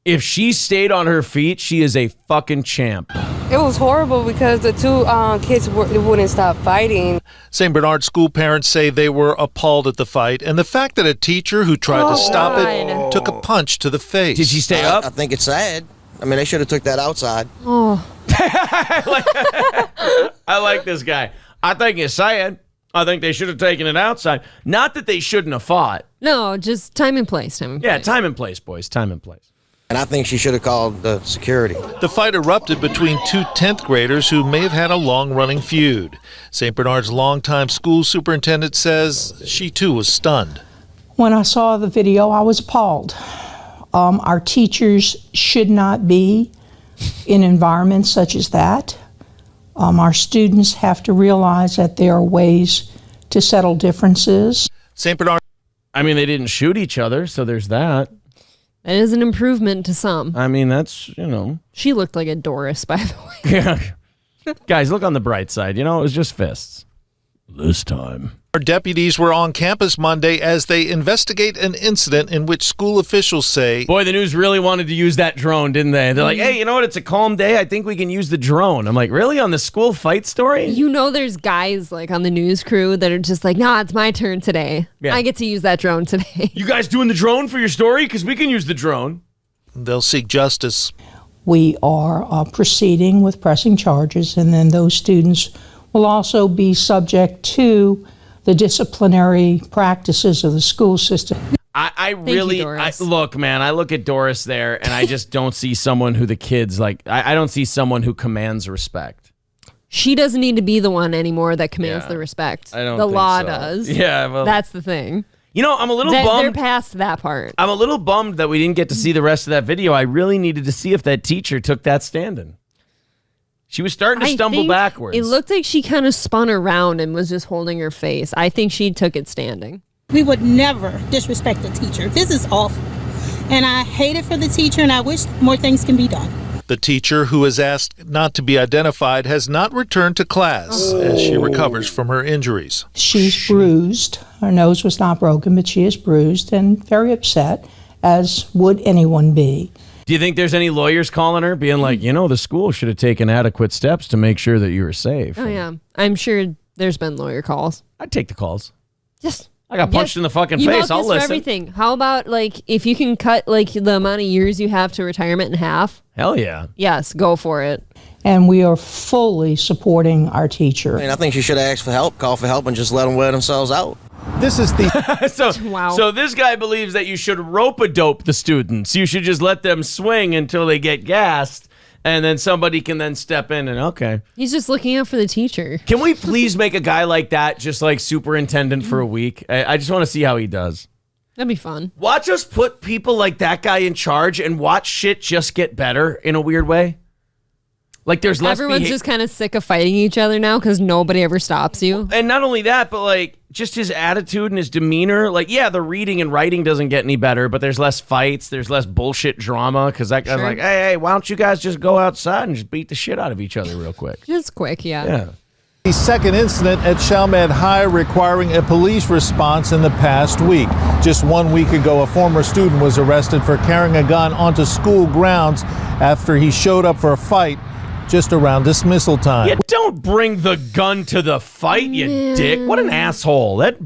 If she stayed on her feet, she is a fucking champ. It was horrible because the two kids wouldn't stop fighting. St. Bernard school parents say they were appalled at the fight and the fact that a teacher who tried to stop it took a punch to the face. Did she stay up? I think it's sad. I mean, they should have took that outside. Oh. I like this guy. I think it's sad. I think they should have taken it outside. Not that they shouldn't have fought. No, just time and place. Time and place, boys. Time and place. And I think she should have called the security. The fight erupted between two 10th graders who may have had a long-running feud. St. Bernard's longtime school superintendent says she too was stunned. When I saw the video, I was appalled. Our teachers should not be in environments such as that. Our students have to realize that there are ways to settle differences. St. Bernard. I mean, they didn't shoot each other, so there's that. That is an improvement to some. I mean, that's, She looked like a Doris, by the way. Yeah. Guys, look on the bright side. It was just fists. This time. Our deputies were on campus Monday as they investigate an incident in which school officials say... Boy, the news really wanted to use that drone, didn't they? They're like, hey, you know what? It's a calm day. I think we can use the drone. I'm like, really? On the school fight story? There's guys on the news crew that are just like, nah, it's my turn today. Yeah. I get to use that drone today. You guys doing the drone for your story? Because we can use the drone. They'll seek justice. We are proceeding with pressing charges, and then those students will also be subject to the disciplinary practices of the school system. I look, man, I look at Doris there, and I just don't see someone who the kids I don't see someone who commands respect. She doesn't need to be the one anymore that commands the respect. I don't the think law so. does. Yeah, well, that's the thing. I'm a little bummed. They're past that part. I'm a little bummed that we didn't get to see the rest of that video. I really needed to see if that teacher took that stand-in. She was starting to stumble backwards. It looked like she kind of spun around and was just holding her face. I think she took it standing. We would never disrespect a teacher. This is awful. And I hate it for the teacher, and I wish more things can be done. The teacher, who is asked not to be identified, has not returned to class as she recovers from her injuries. She's bruised. Her nose was not broken, but she is bruised and very upset, as would anyone be. Do you think there's any lawyers calling her, being like, the school should have taken adequate steps to make sure that you were safe? Oh, yeah. I'm sure there's been lawyer calls. I'd take the calls. Yes. I got punched in the fucking face. I'll listen. Everything. How about, if you can cut, the amount of years you have to retirement in half? Hell yeah. Yes, go for it. And we are fully supporting our teacher. I think she should have asked for help, call for help, and just let them wear themselves out. This is the... Wow. So this guy believes that you should rope-a-dope the students. You should just let them swing until they get gassed, and then somebody can then step in and, okay. He's just looking out for the teacher. Can we please make a guy like that just superintendent for a week? I just want to see how he does. That'd be fun. Watch us put people like that guy in charge and watch shit just get better in a weird way. There's less... Everyone's just kind of sick of fighting each other now because nobody ever stops you. And not only that, but just his attitude and his demeanor. The reading and writing doesn't get any better, but there's less fights. There's less bullshit drama because that guy's hey, why don't you guys just go outside and just beat the shit out of each other real quick? Just quick, yeah. Yeah. The second incident at Chalmette High requiring a police response in the past week. Just 1 week ago, a former student was arrested for carrying a gun onto school grounds after he showed up for a fight just around dismissal time. Yeah, don't bring the gun to the fight, you dick. What an asshole. That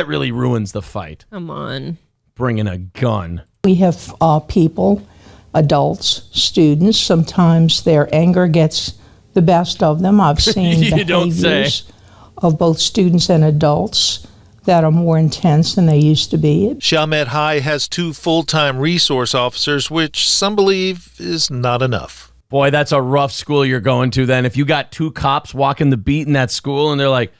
really ruins the fight. Come on. Bringing a gun. We have people, adults, students, sometimes their anger gets the best of them. I've seen behaviors of both students and adults that are more intense than they used to be. Chalmette High has 2 full-time resource officers, which some believe is not enough. Boy, that's a rough school you're going to then. If you got 2 cops walking the beat in that school and they're like,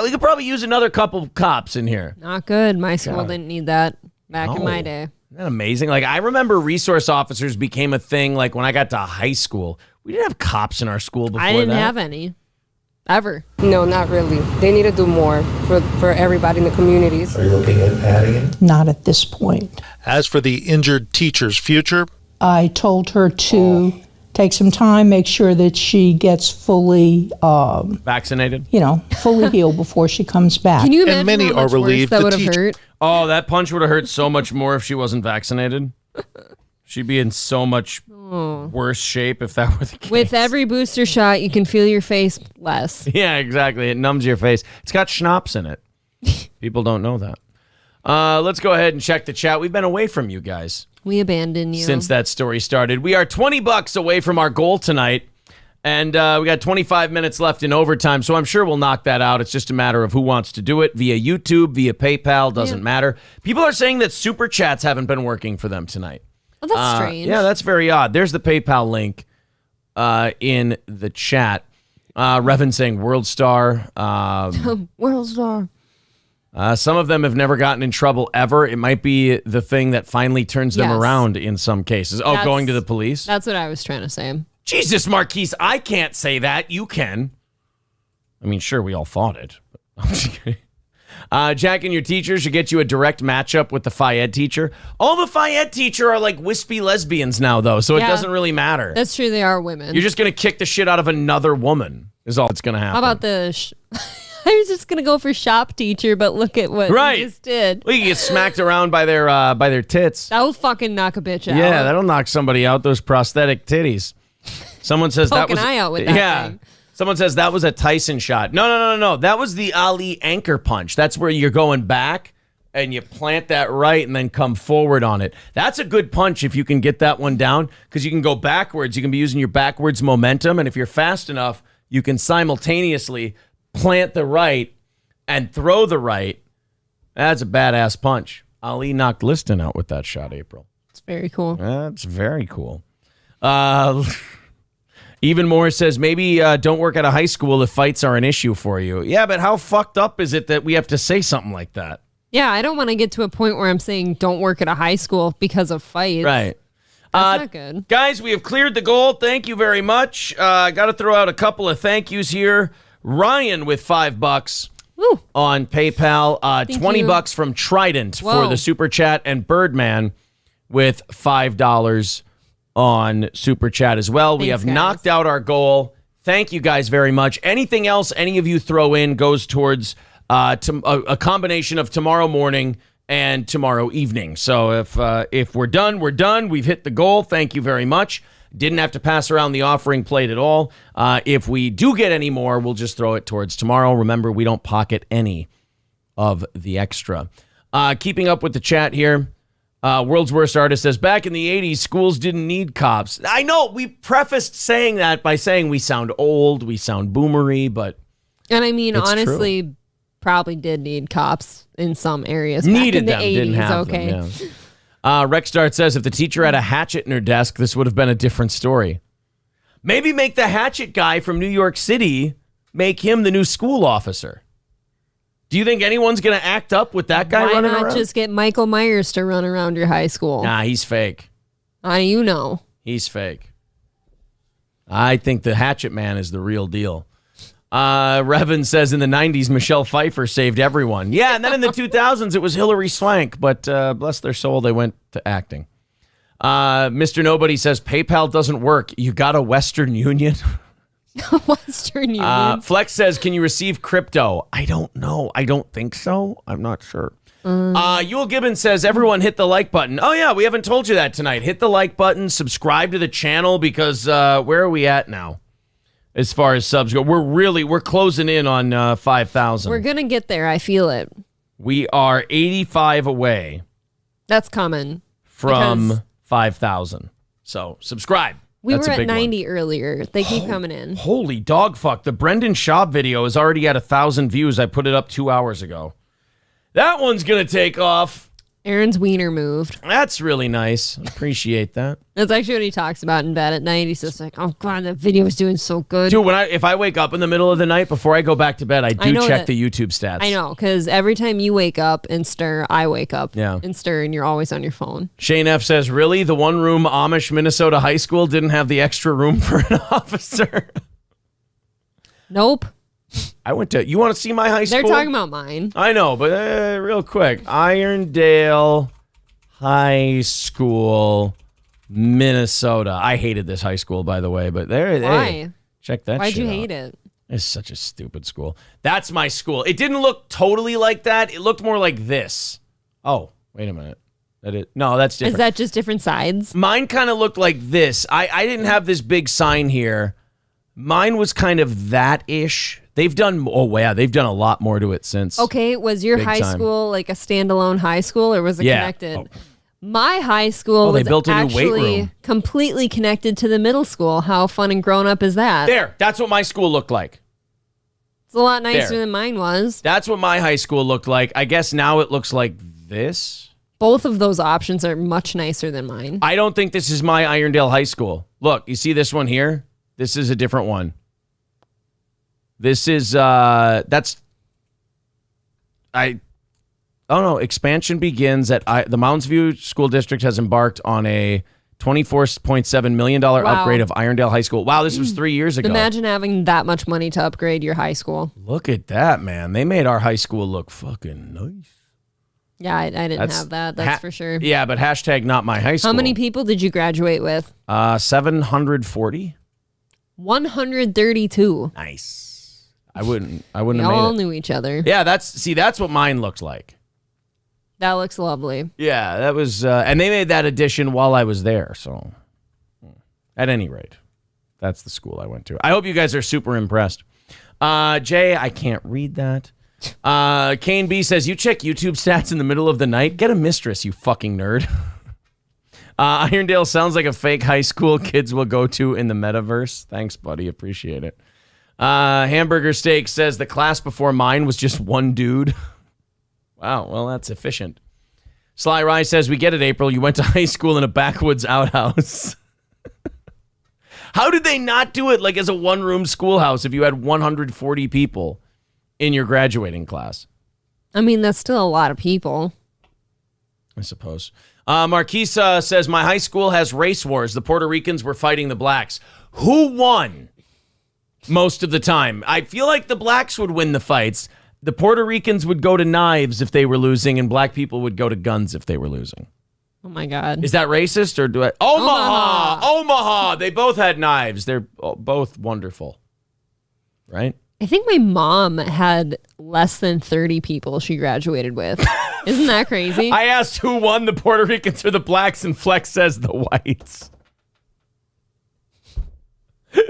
we could probably use another couple cops in here. Not good. My school didn't need that back in my day. Isn't that amazing? I remember resource officers became a thing when I got to high school. We didn't have cops in our school before that. I didn't have any. Ever. No, not really. They need to do more for everybody in the communities. Are you looking at adding it? Not at this point. As for the injured teacher's future, I told her to take some time, make sure that she gets fully, Vaccinated? Fully healed before she comes back. Can you imagine and many how are much relieved worse that the would have teacher. hurt? Oh, that punch would have hurt so much more if she wasn't vaccinated. She'd be in so much worse shape if that were the case. With every booster shot, you can feel your face less. Yeah, exactly. It numbs your face. It's got schnapps in it. People don't know that. Let's go ahead and check the chat. We've been away from you guys. We abandoned you. Since that story started. We are $20 away from our goal tonight. And we got 25 minutes left in overtime, so I'm sure we'll knock that out. It's just a matter of who wants to do it via YouTube, via PayPal, doesn't matter. People are saying that Super Chats haven't been working for them tonight. Oh, that's strange. Yeah, that's very odd. There's the PayPal link in the chat. Revan saying World Star. World Star. Some of them have never gotten in trouble ever. It might be the thing that finally turns them around in some cases. Oh, going to the police? That's what I was trying to say. Jesus, Marquise, I can't say that. You can. I mean, sure, we all thought it. I'm just kidding. Jack and your teacher should get you a direct matchup with the Phi Ed teacher. All the Phi Ed teacher are like wispy lesbians now, though, so it doesn't really matter. That's true. They are women. You're just going to kick the shit out of another woman is all that's going to happen. How about the... I was just going to go for shop teacher, but look at what you just did. Well, you get smacked around by their tits. That'll fucking knock a bitch out. Yeah, that'll knock somebody out, those prosthetic titties. Someone says that was... Poke an eye out with that thing. Someone says that was a Tyson shot. No. That was the Ali anchor punch. That's where you're going back and you plant that right and then come forward on it. That's a good punch if you can get that one down because you can go backwards. You can be using your backwards momentum. And if you're fast enough, you can simultaneously plant the right and throw the right. That's a badass punch. Ali knocked Liston out with that shot, April. It's very cool. That's very cool. Even more says, maybe don't work at a high school if fights are an issue for you. Yeah, but how fucked up is it that we have to say something like that? Yeah, I don't want to get to a point where I'm saying don't work at a high school because of fights. Right. That's not good. Guys, we have cleared the goal. Thank you very much. Got to throw out a couple of thank yous here. Ryan with $5 on PayPal. $20 from Trident for the Super Chat. And Birdman with $5 on Super Chat as well. We have knocked out our goal. Thank you guys very much. Anything else any of you throw in goes towards a combination of tomorrow morning and tomorrow evening. So if we're done, we're done. We've hit the goal. Thank you very much. Didn't have to pass around the offering plate at all. If we do get any more, we'll just throw it towards tomorrow. Remember, we don't pocket any of the extra. Keeping up with the chat here. World's Worst Artist says, back in the 80s, schools didn't need cops. I know, we prefaced saying that by saying we sound old, we sound boomery, but and I mean, honestly, true. Probably did need cops in some areas. Needed back in the them, 80s, didn't have okay. them, yeah. Rexstart says, if the teacher had a hatchet in her desk, this would have been a different story. Maybe make the hatchet guy from New York City, make him the new school officer. Do you think anyone's going to act up with that guy running around? Why not just get Michael Myers to run around your high school? Nah, he's fake. You know. He's fake. I think the Hatchet Man is the real deal. Revan says in the 90s, Michelle Pfeiffer saved everyone. Yeah, and then in the 2000s, it was Hilary Swank, but bless their soul, they went to acting. Mr. Nobody says, PayPal doesn't work. You got a Western Union? Western Union. Flex says, can you receive crypto? I don't know. I don't think so. I'm not sure. Yule Gibbons says, everyone hit the like button. Oh, yeah, we haven't told you that tonight. Hit the like button, subscribe to the channel, because where are we at now as far as subs go? We're closing in on 5,000. We're going to get there. I feel it. We are 85 away. That's coming. From 5,000. So subscribe. We That's were a at big 90 one. earlier. They keep coming in. Holy dog fuck. The Brendan Schaub video is already at 1,000 views. I put it up 2 hours ago. That one's going to take off. Aaron's wiener moved. That's really nice. Appreciate that. That's actually what he talks about in bed at night. He's just like, oh, God, that video is doing so good. Dude, if I wake up in the middle of the night, before I go back to bed, I check the YouTube stats. I know, because every time you wake up and stir, I wake up and stir, and you're always on your phone. Shane F. says, really? The one-room Amish Minnesota high school didn't have the extra room for an officer? Nope. I went to, you want to see my high school? They're talking about mine. I know, but real quick. Irondale High School, Minnesota. I hated this high school, by the way, but Why? Hey, check that Why'd shit you out. hate it? It's such a stupid school. That's my school. It didn't look totally like that. It looked more like this. Oh, wait a minute. No, that's different. Is that just different sides? Mine kind of looked like this. I didn't have this big sign here. Mine was kind of that-ish. They've done a lot more to it since. Okay, was your Big high time. school like a standalone high school or was it connected? Oh. My high school They was built a new weight actually room. completely connected to the middle school. How fun and grown up is that? That's what my school looked like. It's a lot nicer There. than mine was. That's what my high school looked like. I guess now it looks like this. Both of those options are much nicer than mine. I don't think this is my Irondale High School. Look, you see this one here? This is a different one. This is expansion begins at the Mounds View School District has embarked on a $24.7 million upgrade of Irondale High School. Wow, this was 3 years ago. Imagine having that much money to upgrade your high school. Look at that, man. They made our high school look fucking nice. Yeah, I didn't have that. That's for sure. Yeah, but hashtag not my high school. How many people did you graduate with? 740. 132. Nice. I wouldn't have We made all it. knew each other. Yeah, that's what mine looked like. That looks lovely. Yeah, that was, and they made that addition while I was there. So, at any rate, that's the school I went to. I hope you guys are super impressed. Jay, I can't read that. Kane B says, you check YouTube stats in the middle of the night? Get a mistress, you fucking nerd. Irondale sounds like a fake high school kids will go to in the metaverse. Thanks, buddy. Appreciate it. Hamburger Steak says, the class before mine was just one dude. Wow, well, that's efficient. Sly Rye says, we get it, April. You went to high school in a backwoods outhouse. How did they not do it like as a one-room schoolhouse if you had 140 people in your graduating class? I mean, that's still a lot of people. I suppose. Marquisa says, my high school has race wars. The Puerto Ricans were fighting the blacks. Who won most of the time? I feel like the blacks would win the fights. The Puerto Ricans would go to knives if they were losing, and black people would go to guns if they were losing. Oh, my God. Is that racist, or do I... Omaha! They both had knives. They're both wonderful. Right? I think my mom had less than 30 people she graduated with. Isn't that crazy? I asked who won, the Puerto Ricans or the blacks, and Flex says the whites.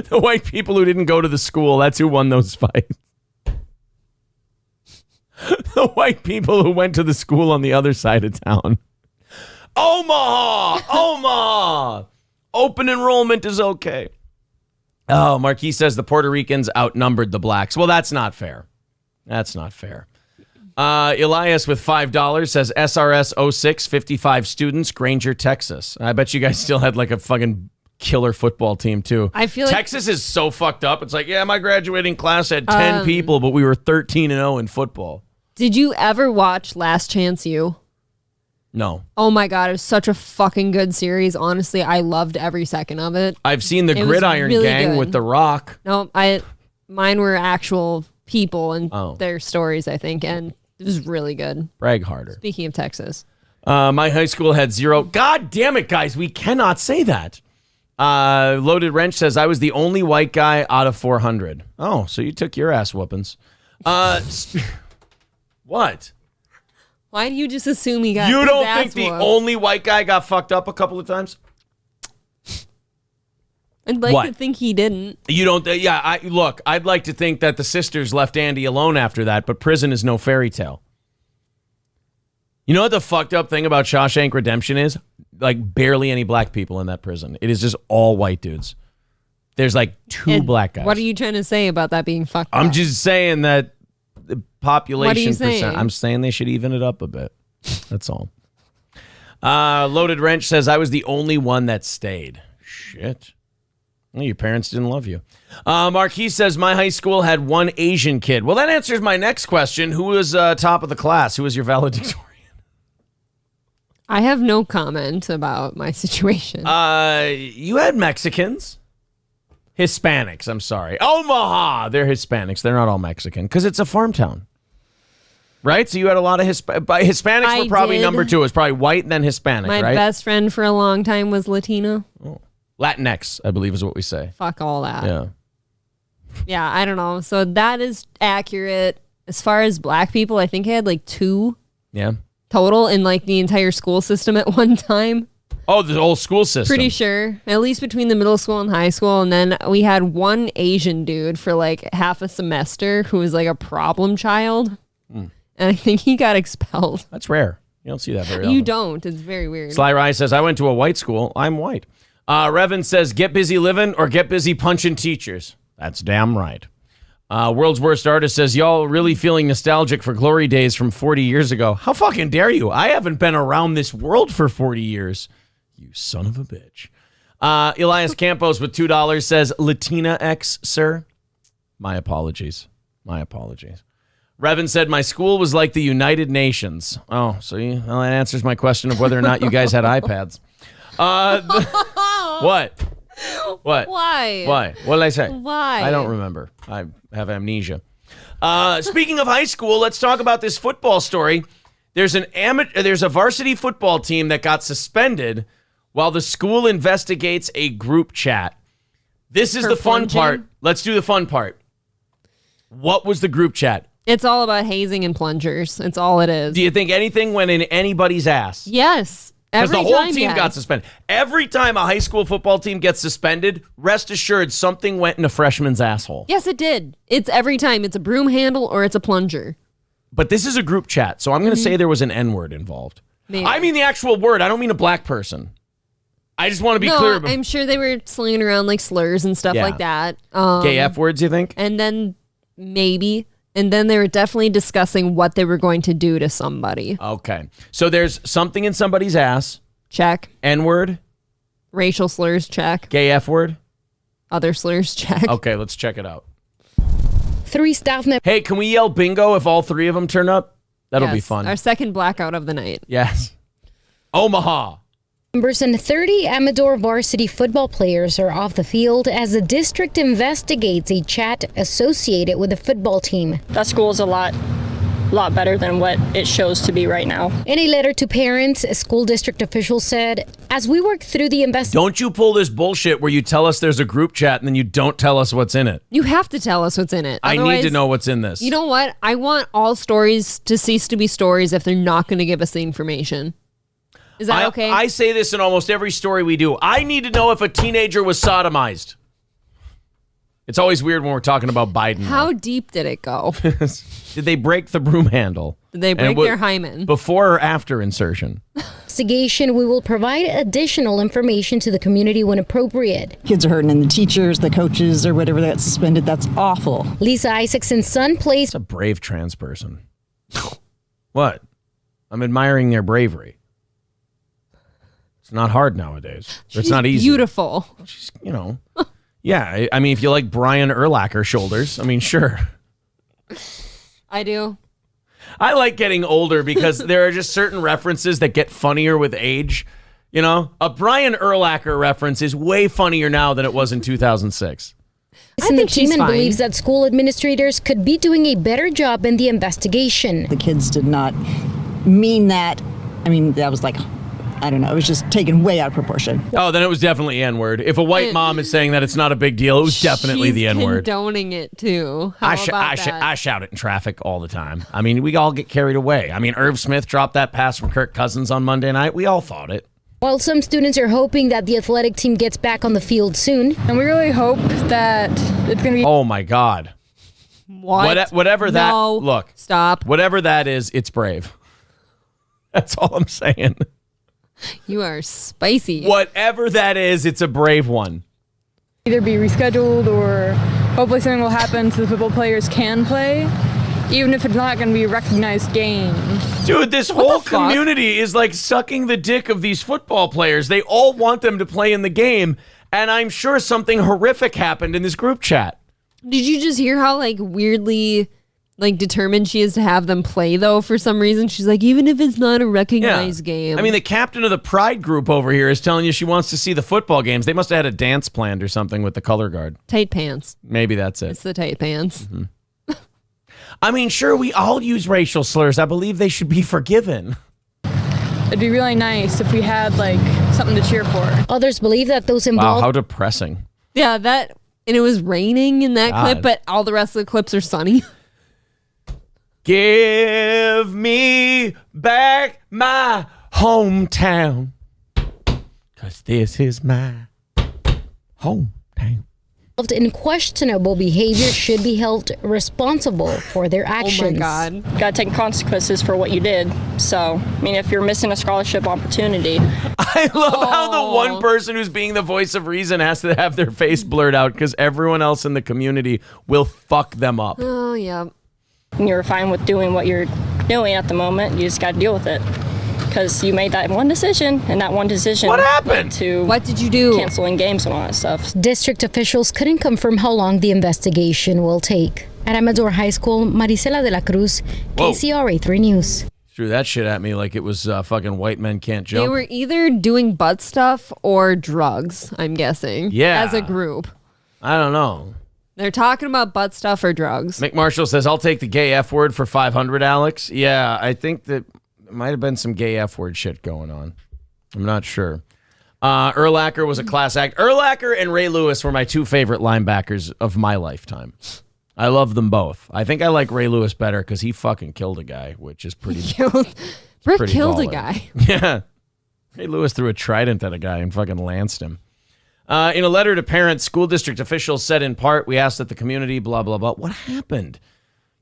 The white people who didn't go to the school, that's who won those fights. The white people who went to the school on the other side of town. Omaha! Open enrollment is okay. Oh, Marquis says the Puerto Ricans outnumbered the blacks. Well, that's not fair. That's not fair. Elias with $5 says SRS 06, 55 students, Granger, Texas. I bet you guys still had like a fucking killer football team too. I feel like Texas is so fucked up. It's like, yeah, my graduating class had 10 people, but we were 13-0 in football. Did you ever watch Last Chance U? No. Oh my God, it was such a fucking good series. Honestly, I loved every second of it. I've seen the It was Gridiron really Gang good. with The Rock. No, mine were actual people and their stories, I think, and it was really good. Brag harder. Speaking of Texas. My high school had 0. God damn it, guys. We cannot say that. Loaded Wrench says, I was the only white guy out of 400. Oh, so you took your ass whoopings. What? Why do you just assume he got You his don't ass think the whooped? only white guy got fucked up a couple of times? I'd like What? to think he didn't. You don't. Yeah, look, I'd like to think that the sisters left Andy alone after that, but prison is no fairy tale. You know what the fucked up thing about Shawshank Redemption is? Like, barely any black people in that prison. It is just all white dudes. There's like 2 black guys. What are you trying to say about that being fucked up? I'm just saying that the population What are you percent. saying? I'm saying they should even it up a bit. That's all. Loaded Wrench says, I was the only one that stayed. Shit. Well, your parents didn't love you. Marquis says, my high school had 1 Asian kid. Well, that answers my next question. Who was top of the class? Who was your valedictorian? I have no comment about my situation. You had Mexicans. Hispanics, I'm sorry. Omaha, they're Hispanics. They're not all Mexican because it's a farm town. Right? So you had a lot of Hispanics were probably number 2. It was probably white, then Hispanic, My right? best friend for a long time was Latina. Oh. Latinx, I believe is what we say. Fuck all that. Yeah. Yeah, I don't know. So that is accurate. As far as black people, I think I had like 2 total in like the entire school system at one time. Oh, the whole school system. Pretty sure. At least between the middle school and high school. And then we had one Asian dude for like half a semester who was like a problem child. And I think he got expelled. That's rare. You don't see that very often. You don't. It's very weird. Sly Rye says, I went to a white school. I'm white. Revan says, get busy living or get busy punching teachers. That's damn right. World's Worst Artist says, y'all really feeling nostalgic for glory days from 40 years ago. How fucking dare you? I haven't been around this world for 40 years. You son of a bitch. Elias Campos with $2 says, Latina X, sir. My apologies. Revan said, my school was like the United Nations. Oh, so well, that answers my question of whether or not you guys had iPads. What? Why? What did I say? Why? I don't remember. I have amnesia. Speaking of high school, let's talk about this football story. There's a varsity football team that got suspended while the school investigates a group chat. This is the fun part. Let's do the fun part. What was the group chat? It's all about hazing and plungers. It's all it is. Do you think anything went in anybody's ass? Yes. Because the whole team got suspended. Every time a high school football team gets suspended, rest assured something went in a freshman's asshole. Yes, it did. It's every time. It's a broom handle or it's a plunger. But this is a group chat, so I'm going to say there was an N-word involved. Maybe. I mean the actual word. I don't mean a black person. I just want to be clear. I'm sure they were slinging around like slurs and stuff like that. Gay F words, you think? And then maybe... And then they were definitely discussing what they were going to do to somebody. Okay. So there's something in somebody's ass. Check. N-word. Racial slurs. Check. Gay F word. Other slurs. Check. Okay, let's check it out. 3 staff members. Hey, can we yell bingo if all 3 of them turn up? That'll be fun. Our second blackout of the night. Yes. Omaha. Members and 30 Amador varsity football players are off the field as the district investigates a chat associated with the football team. That school is a lot better than what it shows to be right now. In a letter to parents, a school district official said, as we work through the investigation... Don't you pull this bullshit where you tell us there's a group chat and then you don't tell us what's in it. You have to tell us what's in it. I need to know what's in this. You know what? I want all stories to cease to be stories if they're not going to give us the information. Is that okay? I say this in almost every story we do. I need to know if a teenager was sodomized. It's always weird when we're talking about Biden. How deep did it go? Did they break the broom handle? Did they break their hymen? Before or after insertion? Investigation, we will provide additional information to the community when appropriate. Kids are hurting and the teachers, the coaches, or whatever that got suspended. That's awful. Lisa Isaacson's son plays... That's a brave trans person. What? I'm admiring their bravery. It's not hard nowadays. It's not easy. Beautiful. She's, yeah. I mean, if you like Brian Urlacher shoulders, I mean, sure. I do. I like getting older because there are just certain references that get funnier with age. A Brian Urlacher reference is way funnier now than it was in 2006. And the team believes that school administrators could be doing a better job in the investigation. The kids did not mean that. I mean, that was like... I don't know. It was just taken way out of proportion. Oh, then it was definitely N-word. If a white mom is saying that it's not a big deal, it was definitely the N-word. Condoning it too. I shout it in traffic all the time. I mean, we all get carried away. I mean, Irv Smith dropped that pass from Kirk Cousins on Monday night. We all thought it. While some students are hoping that the athletic team gets back on the field soon. And we really hope that it's going to be... Oh, my God. What? Whatever that... No. Look. Stop. Whatever that is, it's brave. That's all I'm saying. You are spicy. Whatever that is, it's a brave one. Either be rescheduled or hopefully something will happen so the football players can play, even if it's not going to be a recognized game. Dude, this whole community is like sucking the dick of these football players. They all want them to play in the game, and I'm sure something horrific happened in this group chat. Did you just hear how weirdly like determined she is to have them play, though, for some reason. She's like, even if it's not a recognized game. I mean, the captain of the Pride group over here is telling you she wants to see the football games. They must have had a dance planned or something with the color guard. Tight pants. Maybe that's it. It's the tight pants. Mm-hmm. I mean, sure, we all use racial slurs. I believe they should be forgiven. It'd be really nice if we had, like, something to cheer for. Others believe that those Wow, involved... how depressing. Yeah, and it was raining in that clip, but all the rest of the clips are sunny. Give me back my hometown, 'cause this is my hometown. In questionable behavior should be held responsible for their actions. Oh my God. Gotta take consequences for what you did. So, I mean, if you're missing a scholarship opportunity. I love how the one person who's being the voice of reason has to have their face blurred out because everyone else in the community will fuck them up. Oh, yeah. You're fine with doing what you're doing at the moment. You just gotta deal with it. Because you made that one decision, and that one decision... What happened? What did you do? Canceling games and all that stuff. District officials couldn't confirm how long the investigation will take. At Amador High School, Marisela de la Cruz, KCRA 3 News. Threw that shit at me like it was fucking white men can't jump. They were either doing butt stuff or drugs, I'm guessing. Yeah. As a group. I don't know. They're talking about butt stuff or drugs. Mick Marshall says, I'll take the gay F word for 500, Alex. Yeah, I think that might have been some gay F word shit going on. I'm not sure. Urlacher was a class act. Urlacher and Ray Lewis were my two favorite linebackers of my lifetime. I love them both. I think I like Ray Lewis better because he fucking killed a guy, which is pretty. Brick killed baller. a guy. Yeah. Ray Lewis threw a trident at a guy and fucking lanced him. In a letter to parents, school district officials said in part, we asked that the community, blah, blah, blah. What happened?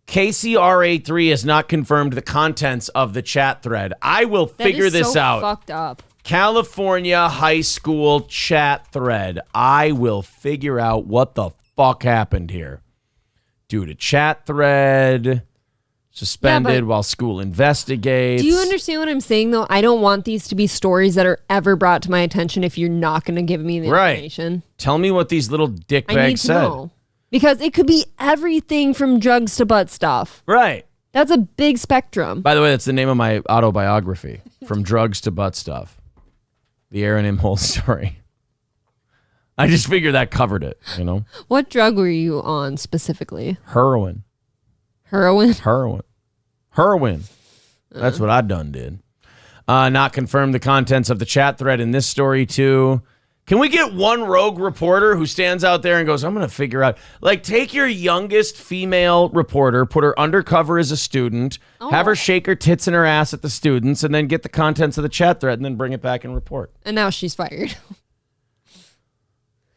KCRA3 has not confirmed the contents of the chat thread. I will figure this out. Fucked up. California high school chat thread. I will figure out what the fuck happened here. Due to chat thread, suspended while school investigates. Do you understand what I'm saying, though? I don't want these to be stories that are ever brought to my attention if you're not going to give me the information. Tell me what these little dickbags I need to said. know. Because it could be everything from drugs to butt stuff. Right. That's a big spectrum. By the way, that's the name of my autobiography, From Drugs to Butt Stuff. The Aaron M. Hole story. I just figured that covered it, you know? What drug were you on specifically? Heroin. Heroin? Heroin. That's what I done did. Not confirm the contents of the chat thread in this story, too. Can we get one rogue reporter who stands out there and goes, I'm going to figure out, like, take your youngest female reporter, put her undercover as a student, have her shake her tits and her ass at the students, and then get the contents of the chat thread and then bring it back and report. And now she's fired.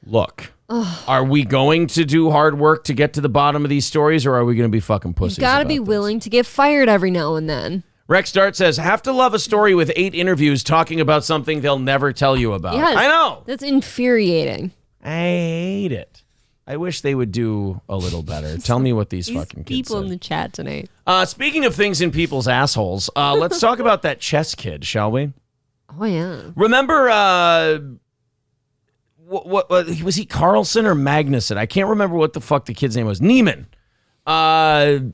Look, are we going to do hard work to get to the bottom of these stories, or are we going to be fucking pussies? You got to be willing to get fired every now and then. Rex Dart says, have to love a story with 8 interviews talking about something they'll never tell you about. Yes, I know. That's infuriating. I hate it. I wish they would do a little better. Tell me what these fucking kids people said. in the chat tonight. Speaking of things in people's assholes, let's talk about that chess kid, shall we? Oh, yeah. Remember, what was he, Carlson or Magnuson? I can't remember what the fuck the kid's name was. Neiman. Hans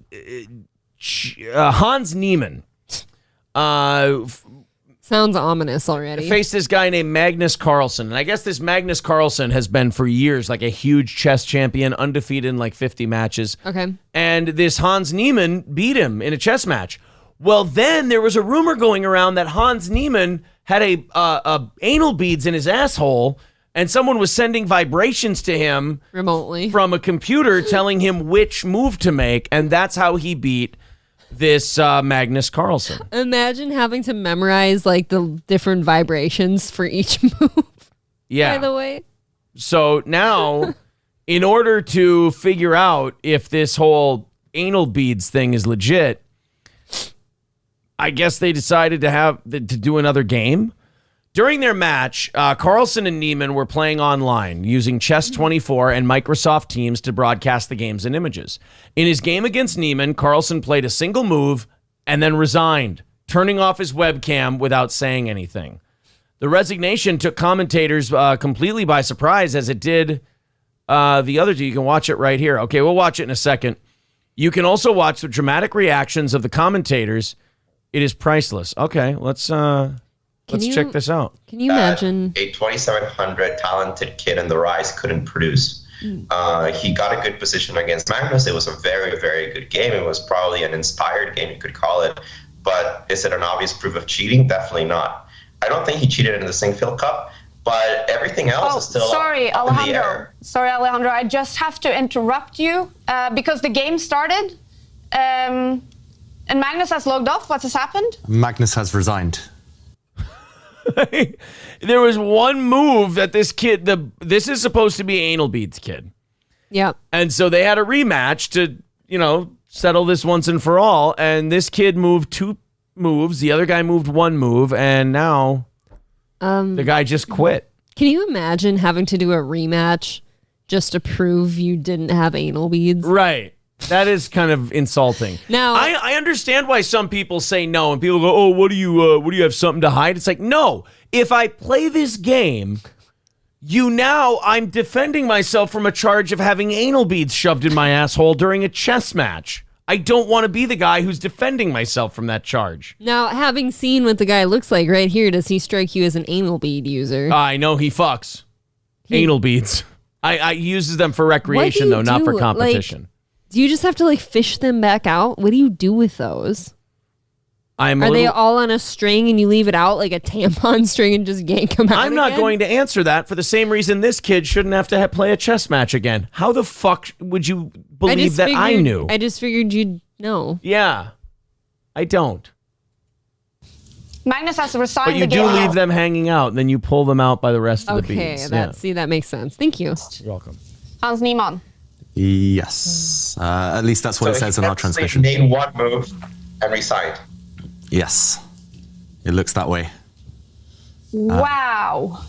Neiman. Sounds ominous already. Faced this guy named Magnus Carlsen. And I guess this Magnus Carlsen has been for years like a huge chess champion, undefeated in like 50 matches. Okay. And this Hans Niemann beat him in a chess match. Well, then there was a rumor going around that Hans Niemann had a anal beads in his asshole, and someone was sending vibrations to him remotely from a computer telling him which move to make, and that's how he beat this Magnus Carlsen. Imagine having to memorize like the different vibrations for each move. Yeah. By the way. So now, in order to figure out if this whole anal beads thing is legit, I guess they decided to do another game. During their match, Carlsen and Neiman were playing online using Chess24 and Microsoft Teams to broadcast the games and images. In his game against Neiman, Carlsen played a single move and then resigned, turning off his webcam without saying anything. The resignation took commentators completely by surprise, as it did the other two. You can watch it right here. Okay, we'll watch it in a second. You can also watch the dramatic reactions of the commentators. It is priceless. Okay, let's check this out. Can you imagine a 2700 talented kid in the Rise couldn't produce? He got a good position against Magnus. It was a very, very good game. It was probably an inspired game, you could call it. But is it an obvious proof of cheating? Definitely not. I don't think he cheated in the Singfield Cup, but everything else is still up in the air. Sorry, Alejandro. I just have to interrupt you because the game started and Magnus has logged off. What has happened? Magnus has resigned. There was one move that this kid, this is supposed to be Anal Beads' kid. Yep. And so they had a rematch to, settle this once and for all. And this kid moved 2 moves. The other guy moved 1 move. And now the guy just quit. Can you imagine having to do a rematch just to prove you didn't have anal beads? Right. That is kind of insulting. Now, I understand why some people say no, and people go, "Oh, what do you have something to hide?" It's like, no. If I play this game, I'm defending myself from a charge of having anal beads shoved in my asshole during a chess match. I don't want to be the guy who's defending myself from that charge. Now, having seen what the guy looks like right here, does he strike you as an anal bead user? I know he fucks anal beads. I uses them for recreation though, not for competition. Do you just have to fish them back out? What do you do with those? Are they all on a string and you leave it out like a tampon string and just yank them out? I'm not going to answer that for the same reason this kid shouldn't have to play a chess match again. How the fuck would you believe that I knew? I just figured you'd know. Yeah, I don't. Magnus has to resign. But you do leave them hanging out, and then you pull them out by the rest of the beads. Okay, that makes sense. Thank you. You're welcome. Hans Niemann. Yes. At least that's what it says in our transmission. He made 1 move and resigned. Yes. It looks that way. Wow.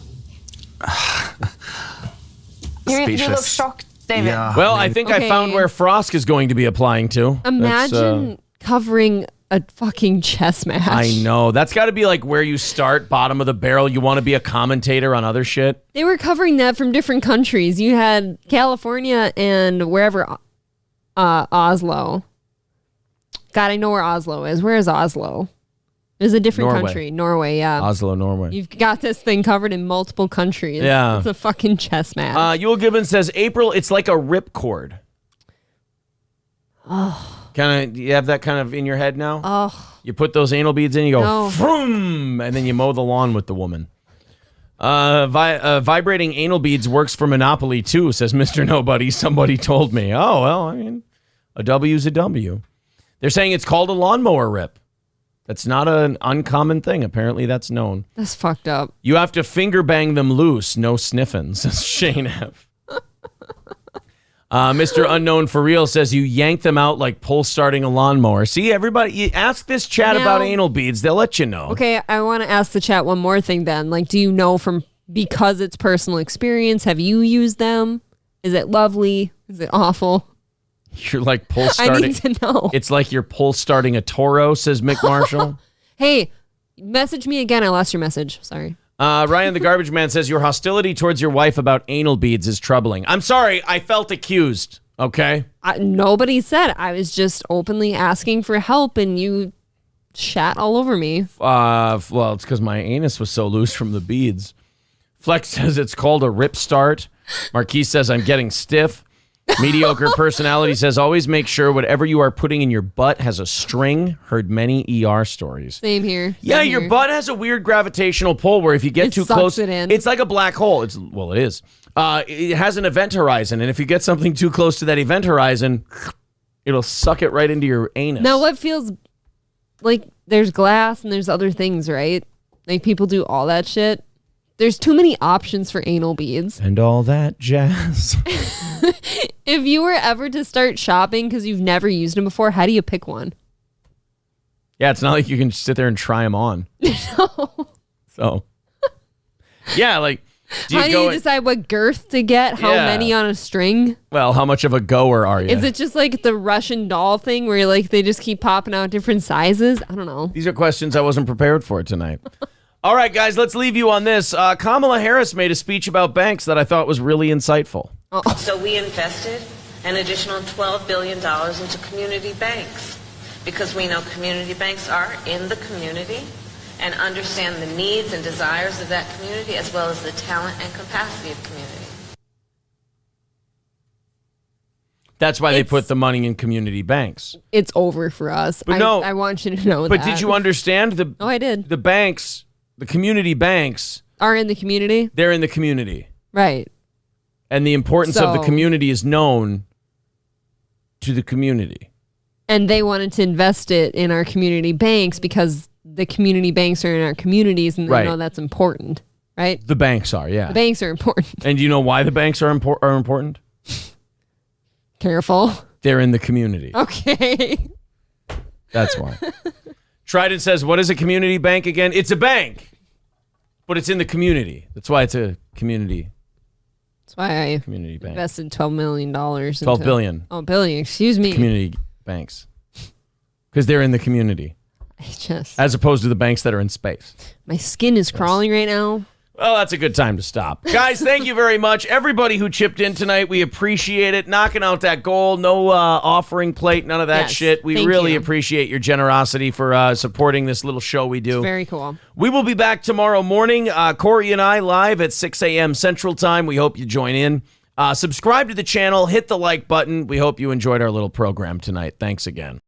You look shocked, David. Yeah, well, I think I found where Frosk is going to be applying to. Imagine covering a fucking chess match. I know. That's got to be where you start, bottom of the barrel. You want to be a commentator on other shit. They were covering that from different countries. You had California and wherever, Oslo. God, I know where Oslo is. Where is Oslo? It was a different country. Norway, yeah. Oslo, Norway. You've got this thing covered in multiple countries. Yeah. It's a fucking chess match. Yul Gibbons says, April, it's like a ripcord. Oh. You have that kind of in your head now? Oh. You put those anal beads in, you go, No. Vroom, and then you mow the lawn with the woman. Vibrating anal beads works for Monopoly too, says Mr. Nobody. Somebody told me. Oh, well, I mean, a W's a W. They're saying it's called a lawnmower rip. That's not an uncommon thing. Apparently, that's known. That's fucked up. You have to finger bang them loose. No sniffing, says Shane F. Mr. Unknown for Real says you yank them out like pull starting a lawnmower. See, everybody, you ask this chat about anal beads. They'll let you know. Okay, I want to ask the chat one more thing then. Do you know because it's personal experience, have you used them? Is it lovely? Is it awful? You're pull starting. I need to know. It's like you're pull starting a Toro, says Mick Marshall. Hey, message me again. I lost your message. Sorry. Ryan the Garbage Man says your hostility towards your wife about anal beads is troubling. I'm sorry. I felt accused. Okay. Nobody said. I was just openly asking for help and you shat all over me. Well, it's because my anus was so loose from the beads. Flex says it's called a rip start. Marquise says I'm getting stiff. Mediocre Personality says always make sure whatever you are putting in your butt has a string. Heard many ER stories. Same here. Yeah, your butt has a weird gravitational pull where if you get too close, it's like a black hole. It is. It has an event horizon, and if you get something too close to that event horizon, it'll suck it right into your anus. Now, what feels like there's glass and there's other things, right? People do all that shit. There's too many options for anal beads. And all that jazz. If you were ever to start shopping because you've never used them before, how do you pick one? Yeah, it's not like you can sit there and try them on. No. So, yeah, how do you decide what girth to get? How many on a string? Well, how much of a goer are you? Is it just like the Russian doll thing where they just keep popping out different sizes? I don't know. These are questions I wasn't prepared for tonight. All right, guys, let's leave you on this. Kamala Harris made a speech about banks that I thought was really insightful. So we invested an additional $12 billion into community banks, because we know community banks are in the community and understand the needs and desires of that community, as well as the talent and capacity of community. That's why they put the money in community banks. It's over for us. But no, I want you to know that. But did you understand Oh, I did. The banks, the community banks are in the community? They're in the community. Right. And the importance of the So- community is known to the community. And they wanted to invest it in our community banks because the community banks are in our communities and they Right. know that's important, right? The banks are, yeah. The banks are important. And do you know why the banks are important? Careful. They're in the community. Okay. That's why. Trident says, what is a community bank again? It's a bank, but it's in the community. That's why it's a community. That's why I community bank. invested $12 million. 12 billion. Oh, billion. Excuse me. Community banks. Because they're in the community. As opposed to the banks that are in space. My skin is crawling right now. Well, that's a good time to stop. Guys, thank you very much. Everybody who chipped in tonight, we appreciate it. Knocking out that goal. No offering plate, none of that Yes, shit. We thank really you. appreciate your generosity for supporting this little show we do. It's very cool. We will be back tomorrow morning. Corey and I live at 6 a.m. Central Time. We hope you join in. Subscribe to the channel. Hit the like button. We hope you enjoyed our little program tonight. Thanks again.